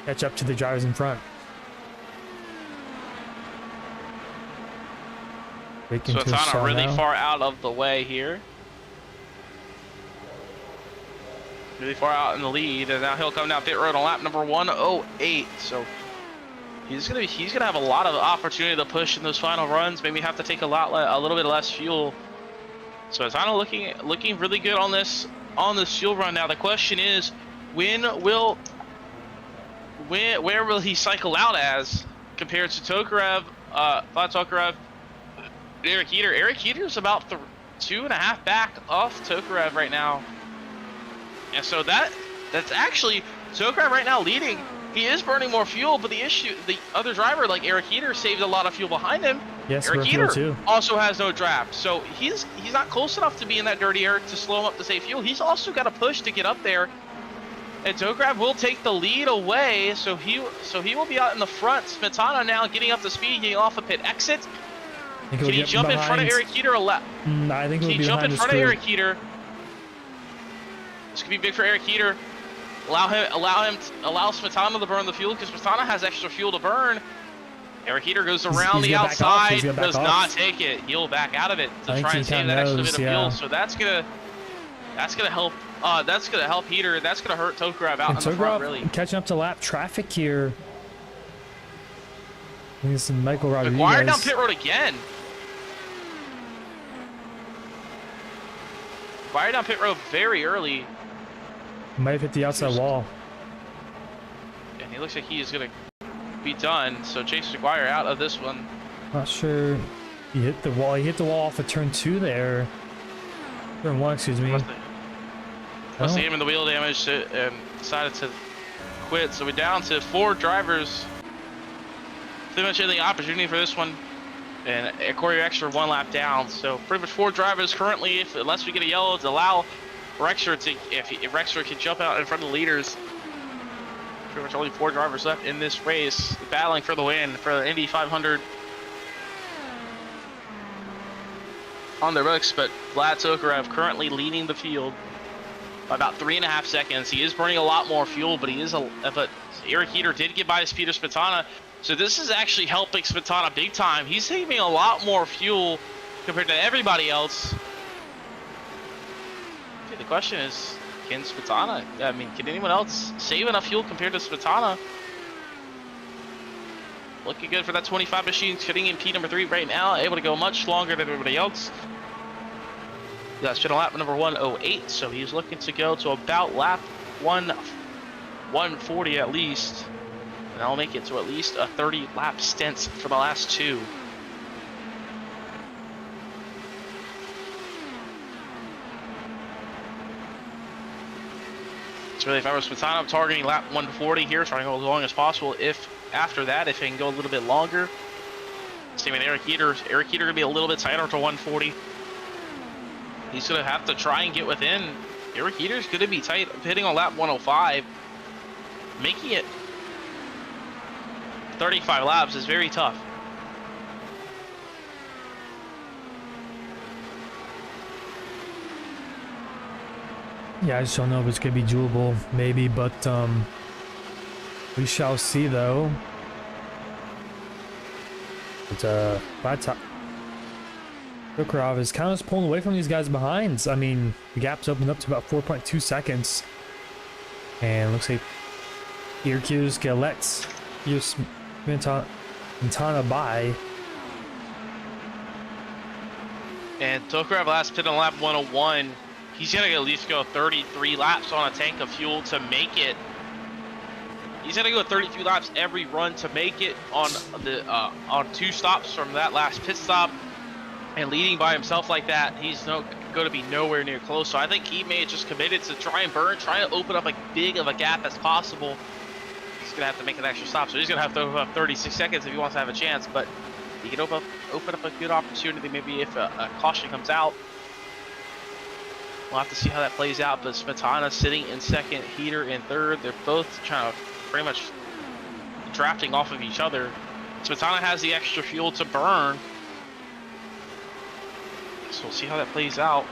catch up to the drivers in front. So it's on really far out of the way here. Really far out in the lead, and now he'll come down pit road on lap number 108. So he's gonna have a lot of opportunity to push in those final runs. Maybe have to take a little bit less fuel. So it's kind of looking really good on this fuel run. Now the question is, where will he cycle out as compared to Tokarev? Tokarev, Eric Heater. Eric Heater's about 2.5 back off Tokarev right now. And so that's actually Tokarev right now leading. He is burning more fuel, but the other driver like Eric Heater saved a lot of fuel behind him. Yes, Eric Heater also has no draft, so he's not close enough to be in that dirty air to slow him up to save fuel. He's also got to push to get up there, and Tokarev will take the lead away. So he will be out in the front. Smetana now getting up to speed, getting off a pit exit. Can he jump in front of Eric Heater? I think can he jump in front of Eric Heater? This could be big for Eric Heater. Allow Smetana to burn the fuel, because Smetana has extra fuel to burn. Eric Heater goes around the outside, does not take it. He'll back out of it to try and save that extra bit of fuel. So that's gonna help. That's gonna help Heater. That's gonna hurt Tokarev out in the front, really. Catching up to lap traffic here. There's some Michael Rodriguez. McGuire down pit road again. McGuire down pit road very early. Might have hit the outside wall. And he looks like he is going to be done. So Chase McGuire out of this one. Not sure. He hit the wall. He hit the wall off of turn 2 there. Turn 1, excuse me. Must have him in the wheel damage and decided to quit. So we're down to 4 drivers. Pretty much any opportunity for this one. And Corey Rexer 1 lap down. So pretty much 4 drivers currently, unless we get a yellow, to allow Rexer to, if Rexer can jump out in front of the leaders. Pretty much only 4 drivers left in this race, battling for the win for the Indy 500 on the books. But Vlad Tokarev currently leading the field by about 3.5 seconds. He is burning a lot more fuel, but but Eric Heater did get by his Peter Spatana. So this is actually helping Spatana big time. He's saving a lot more fuel compared to everybody else. Okay, the question is, can Spatana, can anyone else save enough fuel compared to Spatana? Looking good for that 25 machine, sitting in P number 3 right now, able to go much longer than everybody else. That's been lap number 108, so he's looking to go to about lap 140 at least. And that'll make it to at least a 30 lap stint for the last 2. It's really, if I were Spatana, I'm targeting lap 140 here, trying to go as long as possible. If after that, if it can go a little bit longer. Same with Eric Heater. Eric Heater gonna be a little bit tighter to 140. He's gonna have to try and get within. Eric Heater's gonna be tight, hitting on lap 105. Making it 35 laps is very tough. Yeah, I just don't know if it's gonna be doable, maybe, but we shall see though. But Tokarev is kind of just pulling away from these guys behind. I mean, the gap's opened up to about 4.2 seconds, and looks like Heater's gonna let Spatana by. And Tokarev last pit on lap 101. He's gonna at least go 33 laps on a tank of fuel to make it. He's gonna go 33 laps every run to make it on the on 2 stops from that last pit stop. And leading by himself like that, he's going to be nowhere near close. So I think he may have just committed to try and burn, trying to open up as big of a gap as possible. He's going to have to make an extra stop, so he's going to have to open up 36 seconds if he wants to have a chance. But he can open up a good opportunity, maybe if a caution comes out. We'll have to see how that plays out. But Spatana sitting in second, Heater in third. They're both trying to pretty much drafting off of each other. Spatana has the extra fuel to burn. So we'll see how that plays out.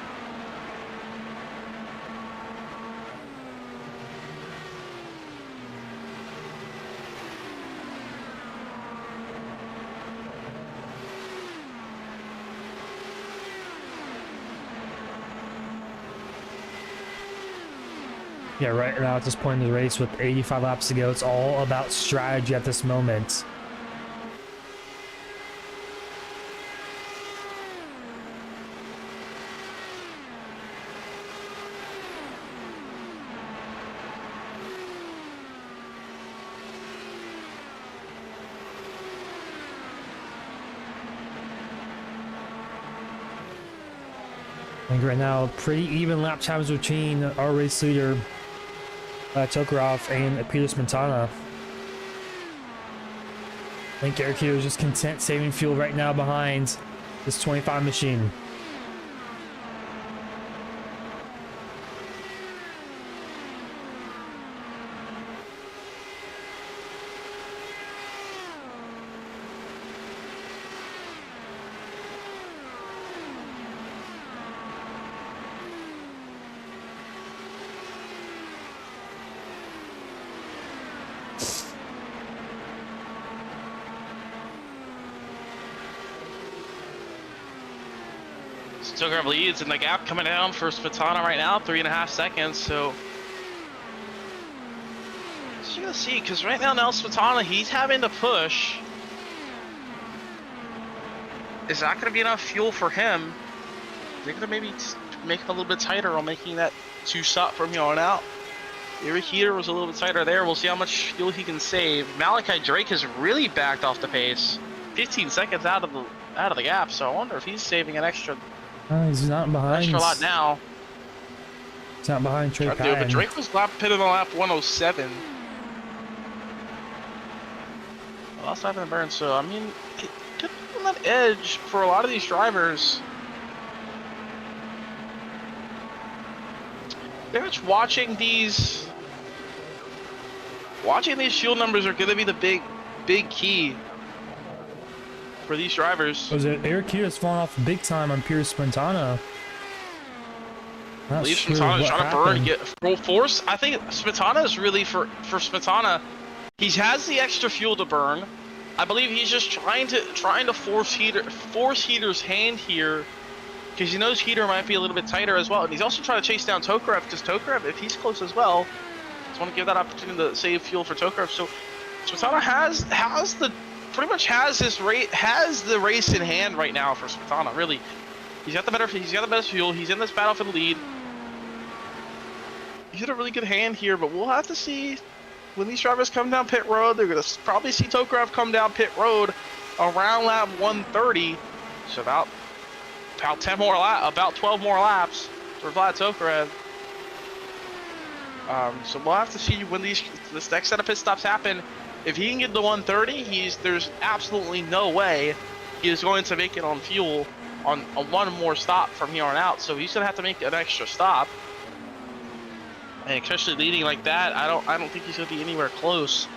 Yeah, right now at this point in the race with 85 laps to go, it's all about strategy at this moment. I think right now, pretty even lap times between our race leader, Tokarev, and Peter Spatana. I think Eric Heater is just content saving fuel right now behind this 25 machine. Tokarev leads, and the gap coming down for Spatana right now, 3.5 seconds. So you're gonna see, because right now Spatana, he's having to push. Is that gonna be enough fuel for him? They're gonna maybe make him a little bit tighter on making that 2 stop from here on out. Erie Heater was a little bit tighter there. We'll see how much fuel he can save. Malachi Drake has really backed off the pace. 15 seconds out of the gap, so I wonder if he's saving an extra He's not behind. lot now. He's not behind Trey Patton. But Drake was pitted on lap 107. Last lap in the burn, so I mean, it could be on that edge for a lot of these drivers. Pretty much watching these fuel numbers are going to be the big key for these drivers. Was it Eric Heater's falling off big time on Pierce Spontana? I believe Spontana's trying to burn, get full force. I think Spontana is really for Spontana. He has the extra fuel to burn. I believe he's just trying to force Heater's hand here, because he knows Heater might be a little bit tighter as well, and he's also trying to chase down Tokarev, because Tokarev, if he's close as well, just want to give that opportunity to save fuel for Tokarev. So Spontana pretty much has the race in hand right now for Spontana. Really, he's got the best fuel. He's in this battle for the lead. He's in a really good hand here, but we'll have to see when these drivers come down pit road. They're gonna probably see Tokarev come down pit road around lap 130. So about 12 more laps for Vlad Tokarev. So we'll have to see when this next set of pit stops happen. If he can get to 130, there's absolutely no way he is going to make it on fuel on one more stop from here on out. So he's gonna have to make an extra stop. And especially leading like that, I don't think he's gonna be anywhere close.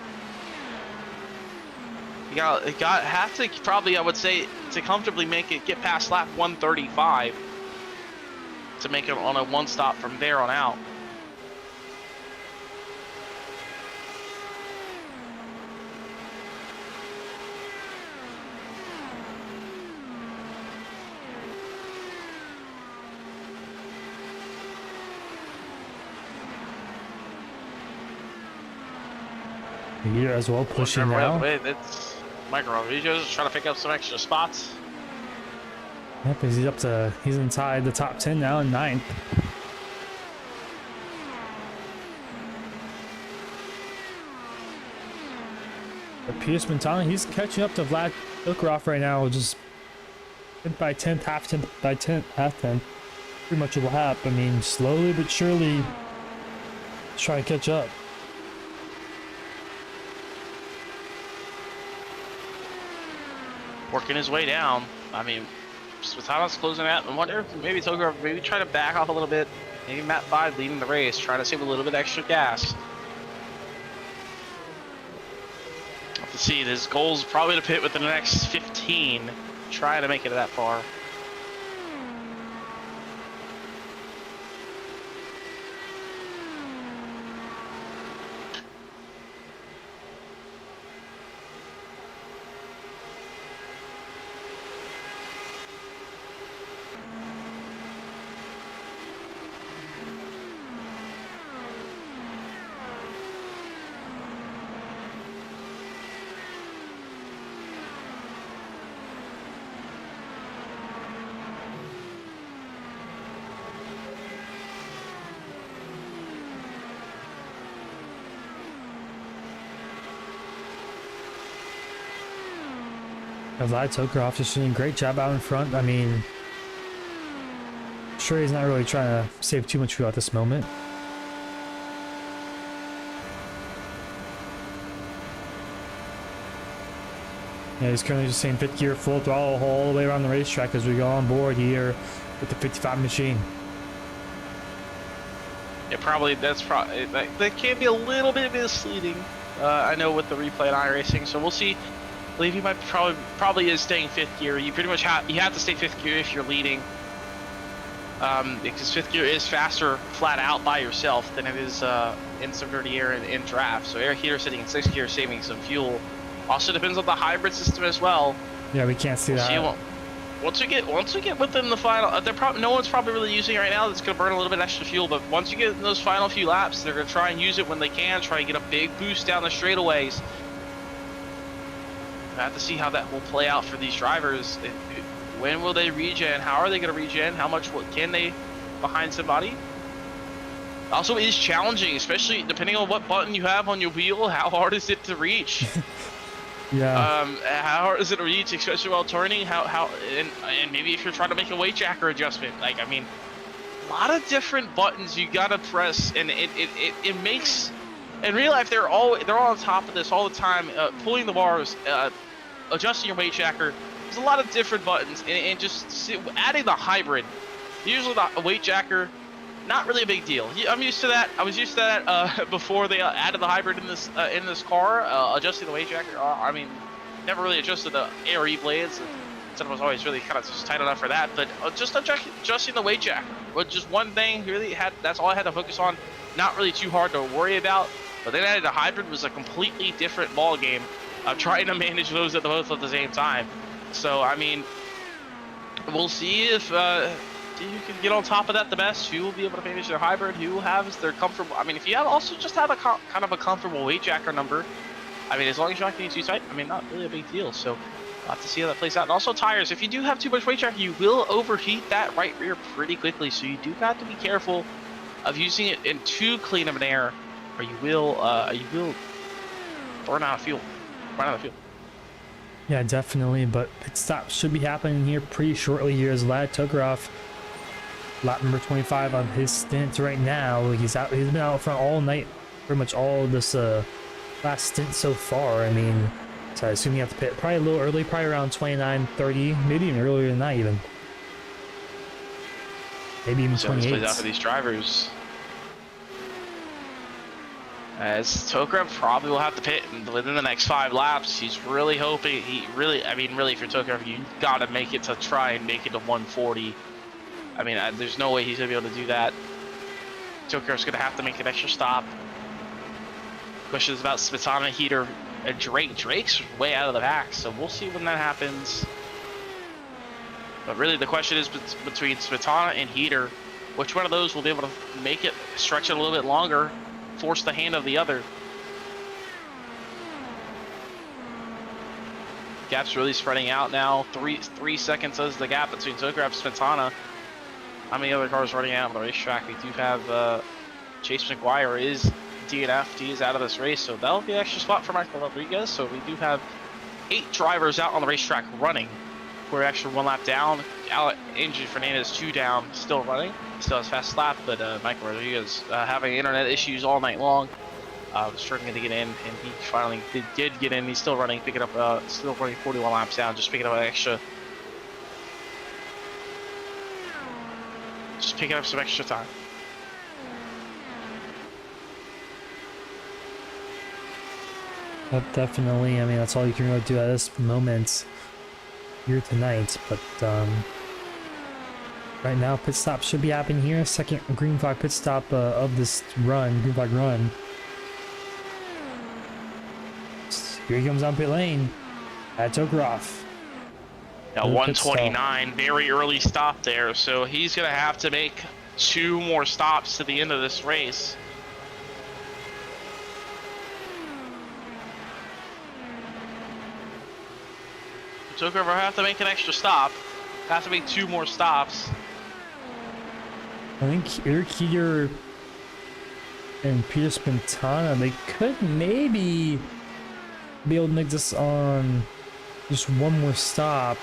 Have to probably, I would say, to comfortably get past lap 135 to make it on a one stop from there on out. Heater as well pushing now. It's Michael Rodriguez trying to pick up some extra spots. Yep, he's inside the top 10 now in 9th. But Pierce Montana, he's catching up to Vlad Tokarev right now, just 10th by 10th, half 10th by 10th, half 10th. Pretty much a lap. I mean, slowly but surely trying to catch up. Working his way down. I mean, Spontana's closing out. I wonder if maybe Tokarev maybe try to back off a little bit. Maybe Matt 5 leading the race, trying to save a little bit extra gas. Have to see. His goal is probably to pit within the next 15. Try to make it that far. Vlad Tokarev just doing a great job out in front. I mean, sure, he's not really trying to save too much fuel at this moment. Yeah, he's currently just saying 5th gear full throttle all the way around the racetrack as we go on board here with the 55 machine. That can be a little bit misleading. I know with the replay on iRacing, so we'll see. I believe he might probably is staying 5th gear. You pretty much have to stay 5th gear if you're leading, because 5th gear is faster flat out by yourself than it is in some dirty air and in draft. So air heater sitting in 6th gear, saving some fuel. Also depends on the hybrid system as well. Yeah, we can't see that. Once we get within the final, no one's probably really using it right now. That's gonna burn a little bit extra fuel. But once you get in those final few laps, they're gonna try and use it when they can. Try and get a big boost down the straightaways. I have to see how that will play out for these drivers. When will they regen? How are they going to regen? How much can they behind somebody? Also is challenging, especially depending on what button you have on your wheel. How hard is it to reach? Yeah. How hard is it to reach, especially while turning? And maybe if you're trying to make a weight jacker adjustment, like, I mean, a lot of different buttons you gotta press, and it makes, in real life they're all on top of this all the time, pulling the bars, adjusting your weight jacker. There's a lot of different buttons, and just adding the hybrid. Usually the weight jacker, not really a big deal. I'm used to that. I was used to that before they added the hybrid in this car, adjusting the weight jacker. I mean, never really adjusted the ARE blades. It was always really kind of just tight enough for that. But just adjusting the weight jacker was just one thing. Really that's all I had to focus on. Not really too hard to worry about. But then added the hybrid was a completely different ball game. Trying to manage those at both at the same time. So I mean, we'll see if you can get on top of that the best. Who will be able to manage their hybrid? Who has their comfortable? I mean, if you have also just have a kind of a comfortable weight jacker number, I mean, as long as you're not getting too tight, I mean, not really a big deal. So we'll have to see how that plays out. And also tires. If you do have too much weight jacker, you will overheat that right rear pretty quickly. So you do have to be careful of using it in too clean of an air, or you will burn out of fuel. Yeah, definitely. But pit stop should be happening here pretty shortly. Here's Vlad Tokarov, lap number 25 on his stint right now. He's been out front all night, pretty much all this last stint so far. I mean, so I assume you have to pit probably a little early, probably around 29:30, maybe even earlier than that, even maybe even 28. Plays out for these drivers. As Tokarev probably will have to pit within the next 5 laps. He's really hoping, I mean, really, for Tokarev, you gotta make it to try and make it to 140. I mean, there's no way he's gonna be able to do that. Tokarev's gonna have to make an extra stop. Question is about Smetana, Heater, and Drake. Drake's way out of the pack, so we'll see when that happens. But really, the question is between Smetana and Heater, which one of those will be able to make it, stretch it a little bit longer, force the hand of the other. Gap's really spreading out now. Three seconds is the gap between Tokarev and Smetana. How many other cars running out on the racetrack? We do have Chase McGuire is DNF. He is out of this race, so that'll be an extra spot for Michael Rodriguez. So we do have 8 drivers out on the racetrack running. We're actually 1 lap down. Angie Fernandez 2 down, still running. Still has fast lap, but Michael Rodriguez having internet issues all night long. Was struggling to get in, and he finally did get in. He's still running, picking up, still running 41 laps down, just picking up an extra. Just picking up some extra time. Definitely. I mean, that's all you can really do at this moment here tonight. But right now, pit stop should be happening here. Second green flag pit stop of this run, green flag run. Here he comes on pit lane at Tokarov. Now 129, very early stop there, so he's gonna have to make 2 more stops to the end of this race. Tokarev will have to make an extra stop. Have to make 2 more stops. I think Eric Heater and Peter Spintana, they could maybe be able to make this on just 1 more stop.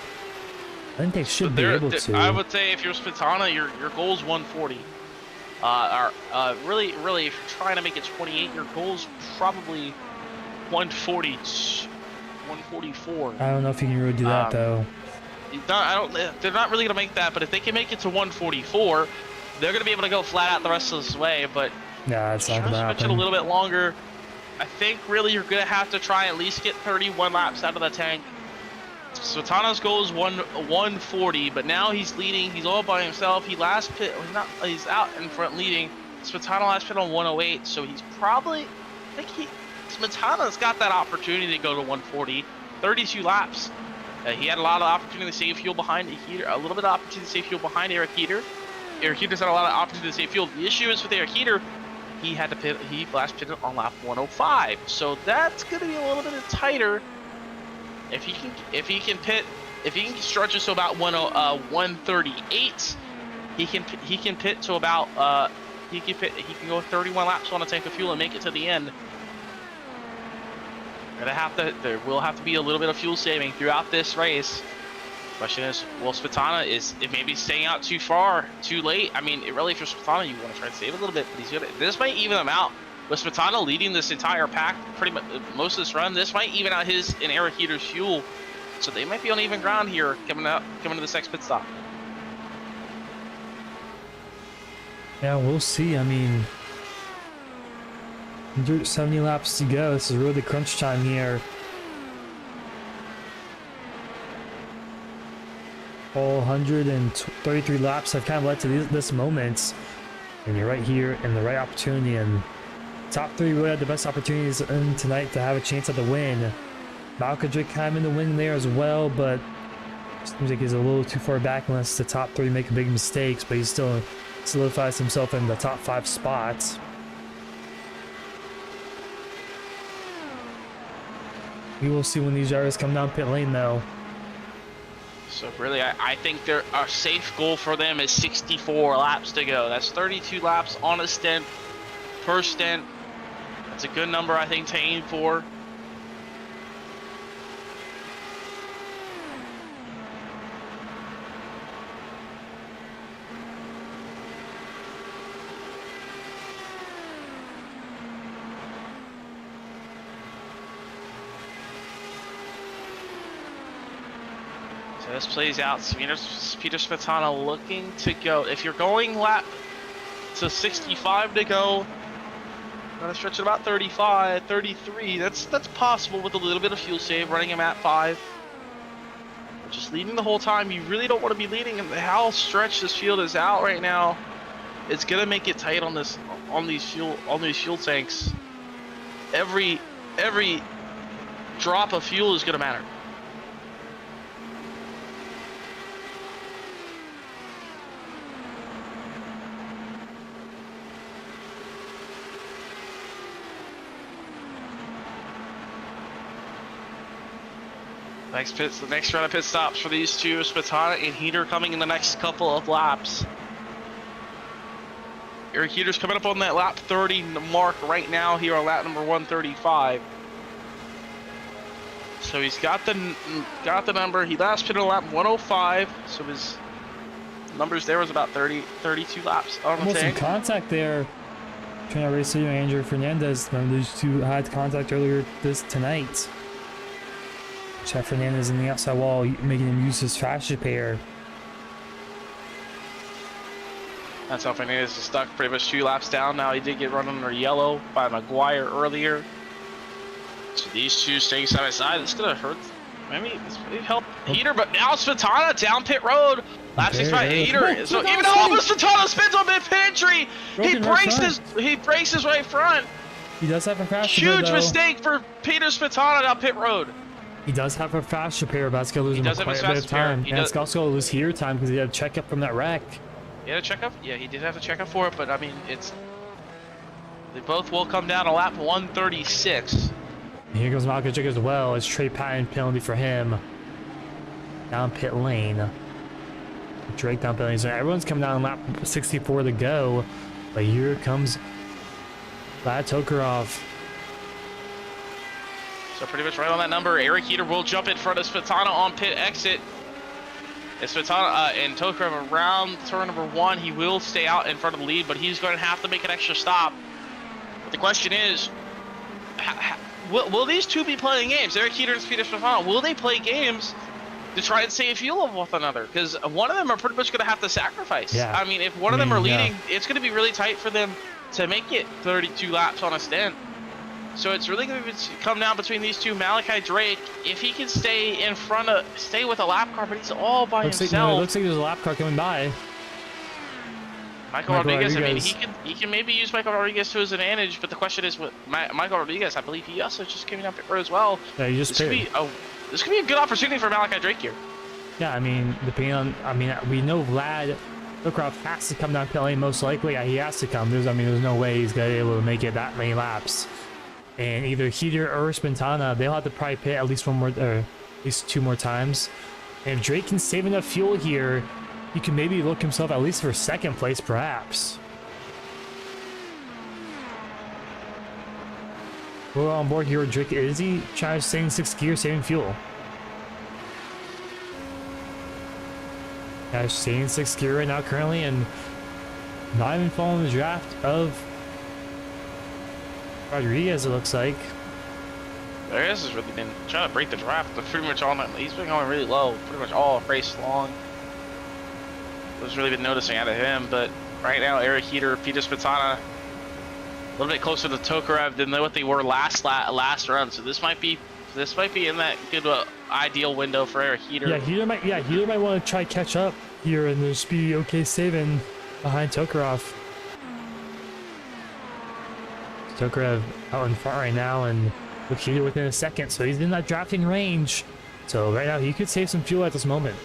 I think they should be able to. I would say if you're Spintana, your goal is 140. Really, if you're trying to make it 28, your goal is probably 140, 144. I don't know if you can really do that though. They're not really gonna make that, but if they can make it to 144, they're gonna be able to go flat out the rest of this way. But yeah, it's not gonna happen. Switch it a little bit longer. I think really you're gonna have to try at least get 31 laps out of the tank. Smetana's goal is 140, but now he's leading. He's all by himself. He's out in front leading. Smetana last pit on 108, so he's probably, Smetana's got that opportunity to go to 140. 32 laps. He had a lot of opportunity to save fuel behind Heater, a little bit of opportunity to save fuel behind Eric Heater. Eric Heater's had a lot of opportunity to save fuel. The issue is with Eric Heater, he had to pit. He last pitted on lap 105, so that's going to be a little bit tighter. If he can stretch it to about 138, he can pit to about he can go 31 laps on a tank of fuel and make it to the end. There will have to be a little bit of fuel saving throughout this race. Question is, will Spatana is it maybe staying out too far, too late? I mean, really, if you're Spatana, you want to try and save a little bit, but he's gonna. This might even him out. With Spatana leading this entire pack, pretty much most of this run, this might even out his and Eric Heater's fuel. So they might be on even ground here coming to this next pit stop. Yeah, we'll see. I mean, 170 laps to go. This is really crunch time here. All 133 laps have kind of led to this moment. And you're right here in the right opportunity. And top three really had the best opportunities in tonight to have a chance at the win. Malka kind of in the win there as well, but seems like he's a little too far back unless the top three make big mistakes, but he still solidifies himself in the top 5 spots. We will see when these drivers come down pit lane though. So really, I think a safe goal for them is 64 laps to go. That's 32 laps on a stint, per stint. That's a good number, I think, to aim for. So this plays out. Peter Spatana looking to go. If you're going lap to 65 to go, gonna stretch at about 35, 33. That's possible with a little bit of fuel save, running him at 5. But just leading the whole time, you really don't want to be leading. And how stretched this field is out right now, it's gonna make it tight on these fuel tanks. Every drop of fuel is gonna matter. The next round of pit stops for these two, Spatana and Heater, coming in the next couple of laps. Eric Heater's coming up on that lap 30 mark right now here on lap number 135. So he's got the number. He last pitted on lap 105, so his numbers there was about 32 laps on the almost tank. in contact there. Trying to race here, Andrew Fernandez. Those two had contact earlier tonight. Chad Fernandez in the outside wall, making him use his fast repair. That's how Fernandez is stuck pretty much 2 laps down now. He did get run under yellow by Maguire earlier. So these two staying side by side. It's gonna hurt. Maybe it's help Heater, but now Spatana down pit road. Lap 65 Heater. So even though Spatana spins on mid pit entry, he breaks his right front. He does have a fast huge mistake for Peter Spatana down pit road. He does have a fast repair, but that's gonna lose him quite a bit of time. And it's also gonna lose Heater time because he had a checkup from that wreck. He had a checkup? Yeah, he did have a checkup for it, but I mean, they both will come down to lap 136. And here goes Malkic as well. It's Trey Patton penalty for him. Down pit lane. Drake down pit lane. So everyone's coming down lap 64 to go. But here comes Vlad Tokarov. So pretty much right on that number. Eric Heater will jump in front of Spatana on pit exit. If Spatana and Tokarov around turn number 1, he will stay out in front of the lead, but he's going to have to make an extra stop. But the question is, will these two be playing games? Eric Heater and Peter Spatana, will they play games to try and save fuel of one another? Because one of them are pretty much going to have to sacrifice. Yeah. I mean, if one of them are leading, it's going to be really tight for them to make it 32 laps on a stint. So it's really going to come down between these two. Malachi Drake, if he can stay with a lap car, but he's all by himself. It looks like there's a lap car coming by. Michael Rodriguez, I mean, he can maybe use Michael Rodriguez to his advantage, but the question is with Michael Rodriguez, I believe he also just came down pit road as well. Yeah, he just this could be a good opportunity for Malachi Drake here. Yeah, I mean, depending on, we know Vlad Tokarov has to come down pit lane most likely. Yeah, he has to come. There's no way he's gonna be able to make it that many laps. And either Heater or Spatana, they'll have to probably pit at least at least 2 more times. And if Drake can save enough fuel here, he can maybe look himself at least for 2nd place, perhaps. We're on board here with Drake. Is he trying to stay in 6th gear, saving fuel? Yeah, staying in 6th gear right now currently, and not even following the draft of Rodriguez, it looks like. Rodriguez has really been trying to break the draft pretty much all night. He's been going really low, pretty much all race long. I've really been noticing out of him, but right now, Eric Heater, Peter Spatana, a little bit closer to Tokarev than what they were last run. So this might be in that good ideal window for Eric Heater. Yeah, Heater might want to try catch up here and just be okay saving behind Tokarev. Tokarev out in front right now, and with Heater within a second, so he's in that drafting range. So right now he could save some fuel at this moment.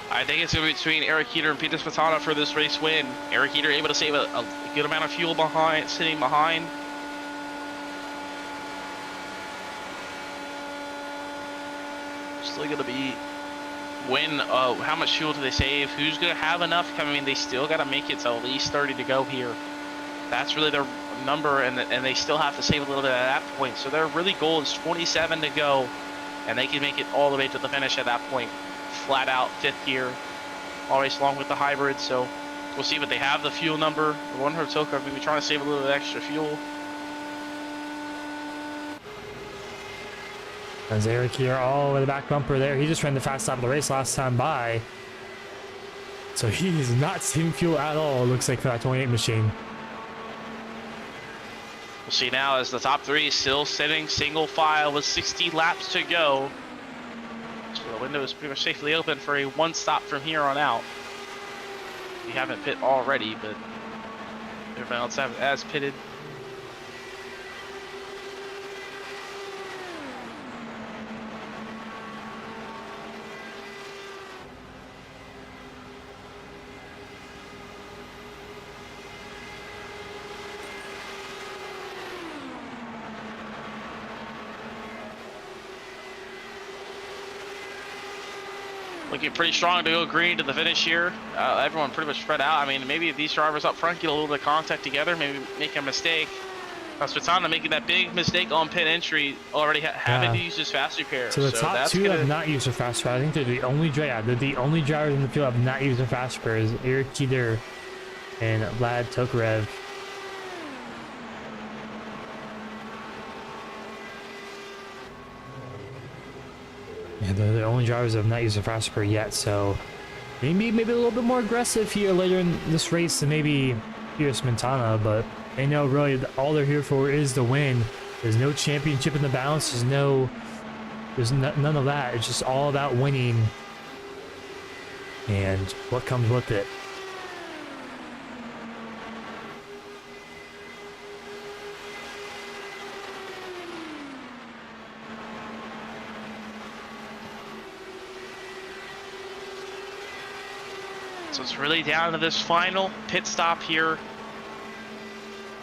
I think it's going to be between Eric Heater and Peter Spatana for this race win. Eric Heater able to save a good amount of fuel sitting behind. Still going to be win. How much fuel do they save? Who's going to have enough? I mean, they still got to make it to at least 30 to go here. That's really their number, and they still have to save a little bit at that point. So their really goal is 27 to go, and they can make it all the way to the finish at that point. Flat out 5th gear, all race long with the hybrid. So we'll see, but they have the fuel number. The one for Tokarev will be trying to save a little bit extra fuel. As Eric here all over the back bumper there, he just ran the fast lap of the race last time by. So he's not saving fuel at all, it looks like, for that 28 machine. We'll see now as the top 3 is still sitting single file with 60 laps to go. So the window is pretty much safely open for a one stop from here on out. We haven't pit already, but everybody else has pitted. Looking pretty strong to go green to the finish here. Everyone pretty much spread out. I mean, maybe if these drivers up front get a little bit of contact together, maybe make a mistake. Spatana making that big mistake on pit entry, already having to use his fast repair. So the top 2 have not used their fast repair. I think they're the only drivers in the field have not used their fast repairs. Eric Keeter and Vlad Tokarev. Yeah, they're the only drivers that have not used their fast repair yet, so maybe a little bit more aggressive here later in this race than maybe Pierce Montana, but they know really all they're here for is the win. There's no championship in the balance. There's none of that. It's just all about winning and what comes with it. So it's really down to this final pit stop here.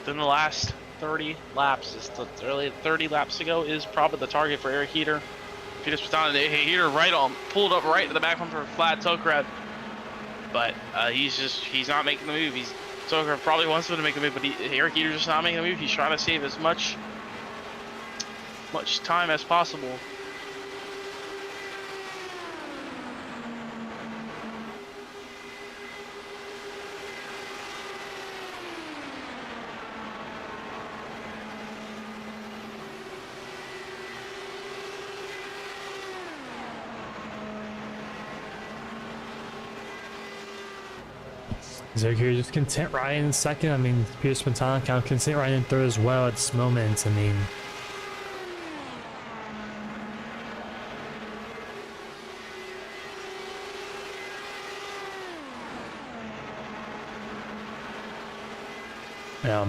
Within the last 30 laps, it's really 30 laps to go is probably the target for Eric Heater. Peter Spatana, Heater pulled up right to the back bumper for Vlad Tokarev, but he's not making the move. Tokarev probably wants him to make the move, but Eric Heater's just not making the move. He's trying to save as much time as possible. Is Eric here just content riding in second? I mean, Peter Spatana kind of content riding in third as well at this moment. I mean,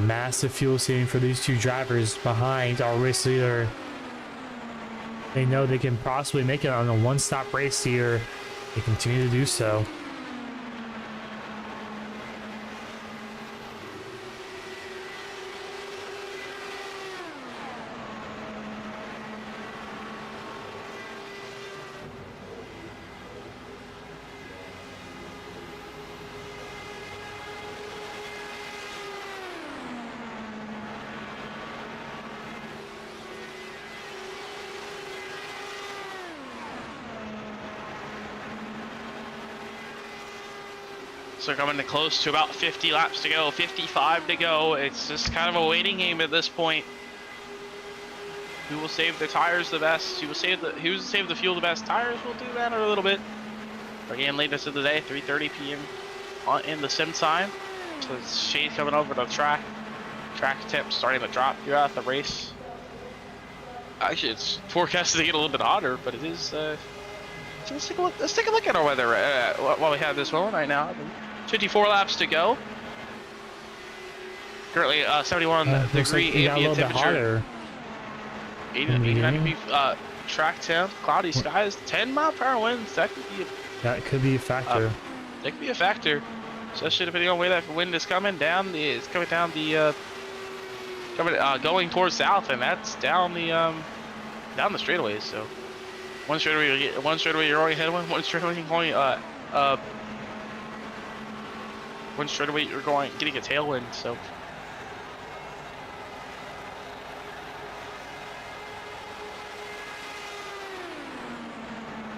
massive fuel saving for these 2 drivers behind our race leader. They know they can possibly make it on a one-stop race here. They continue to do so. So we're coming to close to about 50 laps to go, 55 to go. It's just kind of a waiting game at this point. Who will save the tires the best? Who will save the fuel the best? Tires will do that in a little bit. Again, latest of the day, 3:30 p.m. in the sim time. So it's shade coming over the track. Track temps starting to drop throughout the race. Actually, it's forecasted to get a little bit hotter, but it is. So let's take a look at our weather while we have this moment right now. 54 laps to go. Currently 71 degree like ambient temperature. 89 track temp, cloudy skies, 10-mile-per-hour winds. That could be a factor. That could be a factor, especially depending on where that wind is coming down. It's coming down the going towards south, and that's down the straightaways. So one straightaway you're going headwind, one straightaway you're going one straightaway you're going getting a tailwind. So.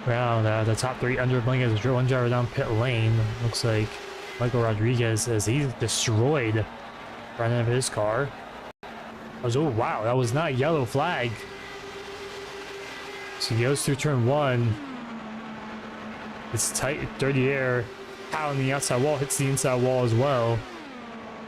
Wow, the top 3 underling is one driver down pit lane. Looks like Michael Rodriguez, as he's destroyed front end of his car. Oh wow, that was not a yellow flag. So he goes through turn 1. It's tight, dirty air. Out on the outside wall, hits the inside wall as well.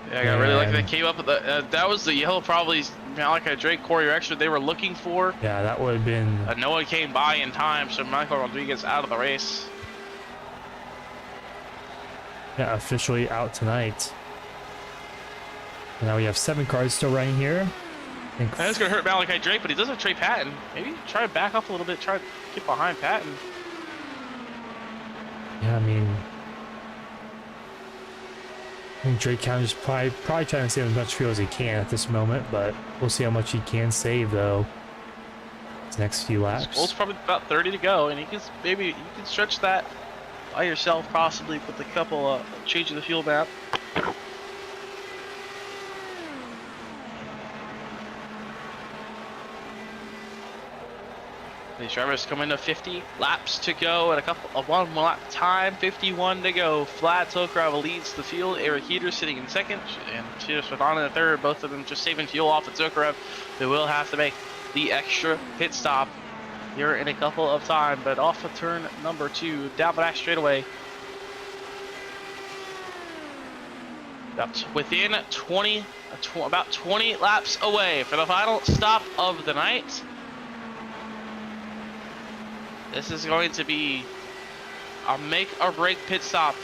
Yeah, I got really lucky that came up with the. That was the yellow, probably Malachi Drake, Corey Extra they were looking for. Yeah, that would have been. No one came by in time, so Michael Rodriguez out of the race. Yeah, officially out tonight. And now we have 7 cars still running here. That's gonna hurt Malachi Drake, but he does have Trey Patton. Maybe try to back up a little bit, try to get behind Patton. Yeah, I think Drake County is probably trying to save as much fuel as he can at this moment, but we'll see how much he can save though. His next few laps. Well, it's probably about 30 to go, and you can stretch that by yourself, possibly with a couple change of the fuel map. These drivers come into 50 laps to go and a couple of 1 lap time, 51 to go. Vlad Tokrav leads the field. Eric Heater sitting in second, and Cheers Swadon in third. Both of them just saving fuel off of Tokrav. They will have to make the extra pit stop here in a couple of time, but off of turn number 2, down the back straightaway. That's within about 20 laps away for the final stop of the night. This is going to be a make-or-break pit stop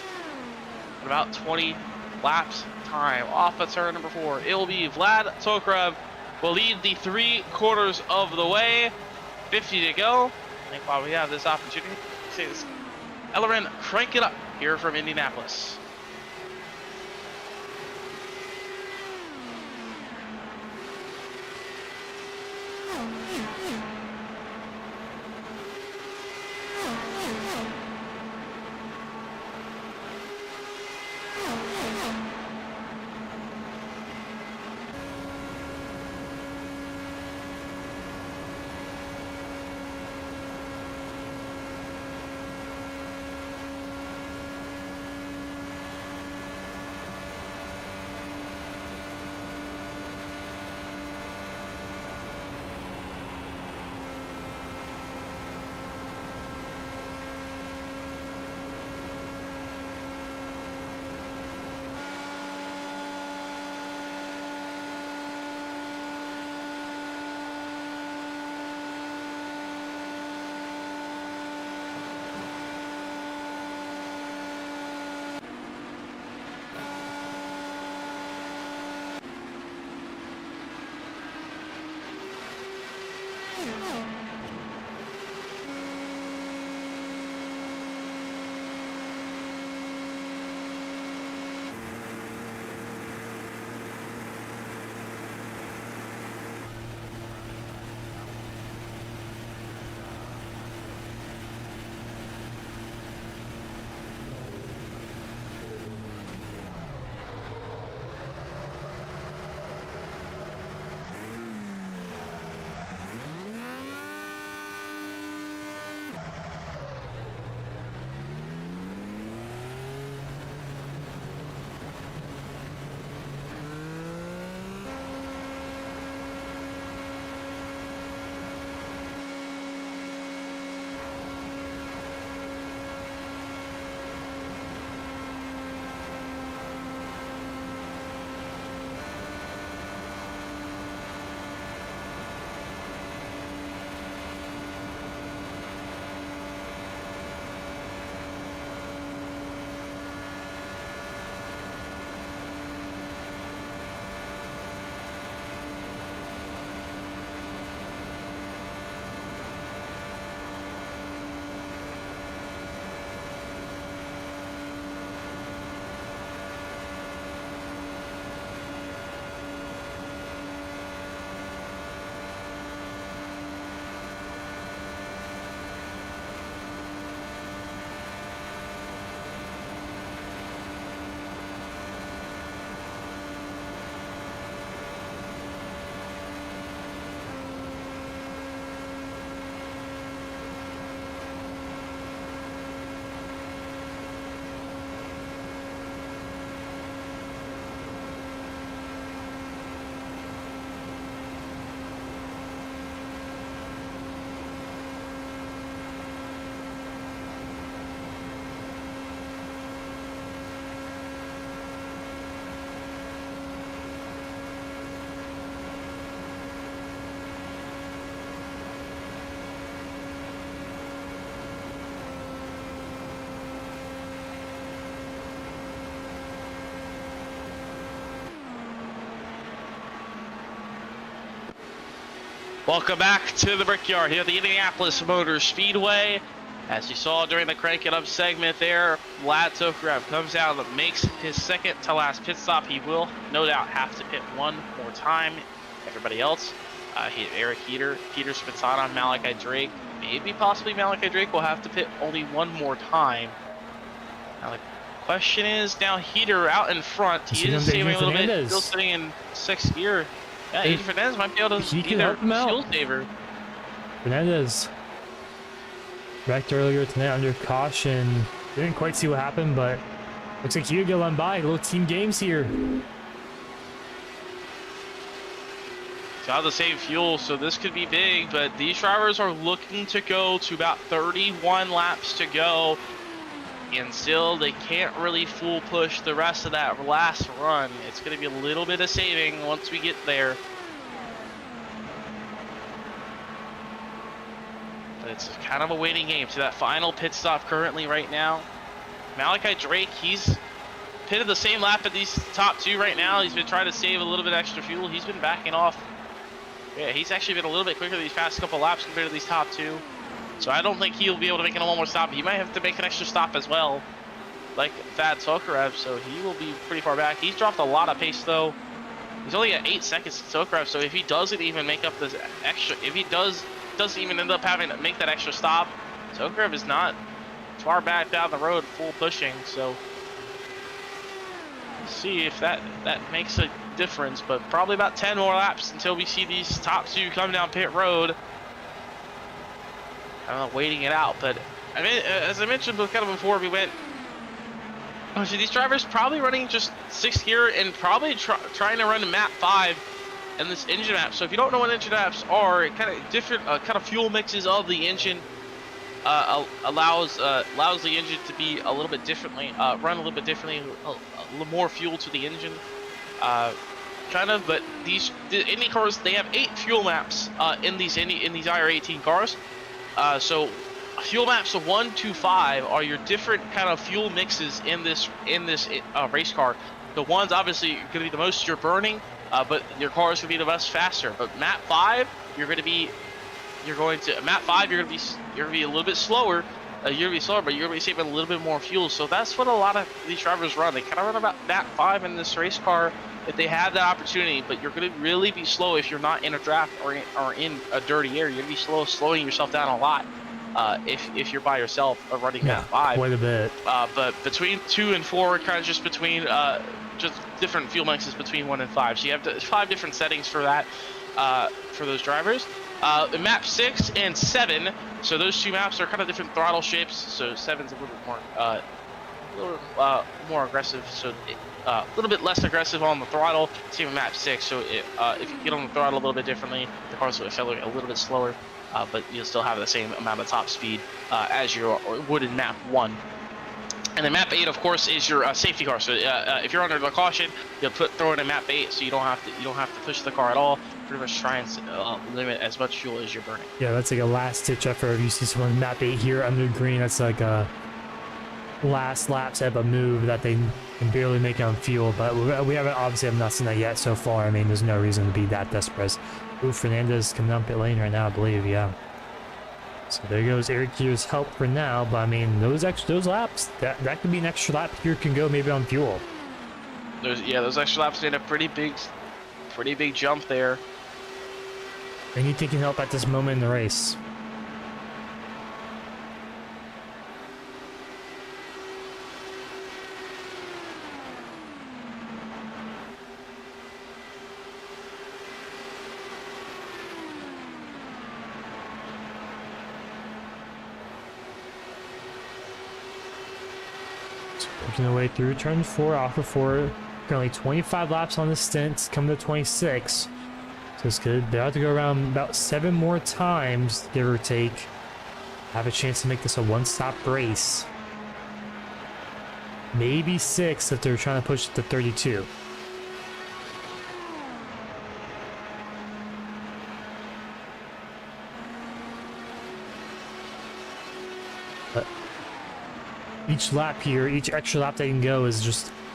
at about 20 laps time. Off of turn number 4, it will be Vlad Tokrav will lead the 3/4 of the way. 50 to go. I think while we have this opportunity, say this, LRN, crank it up here from Indianapolis. Welcome back to the Brickyard here at the Indianapolis Motor Speedway. As you saw during the crank it up segment there, Vlad Tokarev comes out and makes his second to last pit stop. He will no doubt have to pit one more time. Everybody else, Eric Peter Spatana, Malachi Drake, maybe possibly Malachi Drake will have to pit only one more time. Now the question is, now Heater out in front, he is saving a little bit, still sitting in 6th gear. Yeah, Adrian Fernandez might be able to be their fuel saver. Fernandez wrecked earlier tonight under caution. Didn't quite see what happened, but looks like you get run by. Little team games here. Got the same fuel, so this could be big, but these drivers are looking to go to about 31 laps to go. And still, they can't really full push the rest of that last run. It's going to be a little bit of saving once we get there. But it's kind of a waiting game to that final pit stop currently right now. Malachi Drake, he's pitted the same lap at these top two right now. He's been trying to save a little bit extra fuel. He's been backing off. Yeah, he's actually been a little bit quicker these past couple laps compared to these top two. So I don't think he'll be able to make one more stop. He might have to make an extra stop as well, like Vlad Tokarev, so he will be pretty far back. He's dropped a lot of pace though. He's only at 8 seconds to Tokarev, so if he doesn't even make up this extra, if he doesn't even end up having to make that extra stop, Tokarev is not far back down the road full pushing, so we'll see if that makes a difference, but probably about 10 more laps until we see these top two come down pit road. I don't know, waiting it out, but I mean, as I mentioned kind of before we went, so these drivers probably running just 6th gear and probably trying to run map 5 in this engine map. So if you don't know what engine maps are, it kind of different kind of fuel mixes of the engine allows the engine to be a little bit differently, run a little bit differently, a little more fuel to the engine, kind of. But the Indy cars, they have 8 fuel maps in these IR18 cars. So fuel maps of 1 to 5 are your different kind of fuel mixes in this race car. The ones obviously going to be the most you're burning, but your car is going to be the most faster. But map 5, you're going to be a little bit slower. You're going to be slower, but you're going to be saving a little bit more fuel. So that's what a lot of these drivers run. They kind of run about map 5 in this race car if they have that opportunity, but you're going to really be slow if you're not in a draft or in a dirty area. You're going to be slowing yourself down a lot if you're by yourself running map 5. Quite a bit. But between 2 and 4, kind of just between just different fuel mixes between 1 and 5. So you have 5 different settings for that for those drivers. Map 6 and 7, so those two maps are kind of different throttle shapes. So 7's a little bit more aggressive, so a little bit less aggressive on the throttle. Same with map 6, so if you get on the throttle a little bit differently, the cars will accelerate a little bit slower, but you'll still have the same amount of top speed as you would in map 1. And then map 8, of course, is your safety car. So if you're under the caution, you'll throw it in map 8, so you don't have to push the car at all. Pretty much try and limit as much fuel as you're burning. Yeah, that's like a last-ditch effort. If you see someone in map 8 here under green, that's like a last lap type of move that they can barely make on fuel. But we obviously have not seen that yet so far. I mean, there's no reason to be that desperate. Ooh, Fernandez coming down pit lane right now, I believe. Yeah. So there goes Eric Here's help for now, but I mean those laps that could be an extra lap here can go maybe on fuel. Those extra laps made a pretty big jump there. Anything can help at this moment in the race. Working their way through turn 4, off of 4. Currently 25 laps on the stint, coming to 26. So it's good. They have to go around about 7 more times, give or take. Have a chance to make this a one-stop race. Maybe 6 if they're trying to push it to 32. But each lap here, each extra lap they can go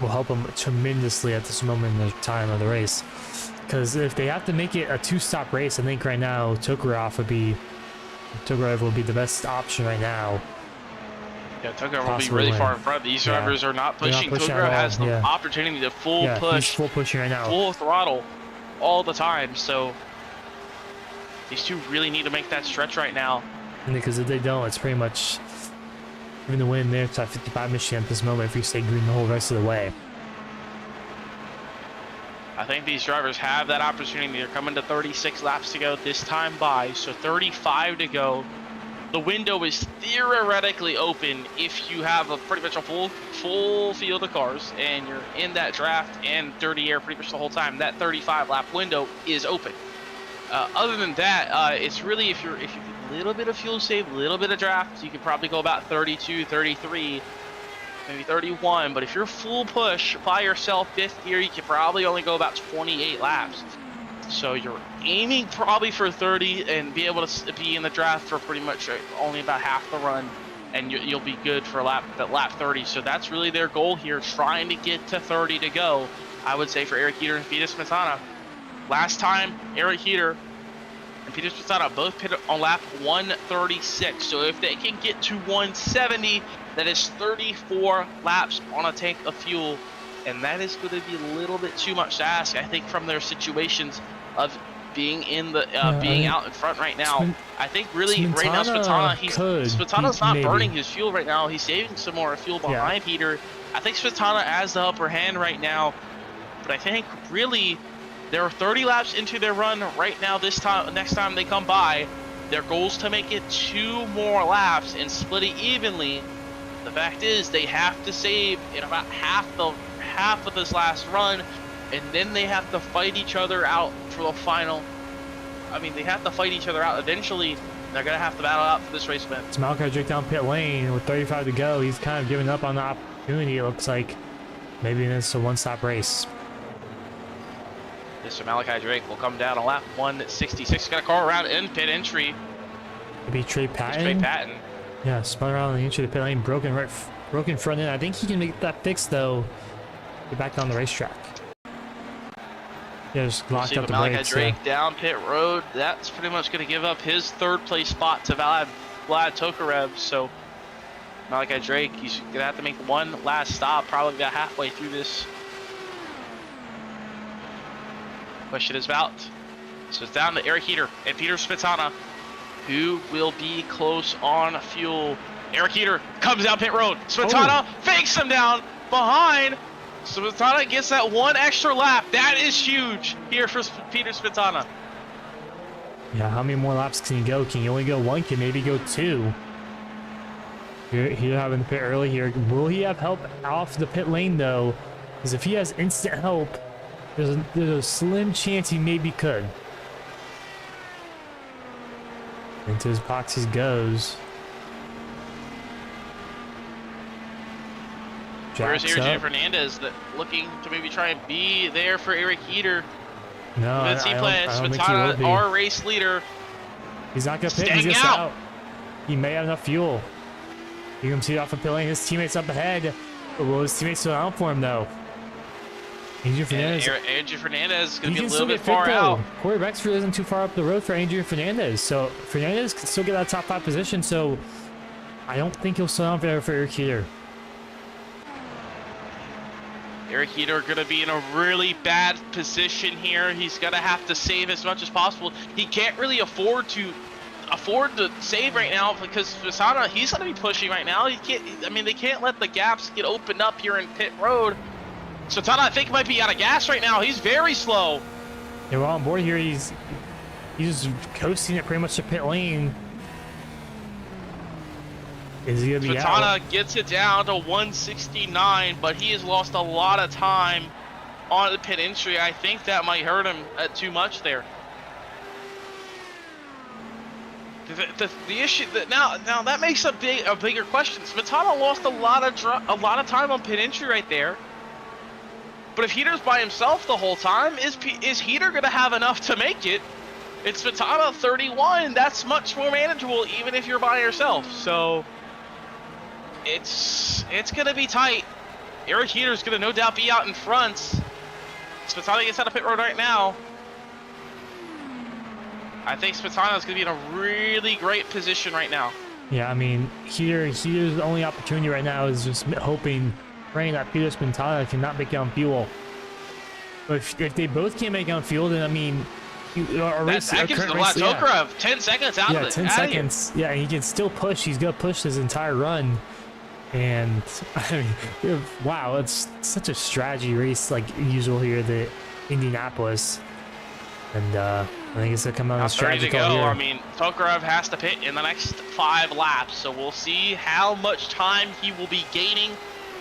will help them tremendously at this moment in the time of the race. Because if they have to make it a 2-stop race, I think right now Tokarev will be the best option right now. Yeah, Tokarev will be really far in front. These drivers are not pushing. Tokarev has the opportunity to full push, he's full pushing right now, full throttle all the time. So these two really need to make that stretch right now. And because if they don't, it's pretty much even the win there to 55 Michigan at this moment if we stay green the whole rest of the way. I think these drivers have that opportunity. They're coming to 36 laps to go this time by, so 35 to go. The window is theoretically open if you have pretty much a full field of cars and you're in that draft and dirty air pretty much the whole time. That 35 lap window is open. Other than that, it's really if you get a little bit of fuel save, a little bit of draft, you could probably go about 32, 33. Maybe 31, but if you're full push by yourself fifth gear, you can probably only go about 28 laps. So you're aiming probably for 30 and be able to be in the draft for pretty much only about half the run, and you'll be good for lap 30. So that's really their goal here, trying to get to 30 to go. I would say for Eric Heater and Peter Smetana. Last time, Eric Heater and Peter Smetana both pit on lap 136. So if they can get to 170, that is 34 laps on a tank of fuel, and that is going to be a little bit too much to ask, I think, from their situations of being in the being out in front right now. I think really right now Smetana's not burning his fuel right now. He's saving some more fuel behind Heater. I think Smetana has the upper hand right now, but I think really they're 30 laps into their run right now. Next time they come by, their goal is to make it 2 more laps and split it evenly. The fact is, they have to save in about half of this last run, and then they have to fight each other out for the final. I mean, they have to fight each other out. Eventually, they're going to have to battle out for this race win. It's Malachi Drake down pit lane with 35 to go. He's kind of giving up on the opportunity, it looks like. Maybe it's a 1-stop race. Mr. Malachi Drake will come down on lap 166. Got a car around in pit entry. Maybe Trey Patton. Yeah, spun around the entry of the pit lane, broken front end. I think he can make that fix though. Get back on the racetrack. Yeah, just locked up the brakes. Malachi Drake down pit road. That's pretty much going to give up his 3rd place spot to Vlad Tokarev. So Malachi Drake, he's going to have to make one last stop, probably about halfway through this. Question is about. So it's down to Eric Heater and Peter Smetana, who will be close on fuel. Eric Heater comes down pit road. Smetana fakes him down behind. Smetana gets that 1 extra lap. That is huge here for Peter Smetana. Yeah, how many more laps can he go? Can he only go 1? Can maybe go 2? He'll have in the pit early here. Will he have help off the pit lane though? Because if he has instant help, there's a slim chance he maybe could. Into his boxes goes. Where's AJ Fernandez looking to maybe try and be there for Eric Heater? No, I don't think he will be. Our race leader. He's not going to pit. He's just out. He may have enough fuel. You can see it off of pit lane. His teammates up ahead. But will his teammates still out for him though? Andrew Fernandez. Andrew Fernandez is going to be a little bit far out. Corey Rexford isn't too far up the road for Andrew Fernandez. So Fernandez can still get that top 5 position. So I don't think he'll slow down for Eric Heater. Eric Heater going to be in a really bad position here. He's going to have to save as much as possible. He can't really afford to save right now because Smetana, he's going to be pushing right now. He can't. I mean, they can't let the gaps get opened up here in pit road. Smetana, I think, might be out of gas right now. He's very slow. Yeah, we're on board here. He's just coasting it pretty much to pit lane. Is he gonna be out? Smetana gets it down to 169, but he has lost a lot of time on the pit entry. I think that might hurt him too much there. The issue that now that makes a bigger question. Smetana lost a lot of time on pit entry right there. But if Heater's by himself the whole time, is Heater gonna have enough to make it? It's Smetana 31. That's much more manageable, even if you're by yourself. So it's gonna be tight. Eric Heater's gonna no doubt be out in front. Smetana gets out of pit road right now. I think Spatano's going to be in a really great position right now. Yeah, I mean, here's the only opportunity right now is just hoping, praying that Peter Spatano cannot make it on fuel. But if they both can't make it on fuel, then I mean, that gives the Tokarov 10 seconds out of it. 10 seconds. Yeah, he can still push. He's gonna push his entire run. And I mean, wow, it's such a strategy race like usual here at Indianapolis. And I think it's gonna come out of strategy to go. here. I mean, Tokarov has to pit in the next 5 laps, so we'll see how much time he will be gaining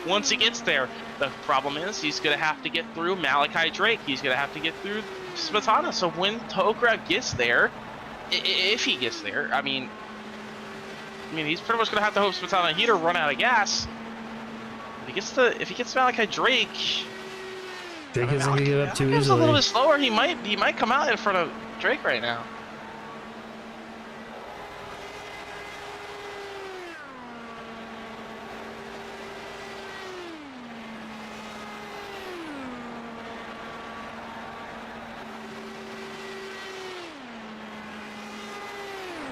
once he gets there. The problem is he's gonna have to get through Malachi Drake. He's gonna have to get through Spatana. So when Tokarov gets there, if he gets there, I mean, he's pretty much gonna have to hope Spatana Heater run out of gas. If he gets Malachi Drake. Drake isn't gonna give up too easily. He's a little bit slower. He might come out in front of Drake right now.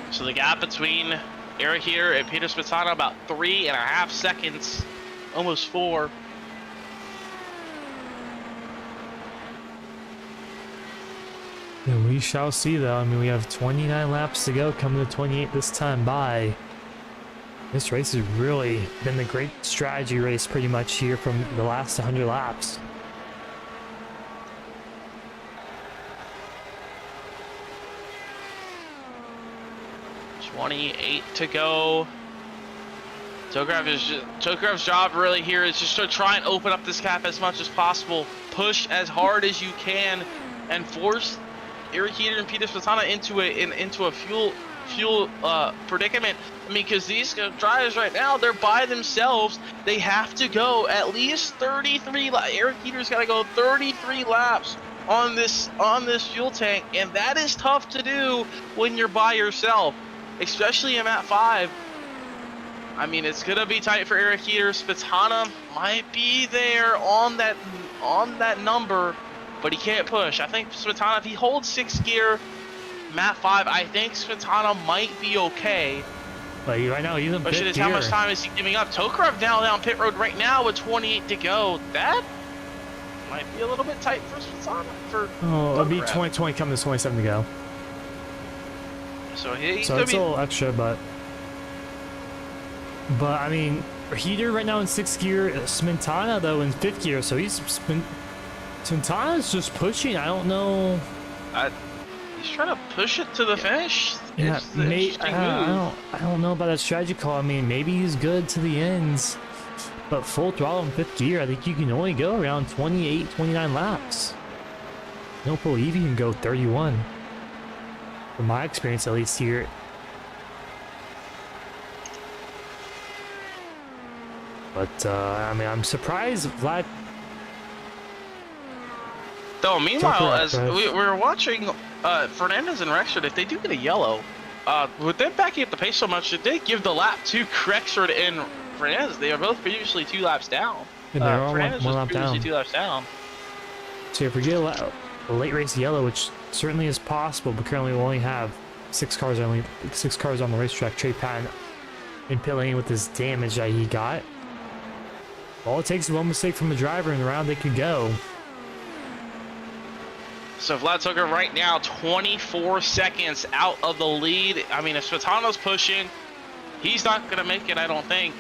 So the gap between Eric here and Peter Spatano about 3.5 seconds, almost 4. And we shall see, though. I mean, we have 29 laps to go, coming to 28 this time by. This race has really been the great strategy race pretty much here from the last 100 laps. $28 to go. Tokarov's job really here is just to try and open up this gap as much as possible. Push as hard as you can and force Eric Heater and Peter Spatana into a fuel predicament. I mean, because these drivers right now, they're by themselves. They have to go at least 33 laps. Eric Heater's got to go 33 laps on this fuel tank, and that is tough to do when you're by yourself, especially in Map 5. I mean, it's gonna be tight for Eric Heater. Spatana might be there on that number, but he can't push. I think Spatana, if he holds 6th gear, Map 5, I think Spatana might be okay. But right now, he's in pit gear. How much time is he giving up? Tokarov down pit road right now with 28 to go. That might be a little bit tight for Spatana. It'll be 20 coming to 27 to go. So it's a little extra, but I mean, Heater right now in 6th gear, Spatana though in 5th gear, so Spatana's just pushing. I don't know. He's trying to push it to the finish. Yeah, I don't know about that strategy call. I mean, maybe he's good to the ends, but full throttle in 5th gear, I think you can only go around 28, 29 laps. I don't believe you can go 31. From my experience, at least here. But I mean, I'm surprised Vlad. Though, meanwhile, as we were watching Fernandez and Rexford, if they do get a yellow, with them backing up the pace so much, it did give the lap to Rexford and Fernandez. They are both previously 2 laps down. And they're all Fernandez one was lap previously down. 2 laps down. So if we get a late race yellow, which certainly is possible, but currently we only have 6 cars on the racetrack. Trey Patton in pit lane with this damage that he got. All it takes is one mistake from the driver and around they could go. So Vlad Tokarov right now 24 seconds out of the lead. I mean, if Spatano's pushing, he's not going to make it, I don't think.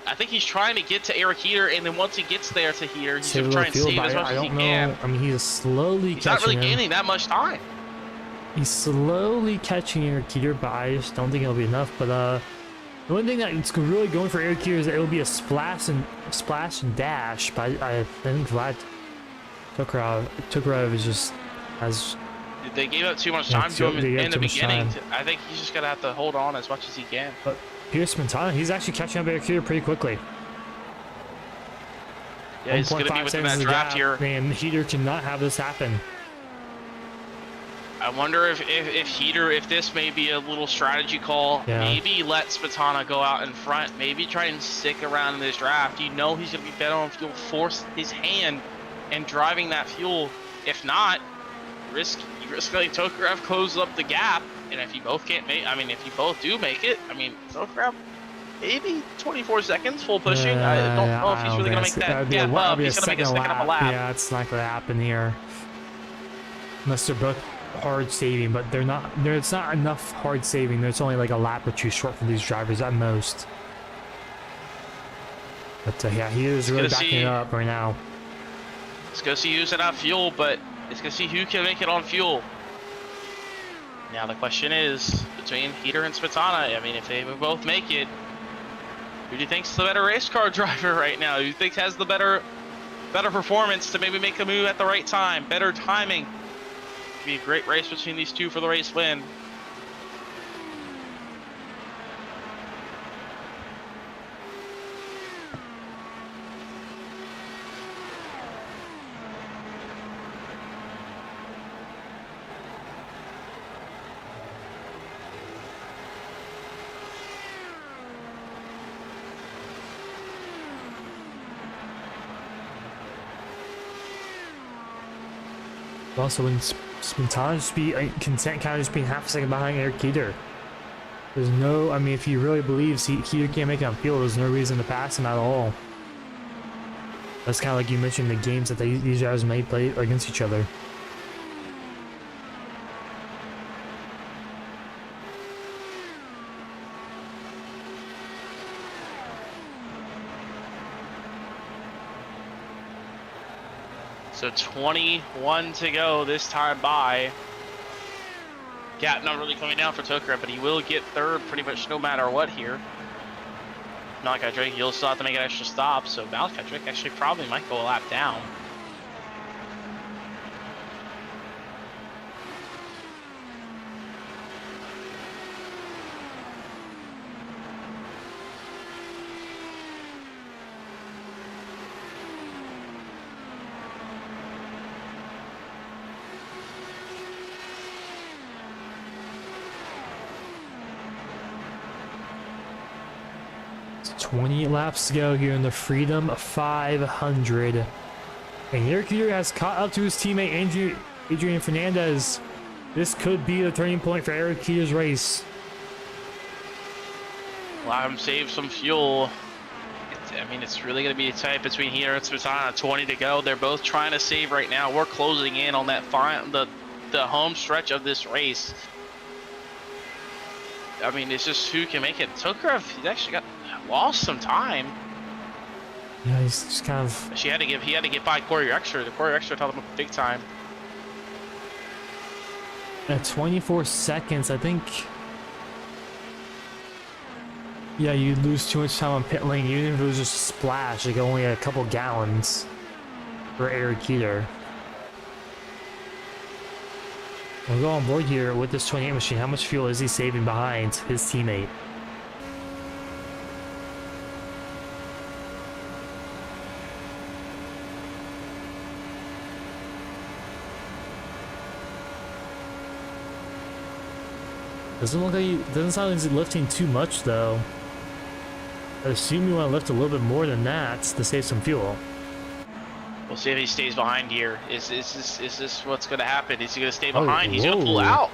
I think he's trying to get to Eric Heater, and then once he gets there to Heater, he's going to try and save as much as he can. I mean, he's slowly catching him. He's not really gaining that much time. He's slowly catching Eric Heater, but I just don't think it'll be enough. But the one thing that's really going for Eric Heater is that it'll be a splash and dash. But I think Vlad Tokarov is just has. They gave up too much time to him in the beginning. I think he's just gonna have to hold on as much as he can. But Peter Spatana, he's actually catching up Eric Heater pretty quickly. Yeah, he's gonna be within that draft here. And Heater cannot have this happen. I wonder if Heater, if this may be a little strategy call, maybe let Spatana go out in front, maybe try and stick around in this draft. You know he's going to be better on fuel, force his hand and driving that fuel. If not, you risk Tokarev closes up the gap, and if you both can't make, I mean, if you both do make it, I mean, Tokarev maybe 24 seconds full pushing. I don't know if he's really gonna make that gap up. He's gonna make a second up a lap. Yeah, it's not gonna happen here. Unless they're both hard saving, but they're not. It's not enough hard saving. There's only like a lap or two short from these drivers at most. But yeah, he is really backing it up right now. Let's go see who's enough fuel, but it's gonna see who can make it on fuel. Now the question is between Heater and Smetana. I mean, if they both make it, who do you think's the better race car driver right now? Who do you think has the better performance to maybe make a move at the right time, better timing? It'd be a great race between these two for the race win. Also, when Smetana just be content kind of just being half a second behind Eric Heater. There's no, I mean, if he really believes Heater can't make it on field, there's no reason to pass him at all. That's kind of like you mentioned the games that these guys may play against each other. So 21 to go this time by. Gap not really coming down for Tokarev, but he will get third pretty much no matter what here. Malachi Drake, you'll still have to make an extra stop, so Malachi Drake actually probably might go a lap down. It's 28 laps to go here in the Freedom 500. And Eric Heater has caught up to his teammate Adrian Fernandez. This could be the turning point for Eric Heater's race. Allow him to save some fuel. I mean, it's really going to be tight between Heater and Smetana. 20 to go. They're both trying to save right now. We're closing in on that the home stretch of this race. I mean, it's just who can make it. Tokarev, he actually lost some time. Yeah, he's just kind of. He had to get by Corey Extra. The Corey Extra held him up big time. At 24 seconds, I think. Yeah, you lose too much time on pit lane, even if it was just a splash, like only a couple gallons for Eric Heater. We'll go on board here with this 28 machine. How much fuel is he saving behind his teammate? Doesn't sound like he's lifting too much though. I assume you want to lift a little bit more than that to save some fuel. We'll see if he stays behind here. Is this what's going to happen? Is he going to stay behind? He's going to pull out.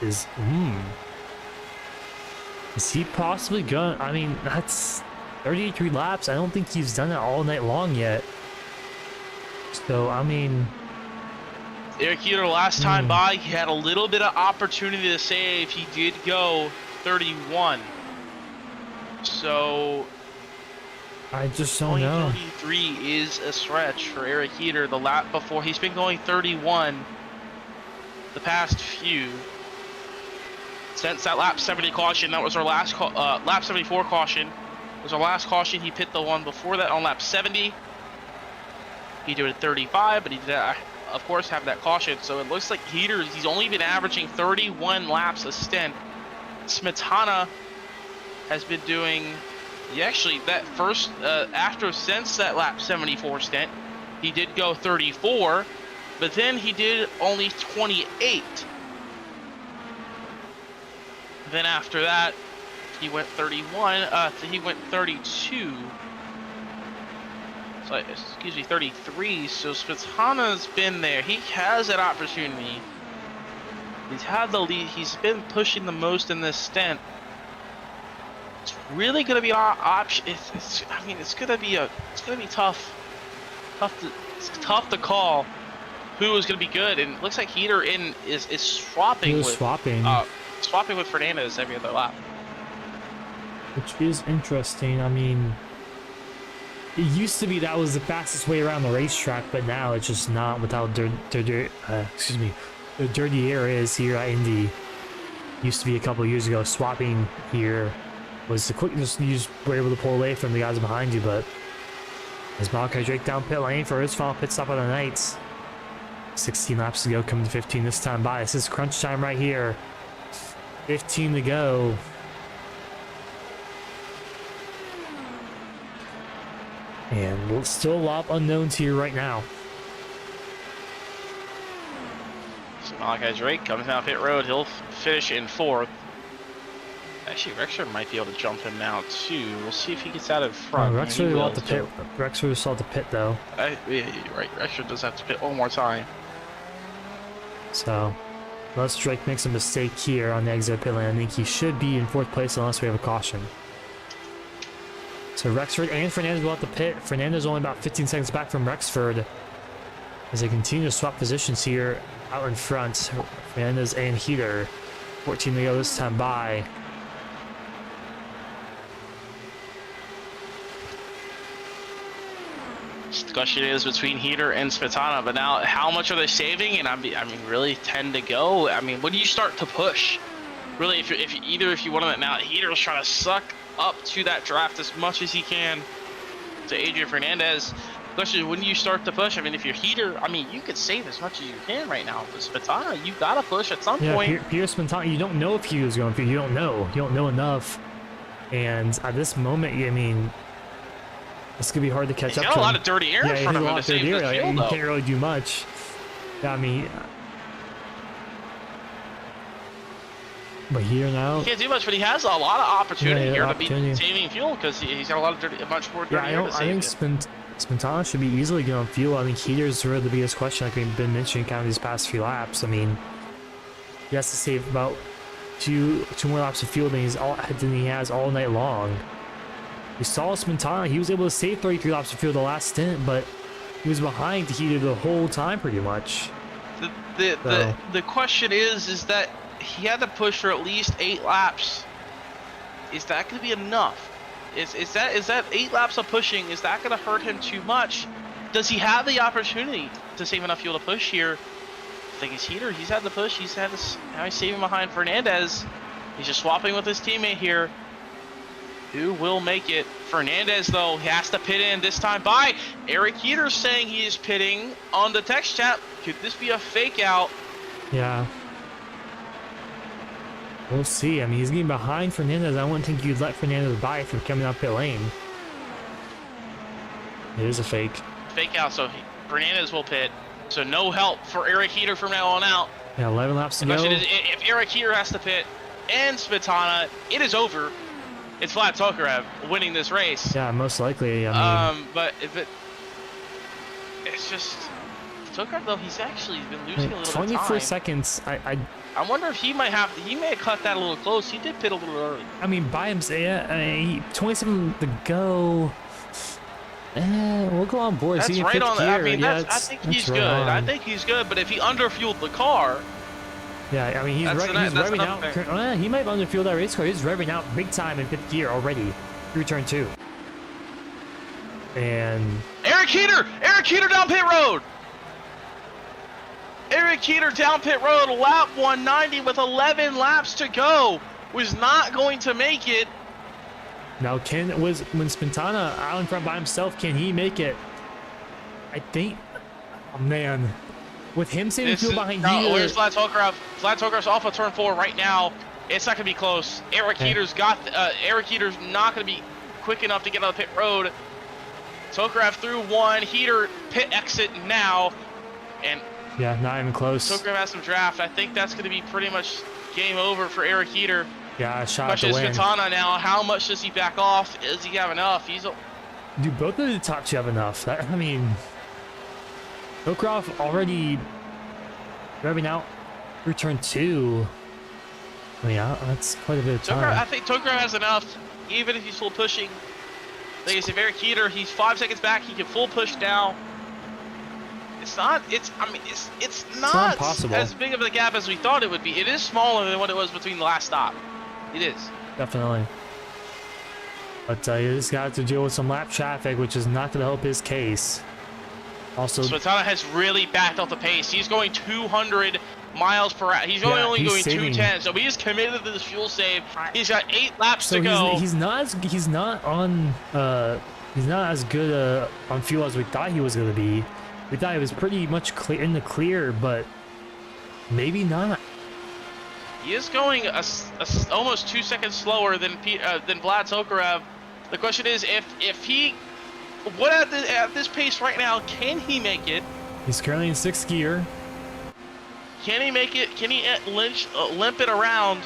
Is he possibly going? I mean, that's 33 laps. I don't think he's done it all night long yet. So I mean, Eric Heater last time by, he had a little bit of opportunity to save. He did go 31. So I just don't know. 33 is a stretch for Eric Heater. The lap before, he's been going 31 the past few. Since that lap 70 caution, that was our last lap 74 caution. Was our last caution. He pit the one before that on lap 70. He did it at 35, but he did, of course, have that caution. So it looks like he's only been averaging 31 laps a stint. Smetana has been doing, actually, that first, since that lap 74 stint, he did go 34, but then he did only 28. Then after that, he went 31, he went 32. So, excuse me, 33. So Smetana's been there. He has that opportunity He's had the lead. He's been pushing the most in this stint. It's really going to be an option. I mean, it's going to be tough. It's tough to call who is going to be good. And it looks like Heater is swapping swapping with Fernandez every other lap. Which is interesting. I mean, it used to be that was the fastest way around the racetrack, but now it's just not without the dirty areas here at Indy. Used to be a couple of years ago, swapping here was the quickest. You just were able to pull away from the guys behind you, but as Malachi Drake down pit lane for his final pit stop of the night. 16 laps to go, coming to 15 this time by. This is crunch time right here. 15 to go. And still a lot of unknowns here right now. So Malachi Drake comes down pit road. He'll finish in 4th. Actually, Rexford might be able to jump him now too. We'll see if he gets out of front. Rexford will have to pit. Rexford will have to pit though. Yeah, you're right. Rexford does have to pit one more time. So, unless Drake makes a mistake here on the exit pit lane, I think he should be in 4th place unless we have a caution. So Rexford and Fernandez will have to pit. Fernandez only about 15 seconds back from Rexford as they continue to swap positions here out in front. Fernandez and Heater. 14 to go this time by. The question is between Heater and Spitana, but now how much are they saving? And I mean, really 10 to go. I mean, when do you start to push? Really, if you want to now, Heater's trying to suck up to that draft as much as he can to Adrian Fernandez. The question is, when do you start to push? I mean, if you're Heater, I mean, you could save as much as you can right now. But Spitana, you gotta push at some point. Peter Spitana, you don't know if he was going to. You don't know enough. And at this moment, I mean, it's gonna be hard to catch up to him. He's got a lot of dirty air in front of him to save the field, you can't really do much. I mean, but here now, he can't do much, but he has a lot of opportunity here to be saving fuel because he's got a lot of much more dirty air to save. I think Spitana should be easily good on fuel. I think Heater's really the biggest question, like we've been mentioning kind of these past few laps. I mean, he has to save about two more laps of fuel than he has all night long. We saw Spitana, he was able to save 33 laps of fuel the last stint, but he was behind Heater the whole time pretty much. The question is that he had to push for at least 8 laps. Is that going to be enough? Is that 8 laps of pushing? Is that going to hurt him too much? Does he have the opportunity to save enough fuel to push here? I think it's Heater. He's had the push. Now he's saving behind Fernandez. He's just swapping with his teammate here. Who will make it? Fernandez, though, he has to pit in this time by. Eric Heater saying he is pitting on the text chat. Could this be a fake out? Yeah. We'll see. I mean, he's getting behind Fernandez. I wouldn't think you'd let Fernandez by if you're coming up pit lane. It is a fake. Fake out, so Fernandez will pit. So no help for Eric Heater from now on out. Yeah, 11 laps to go. The question is, if Eric Heater has to pit and Spitana, it is over. It's Vlad Tokarev winning this race. Yeah, most likely. I mean, but it's just Tokarev, though, he's actually been losing a little bit of time. 24 seconds. I wonder if he may have cut that a little close. He did pit a little early. I mean, by himself, yeah, 27 to go. We'll go on board. That's right on. I mean, I think he's good. I think he's good. But if he underfueled the car. Yeah, I mean, he's revving out. He might have underfueled that race car. He's revving out big time in 5th gear already through turn 2. And Eric Heater down pit road. Eric Heater down pit road, lap 190 with 11 laps to go. Was not going to make it. Now, when Spitana out in front by himself, can he make it? I think. Oh man. With him saving fuel behind Heater. Where's Vlad Tokarev? Vlad Tokarev's off of turn 4 right now. It's not gonna be close. Eric Heater's not gonna be quick enough to get on the pit road. Tokarev through 1. Heater pit exit now, and yeah, not even close. Tokarev has some draft. I think that's gonna be pretty much game over for Eric Heater. Yeah, a shot to win. Question is Spitana now. How much does he back off? Does he have enough? Do both of the top two have enough? I mean. Tokarev already revving out through turn 2. I mean, that's quite a bit of I time. think Tokarev has enough, even if he's full pushing. Like I said, Eric Heater, he's 5 seconds back. He can full push now. It's not not impossible. as big of a gap as we thought it would be. It is smaller than what it was between the last stop. It is. Definitely. But you just got to deal with some lap traffic, which is not going to help his case. Also, Smetana has really backed off the pace. He's going 200 miles per hour. He's only going saving. 210. So he's committed to this fuel save. He's got 8 laps so to go. He's not as good on fuel as we thought he was going to be. We thought he was pretty much in the clear, but maybe not. He is going almost 2 seconds slower than Vlad Tokarev. The question is, if he, at this pace right now, can he make it? He's currently in 6th gear. Can he make it? Can he limp it around,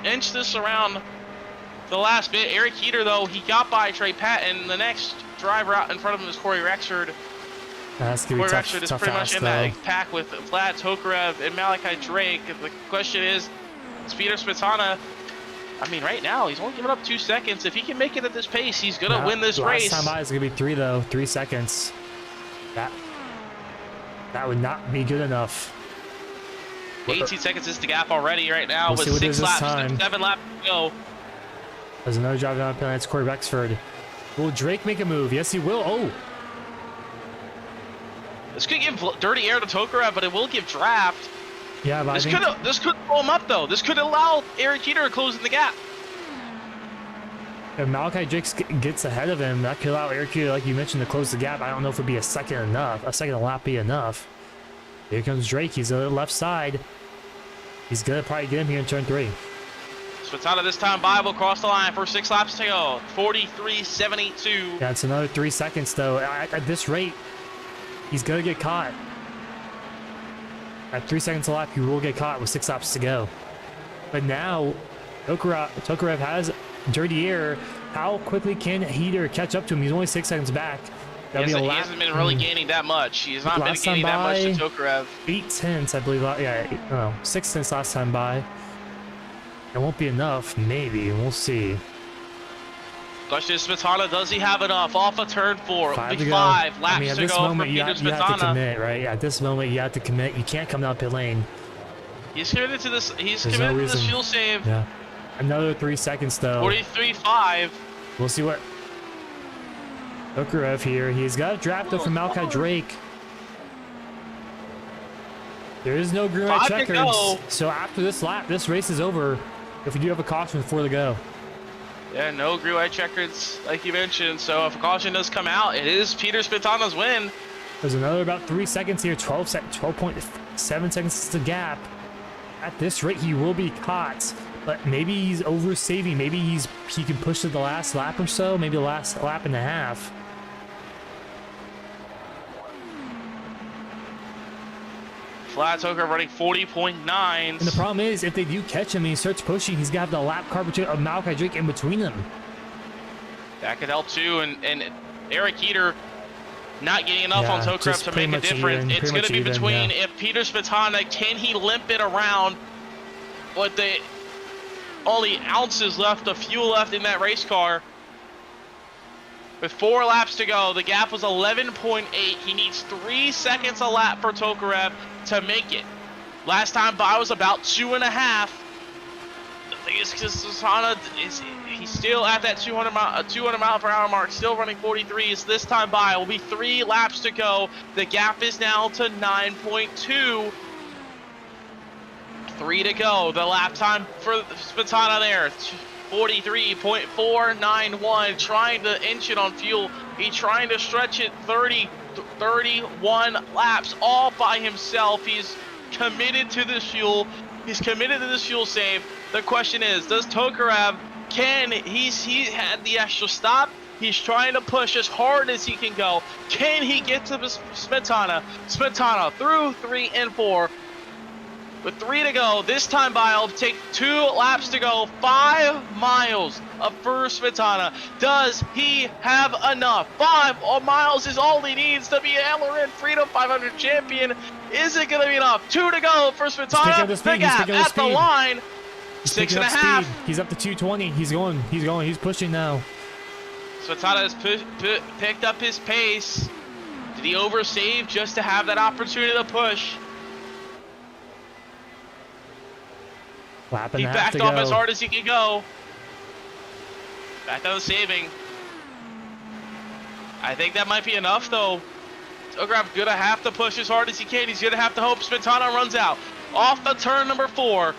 inch this around the last bit? Eric Heater, though, he got by Trey Patton. The next driver out in front of him is Corey Rexford. That's gonna be Corey tough, Rexford is tough pretty much ask, in that pack with Vlad Tokarev and Malachi Drake. The question is Peter Smetana. I mean, right now, he's only giving up 2 seconds. If he can make it at this pace, he's going to win this race. Last time by is going to be 3, though. 3 seconds. That would not be good enough. 18 seconds is the gap already right now We'll with 6 laps, 7 laps to go. There's another driver down the penalty. It's Corey Rexford. Will Drake make a move? Yes, he will. Oh! This could give dirty air to Tokarev, but it will give draft. Yeah, but this could pull him up, though. This could allow Eric Heater to close in the gap. If Malachi Drake gets ahead of him, that could allow Eric Heater, like you mentioned, to close the gap. I don't know if it'd be a second lap be enough. Here comes Drake. He's on the left side. He's going to probably get him here in turn 3. Smetana this time by will cross the line for 6 laps to go. 43.72. Yeah, it's another 3 seconds, though. At this rate, he's going to get caught. At 3 seconds a lap, he will get caught with 6 laps to go. But now, Tokarev has dirty air. How quickly can Heater catch up to him? He's only 6 seconds back. He hasn't been really gaining that much. He's not been gaining that much to Tokarev. 8 tenths, I believe. Yeah, no, 6 tenths last time by. It won't be enough, maybe. We'll see. Question is, Smetana, does he have enough? Off of turn 4. It'll be 5 laps to go. At this moment, you have to commit, right? At this moment, you have to commit. You can't come down pit lane. He's committed to this. He's committed to this fuel save. Yeah. Another 3 seconds, though. 43.5. We'll see what Tokarev here. He's got a draft though from Malachi Drake. There is no green light checkers. So after this lap, this race is over. If we do have a caution before the go. Yeah, no green light checkers, like you mentioned. So if a caution does come out, it is Peter Smetana's win. There's another about 3 seconds here. 12.7 seconds is the gap. At this rate, he will be caught. But maybe he's over saving. Maybe he can push to the last lap or so. Maybe the last lap and a half. Vlad Tokarev running 40.9. And the problem is, if they do catch him and he starts pushing, he's got to have the lap car of Malachi Drake in between them. That could help too. And Eric Heater not getting enough on Tokarev to make a difference. It's going to be between if Peter Smetana, can he limp it around with the only ounces left of fuel left in that race car? With 4 laps to go, the gap was 11.8. He needs 3 seconds a lap for Tokarev to make it. Last time by was about 2.5. The thing is, Smetana he's still at that 200 mile per hour mark, still running 43s. This time by will be 3 laps to go. The gap is now to 9.2. 3 to go. The lap time for Smetana there, 43.491, trying to inch it on fuel. He's trying to stretch it 31 laps all by himself. He's committed to this fuel. He's committed to this fuel save. The question is, does Tokarev, he had the extra stop. He's trying to push as hard as he can go. Can he get to Smetana? Smetana through 3 and 4. with 3 to go. This time by, it'll take 2 laps to go. 5 miles of first Smetana. Does he have enough? 5 miles is all he needs to be an LRN Freedom 500 champion. Is it going to be enough? 2 to go for Smetana. The gap at the line. 6.5. He's up to 220. He's going. He's pushing now. Smetana has picked up his pace. Did he oversave just to have that opportunity to push? He backed off as hard as he could go. Back down the saving. I think that might be enough, though. Tograph gonna have to push as hard as he can. He's gonna have to hope Smetana runs out. Off the turn number 4.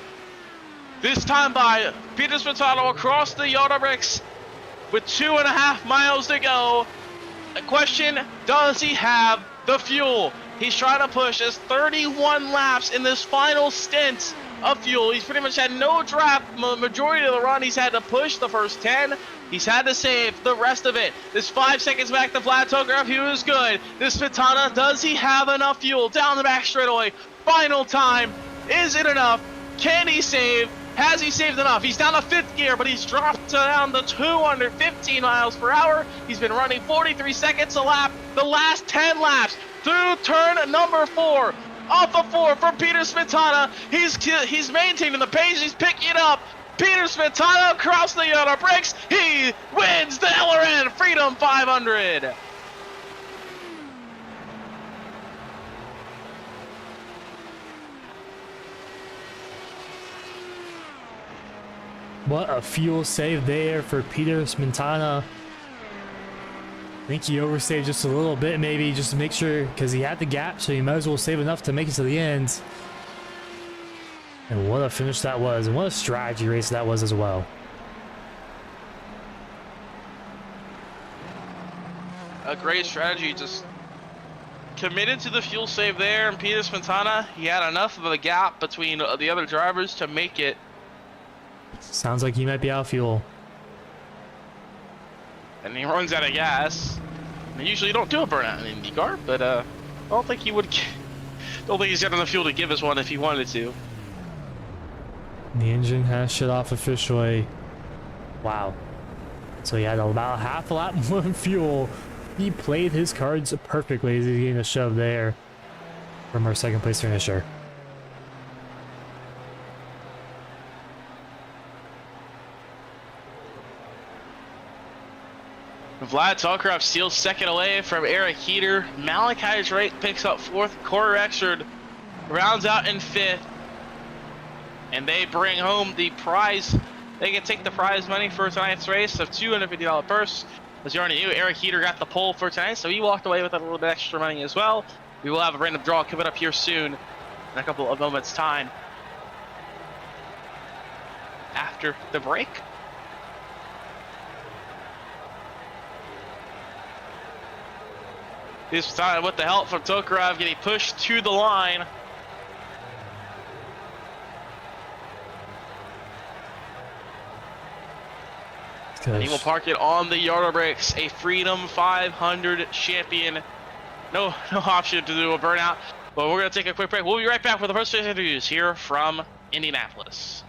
This time by, Peter Smetana will cross the Yellow bricks with 2.5 miles to go. The question, does he have the fuel? He's trying to push his 31 laps in this final stint of fuel. He's pretty much had no draft majority of the run. He's had to push the first 10. He's had to save the rest of it. This 5 seconds back to Vlad Tograph, he was good. This Smetana, does he have enough fuel? Down the back straightaway. Final time. Is it enough? Can he save? Has he saved enough? He's down to 5th gear, but he's dropped down to 215 miles per hour. He's been running 43 seconds a lap. The last 10 laps through turn number 4. Off of 4 for Peter Smetana. He's maintaining the pace. He's picking it up. Peter Smetana across the yellow bricks. He wins the LRN Freedom 500. What a fuel save there for Peter Smetana. I think he oversaved just a little bit, maybe, just to make sure, because he had the gap, so he might as well save enough to make it to the end. And what a finish that was, and what a strategy race that was as well. A great strategy, just committed to the fuel save there, and Peter Smetana, he had enough of a gap between the other drivers to make it. Sounds like he might be out of fuel. And he runs out of gas. And usually you don't do a burnout in Indycar, but I don't think he would. Don't think he's got enough fuel to give us one if he wanted to. The engine has shut off officially. Wow. So he had about half a lap more fuel. He played his cards perfectly as he's getting a shove there from our second place finisher. Vlad Tograph steals 2nd away from Eric Heater. Malachi Drake picks up 4th. Corey Rexford rounds out in 5th. And they bring home the prize. They can take the prize money for tonight's race of $250 purse. As you already knew, Eric Heater got the pole for tonight, so he walked away with a little bit extra money as well. We will have a random draw coming up here soon in a couple of moments' time. After the break. This time with the help from Tokarev getting pushed to the line. And he will park it on the yard brakes. A Freedom 500 champion. No option to do a burnout. But we're going to take a quick break. We'll be right back with the first interviews here from Indianapolis.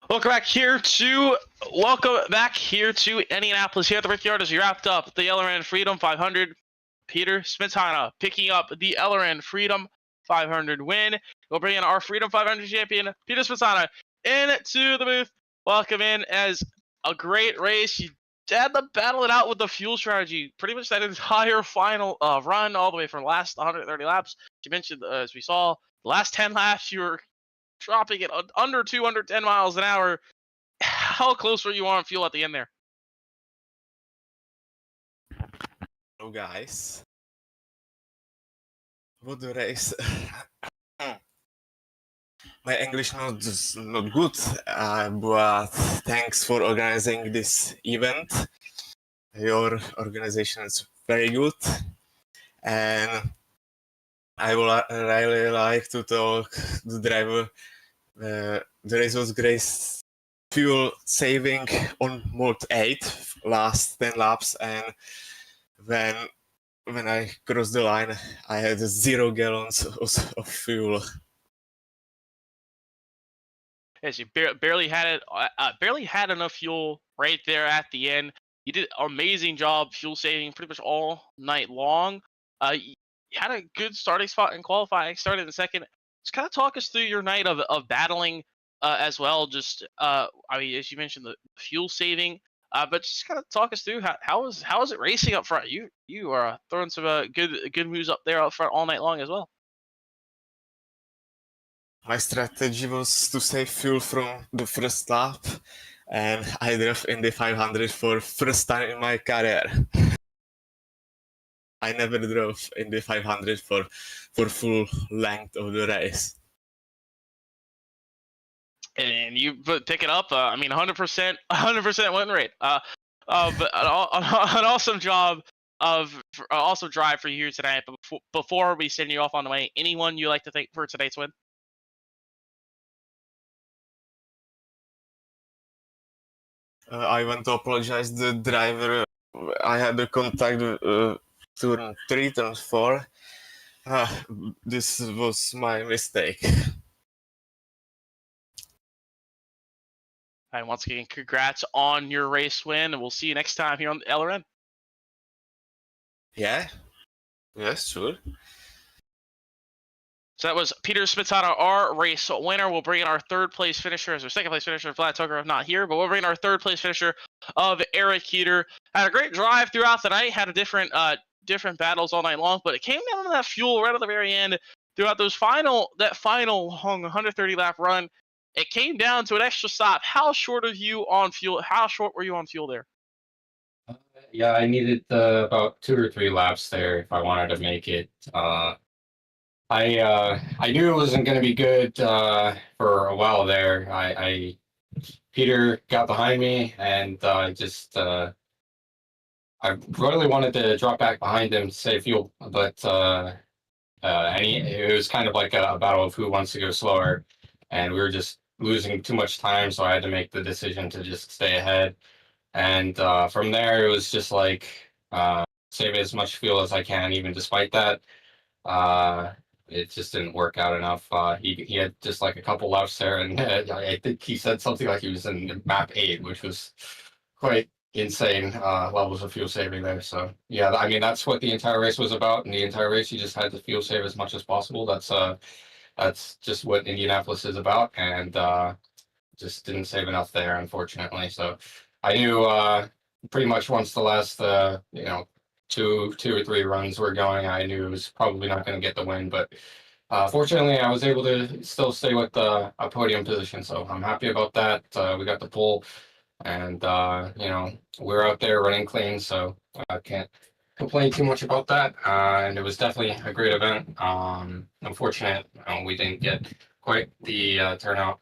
Welcome back here to Indianapolis here at the Brickyard as we wrapped up the LRN Freedom 500. Peter Smetana picking up the LRN Freedom 500 win. We'll bring in our Freedom 500 champion, Peter Smetana, into the booth. Welcome in as a great race. You had to battle it out with the fuel strategy. Pretty much that entire final run, all the way from the last 130 laps. You mentioned, as we saw, the last 10 laps, you were dropping it under 210 miles an hour. How close were you on fuel at the end there? Hello guys. What the race? My English not good, but thanks for organizing this event. Your organization is very good, and I would really like to talk the driver. The race was great. Fuel saving on mode 8, last 10 laps, and when I crossed the line, I had 0 gallons of fuel. Yes, you barely had it. Barely had enough fuel right there at the end. You did an amazing job fuel saving pretty much all night long. You had a good starting spot in qualifying. Started in second. Just kind of talk us through your night of battling as well. Just I mean, as you mentioned, the fuel saving. But just kind of talk us through how is it racing up front? You are throwing some good moves up there up front all night long as well. My strategy was to save fuel from the first lap, and I drove Indy 500 for first time in my career. I never drove Indy 500 for full length of the race. And you pick it up. I mean, 100% win rate. But an awesome job awesome drive for you here tonight. But before we send you off on the way, anyone you like to thank for tonight's win? I want to apologize the driver. I had a contact turn 3, turn 4. This was my mistake. And once again, congrats on your race win, and we'll see you next time here on the LRN. Yeah? Yes, sure. So that was Peter Smetana, our race winner. We'll bring in our third place finisher as our second place finisher, Vlad Tokarov, not here, but we'll bring in our third place finisher of Eric Keeter. Had a great drive throughout the night, had a different battles all night long, but it came down to that fuel right at the very end. Throughout that final long 130 lap run, it came down to an extra stop. How short were you on fuel there? Yeah, I needed about 2 or 3 laps there if I wanted to make it. I knew it wasn't going to be good for a while there. Peter got behind me, and I really wanted to drop back behind him to save fuel, but it was kind of like a battle of who wants to go slower, and we were just losing too much time, so I had to make the decision to just stay ahead. And from there, it was just like save as much fuel as I can, even despite that. It just didn't work out enough. He had just like a couple laps there, and I think he said something like he was in map 8, which was quite insane levels of fuel saving there. So yeah, I mean that's what the entire race was about. In the entire race, you just had to fuel save as much as possible. That's just what Indianapolis is about, and just didn't save enough there, unfortunately. So I knew pretty much once the last two or three runs were going, I knew it was probably not going to get the win, but fortunately I was able to still stay with a podium position, so I'm happy about that. We got the pole, and we're out there running clean, so I can't complain too much about that. And it was definitely a great event. Unfortunate we didn't get quite the turnout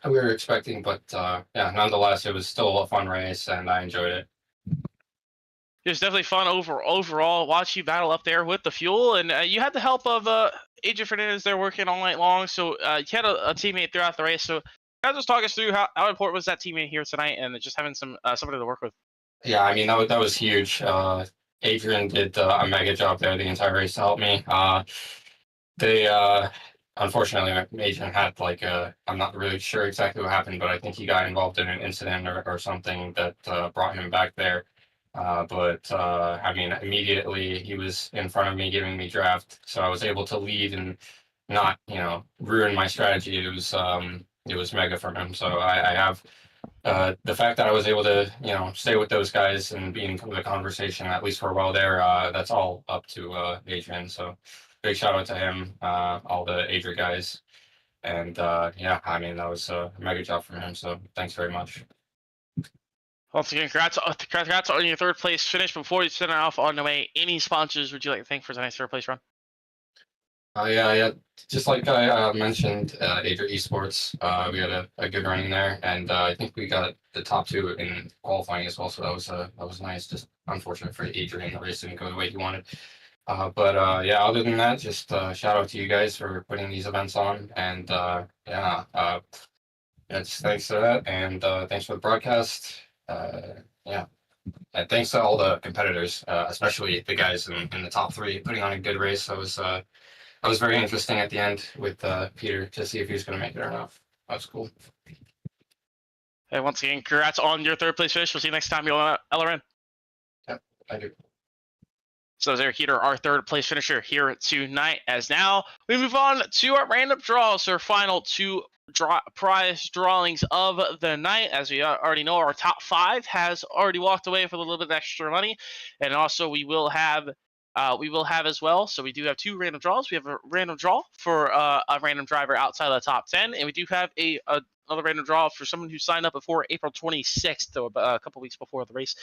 we were expecting, but yeah, nonetheless it was still a fun race and I enjoyed it. It was definitely fun overall. Watch you battle up there with the fuel, and you had the help of Adrian Fernandez there working all night long. So you had a teammate throughout the race. So kind of just talk us through how important was that teammate here tonight, and just having somebody to work with. Yeah, I mean that was huge. Adrian did a mega job there the entire race to help me. unfortunately, Adrian had like I'm not really sure exactly what happened, but I think he got involved in an incident or something that brought him back there. But I mean, immediately he was in front of me giving me draft, so I was able to lead and not, ruin my strategy. It was mega from him. So I have the fact that I was able to, stay with those guys and be in the conversation at least for a while there. That's all up to Adrian. So big shout out to him, all the Adrian guys, and yeah, I mean that was a mega job from him. So thanks very much. Once again, congrats on your third place finish. Before you send it off on the way, any sponsors would you like to thank for tonight's third place run? Yeah. Just like I mentioned, Adria Esports, we had a good running there, and I think we got the top 2 in qualifying as well. So that was nice. Just unfortunate for Adrian, the race didn't go the way he wanted. But yeah, other than that, just shout out to you guys for putting these events on, and yeah, just thanks for that, and thanks for the broadcast. Yeah. And thanks to all the competitors, especially the guys in the top 3, putting on a good race. That was very interesting at the end with Peter to see if he was going to make it or not. That was cool. Hey, once again, congrats on your third place finish. We'll see you next time you're on LRN. Yep, I do. So there's Heater, our third place finisher here tonight. As now we move on to our random draws, our final 2 prize drawings of the night. As we already know, our top 5 has already walked away for a little bit of extra money, and also we will have as well. So we do have 2 random draws. We have a random draw for a random driver outside of the top 10, and we do have another random draw for someone who signed up before April 26th, so a couple weeks before the race.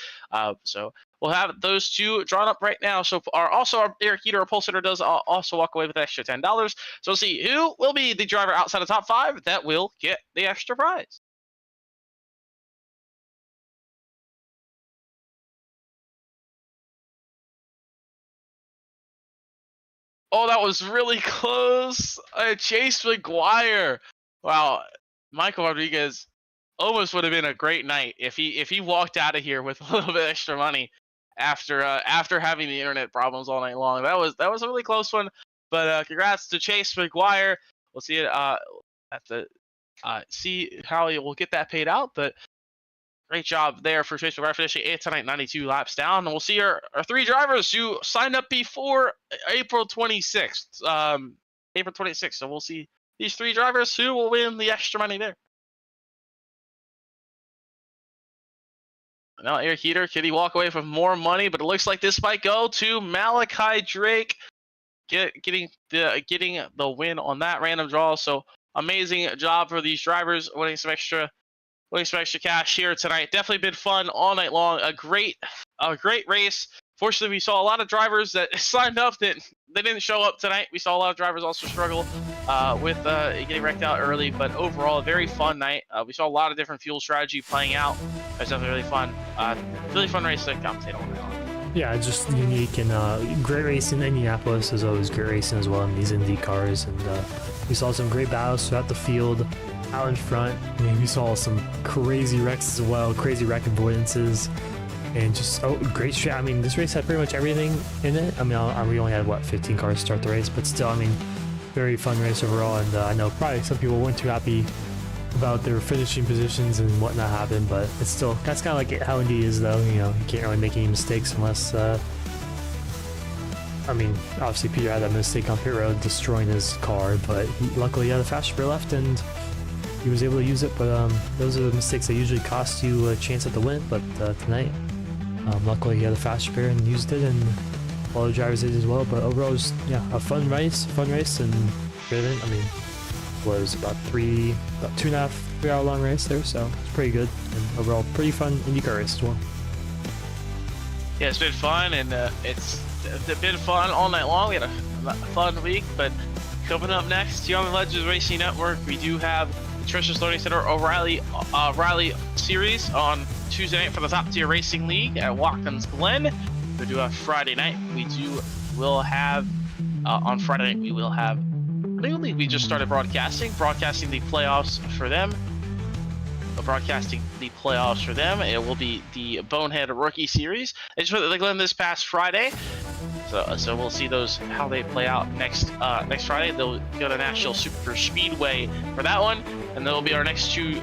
So we'll have those 2 drawn up right now. So our Eric Heater, our pole sitter, does also walk away with an extra $10. So we'll see who will be the driver outside the top 5 that will get the extra prize. Oh, that was really close. Chase McGuire. Wow, Michael Rodriguez almost would have been a great night if he walked out of here with a little bit extra money after having the internet problems all night long. That was a really close one. But congrats to Chase McGuire. We'll see it see how he will get that paid out. But great job there for Chase McGuire finishing 8th tonight, 92 laps down. And we'll see our 3 drivers who signed up before April 26th. April 26th. So we'll see these 3 drivers who will win the extra money there. Now Eric Heater, could he walk away with more money? But it looks like this might go to Malachi Drake, getting the win on that random draw. So amazing job for these drivers, winning some extra cash here tonight. Definitely been fun all night long. A great race. Fortunately, we saw a lot of drivers that signed up that they didn't show up tonight. We saw a lot of drivers also struggle with getting wrecked out early. But overall, a very fun night. We saw a lot of different fuel strategy playing out. It was definitely really fun race to commentate all night long. Yeah, just unique and great race in Indianapolis is always great racing as well in these Indy cars, and we saw some great battles throughout the field. Out in front, I mean, we saw some crazy wrecks as well, crazy wreck avoidances, and just great strat. I mean, this race had pretty much everything in it. I mean, we only had 15 cars start the race, but still, I mean, very fun race overall. And I know probably some people weren't too happy about their finishing positions and whatnot happened, but it's still that's kind of like how Indy is, though. You can't really make any mistakes unless. I mean, obviously Peter had that mistake on pit road, destroying his car, but luckily he had a fast rear left and he was able to use it. But those are the mistakes that usually cost you a chance at the win. But tonight, luckily he had a fast rear and used it, and all the drivers did as well. But overall, it was a fun race, and driven. I mean, was about 2.5, 3 hour long race there, so it's pretty good, and overall pretty fun Indycar race as well. Yeah, it's been fun, and it's been fun all night long. We had a fun week, but coming up next here on the Legends Racing Network, we do have the Treasures Learning Center O'Reilly Series on Tuesday night for the Top Tier Racing League at Watkins Glen. We do have Friday night. Will have on Friday night we will have. We just started broadcasting the playoffs for them. It will be the Bonehead Rookie Series. They just went to the Glen this past Friday. So we'll see those how they play out next Friday. They'll go to Nashville Super Speedway for that one, and that'll be our next two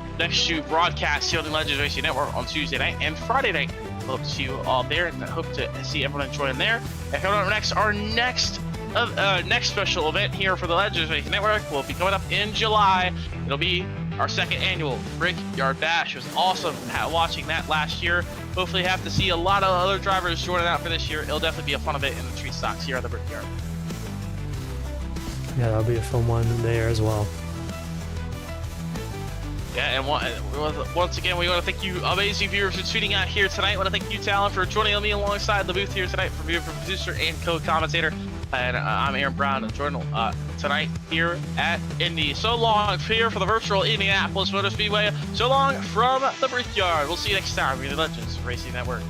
broadcasts here on the Legends Racing Network on Tuesday night and Friday night. We'll hope to see you all there, and I hope to see everyone enjoying there. And coming up next, our next special event here for the Legends Racing Network will be coming up in July. It'll be our second annual Brickyard Bash. It was awesome watching that last year. Hopefully have to see a lot of other drivers joining out for this year. It'll definitely be a fun event in the treat stocks here at the Brickyard. Yeah, that'll be a fun one there as well. Yeah, and once again, we want to thank you, amazing viewers, for tuning out here tonight. I want to thank you, Talon, for joining me alongside the booth here tonight, for producer and co-commentator. And I'm Aaron Brown, joining tonight here at Indy. So long here for the virtual Indianapolis Motor Speedway. So long from the Brickyard. We'll see you next time. We're the Legends Racing Network.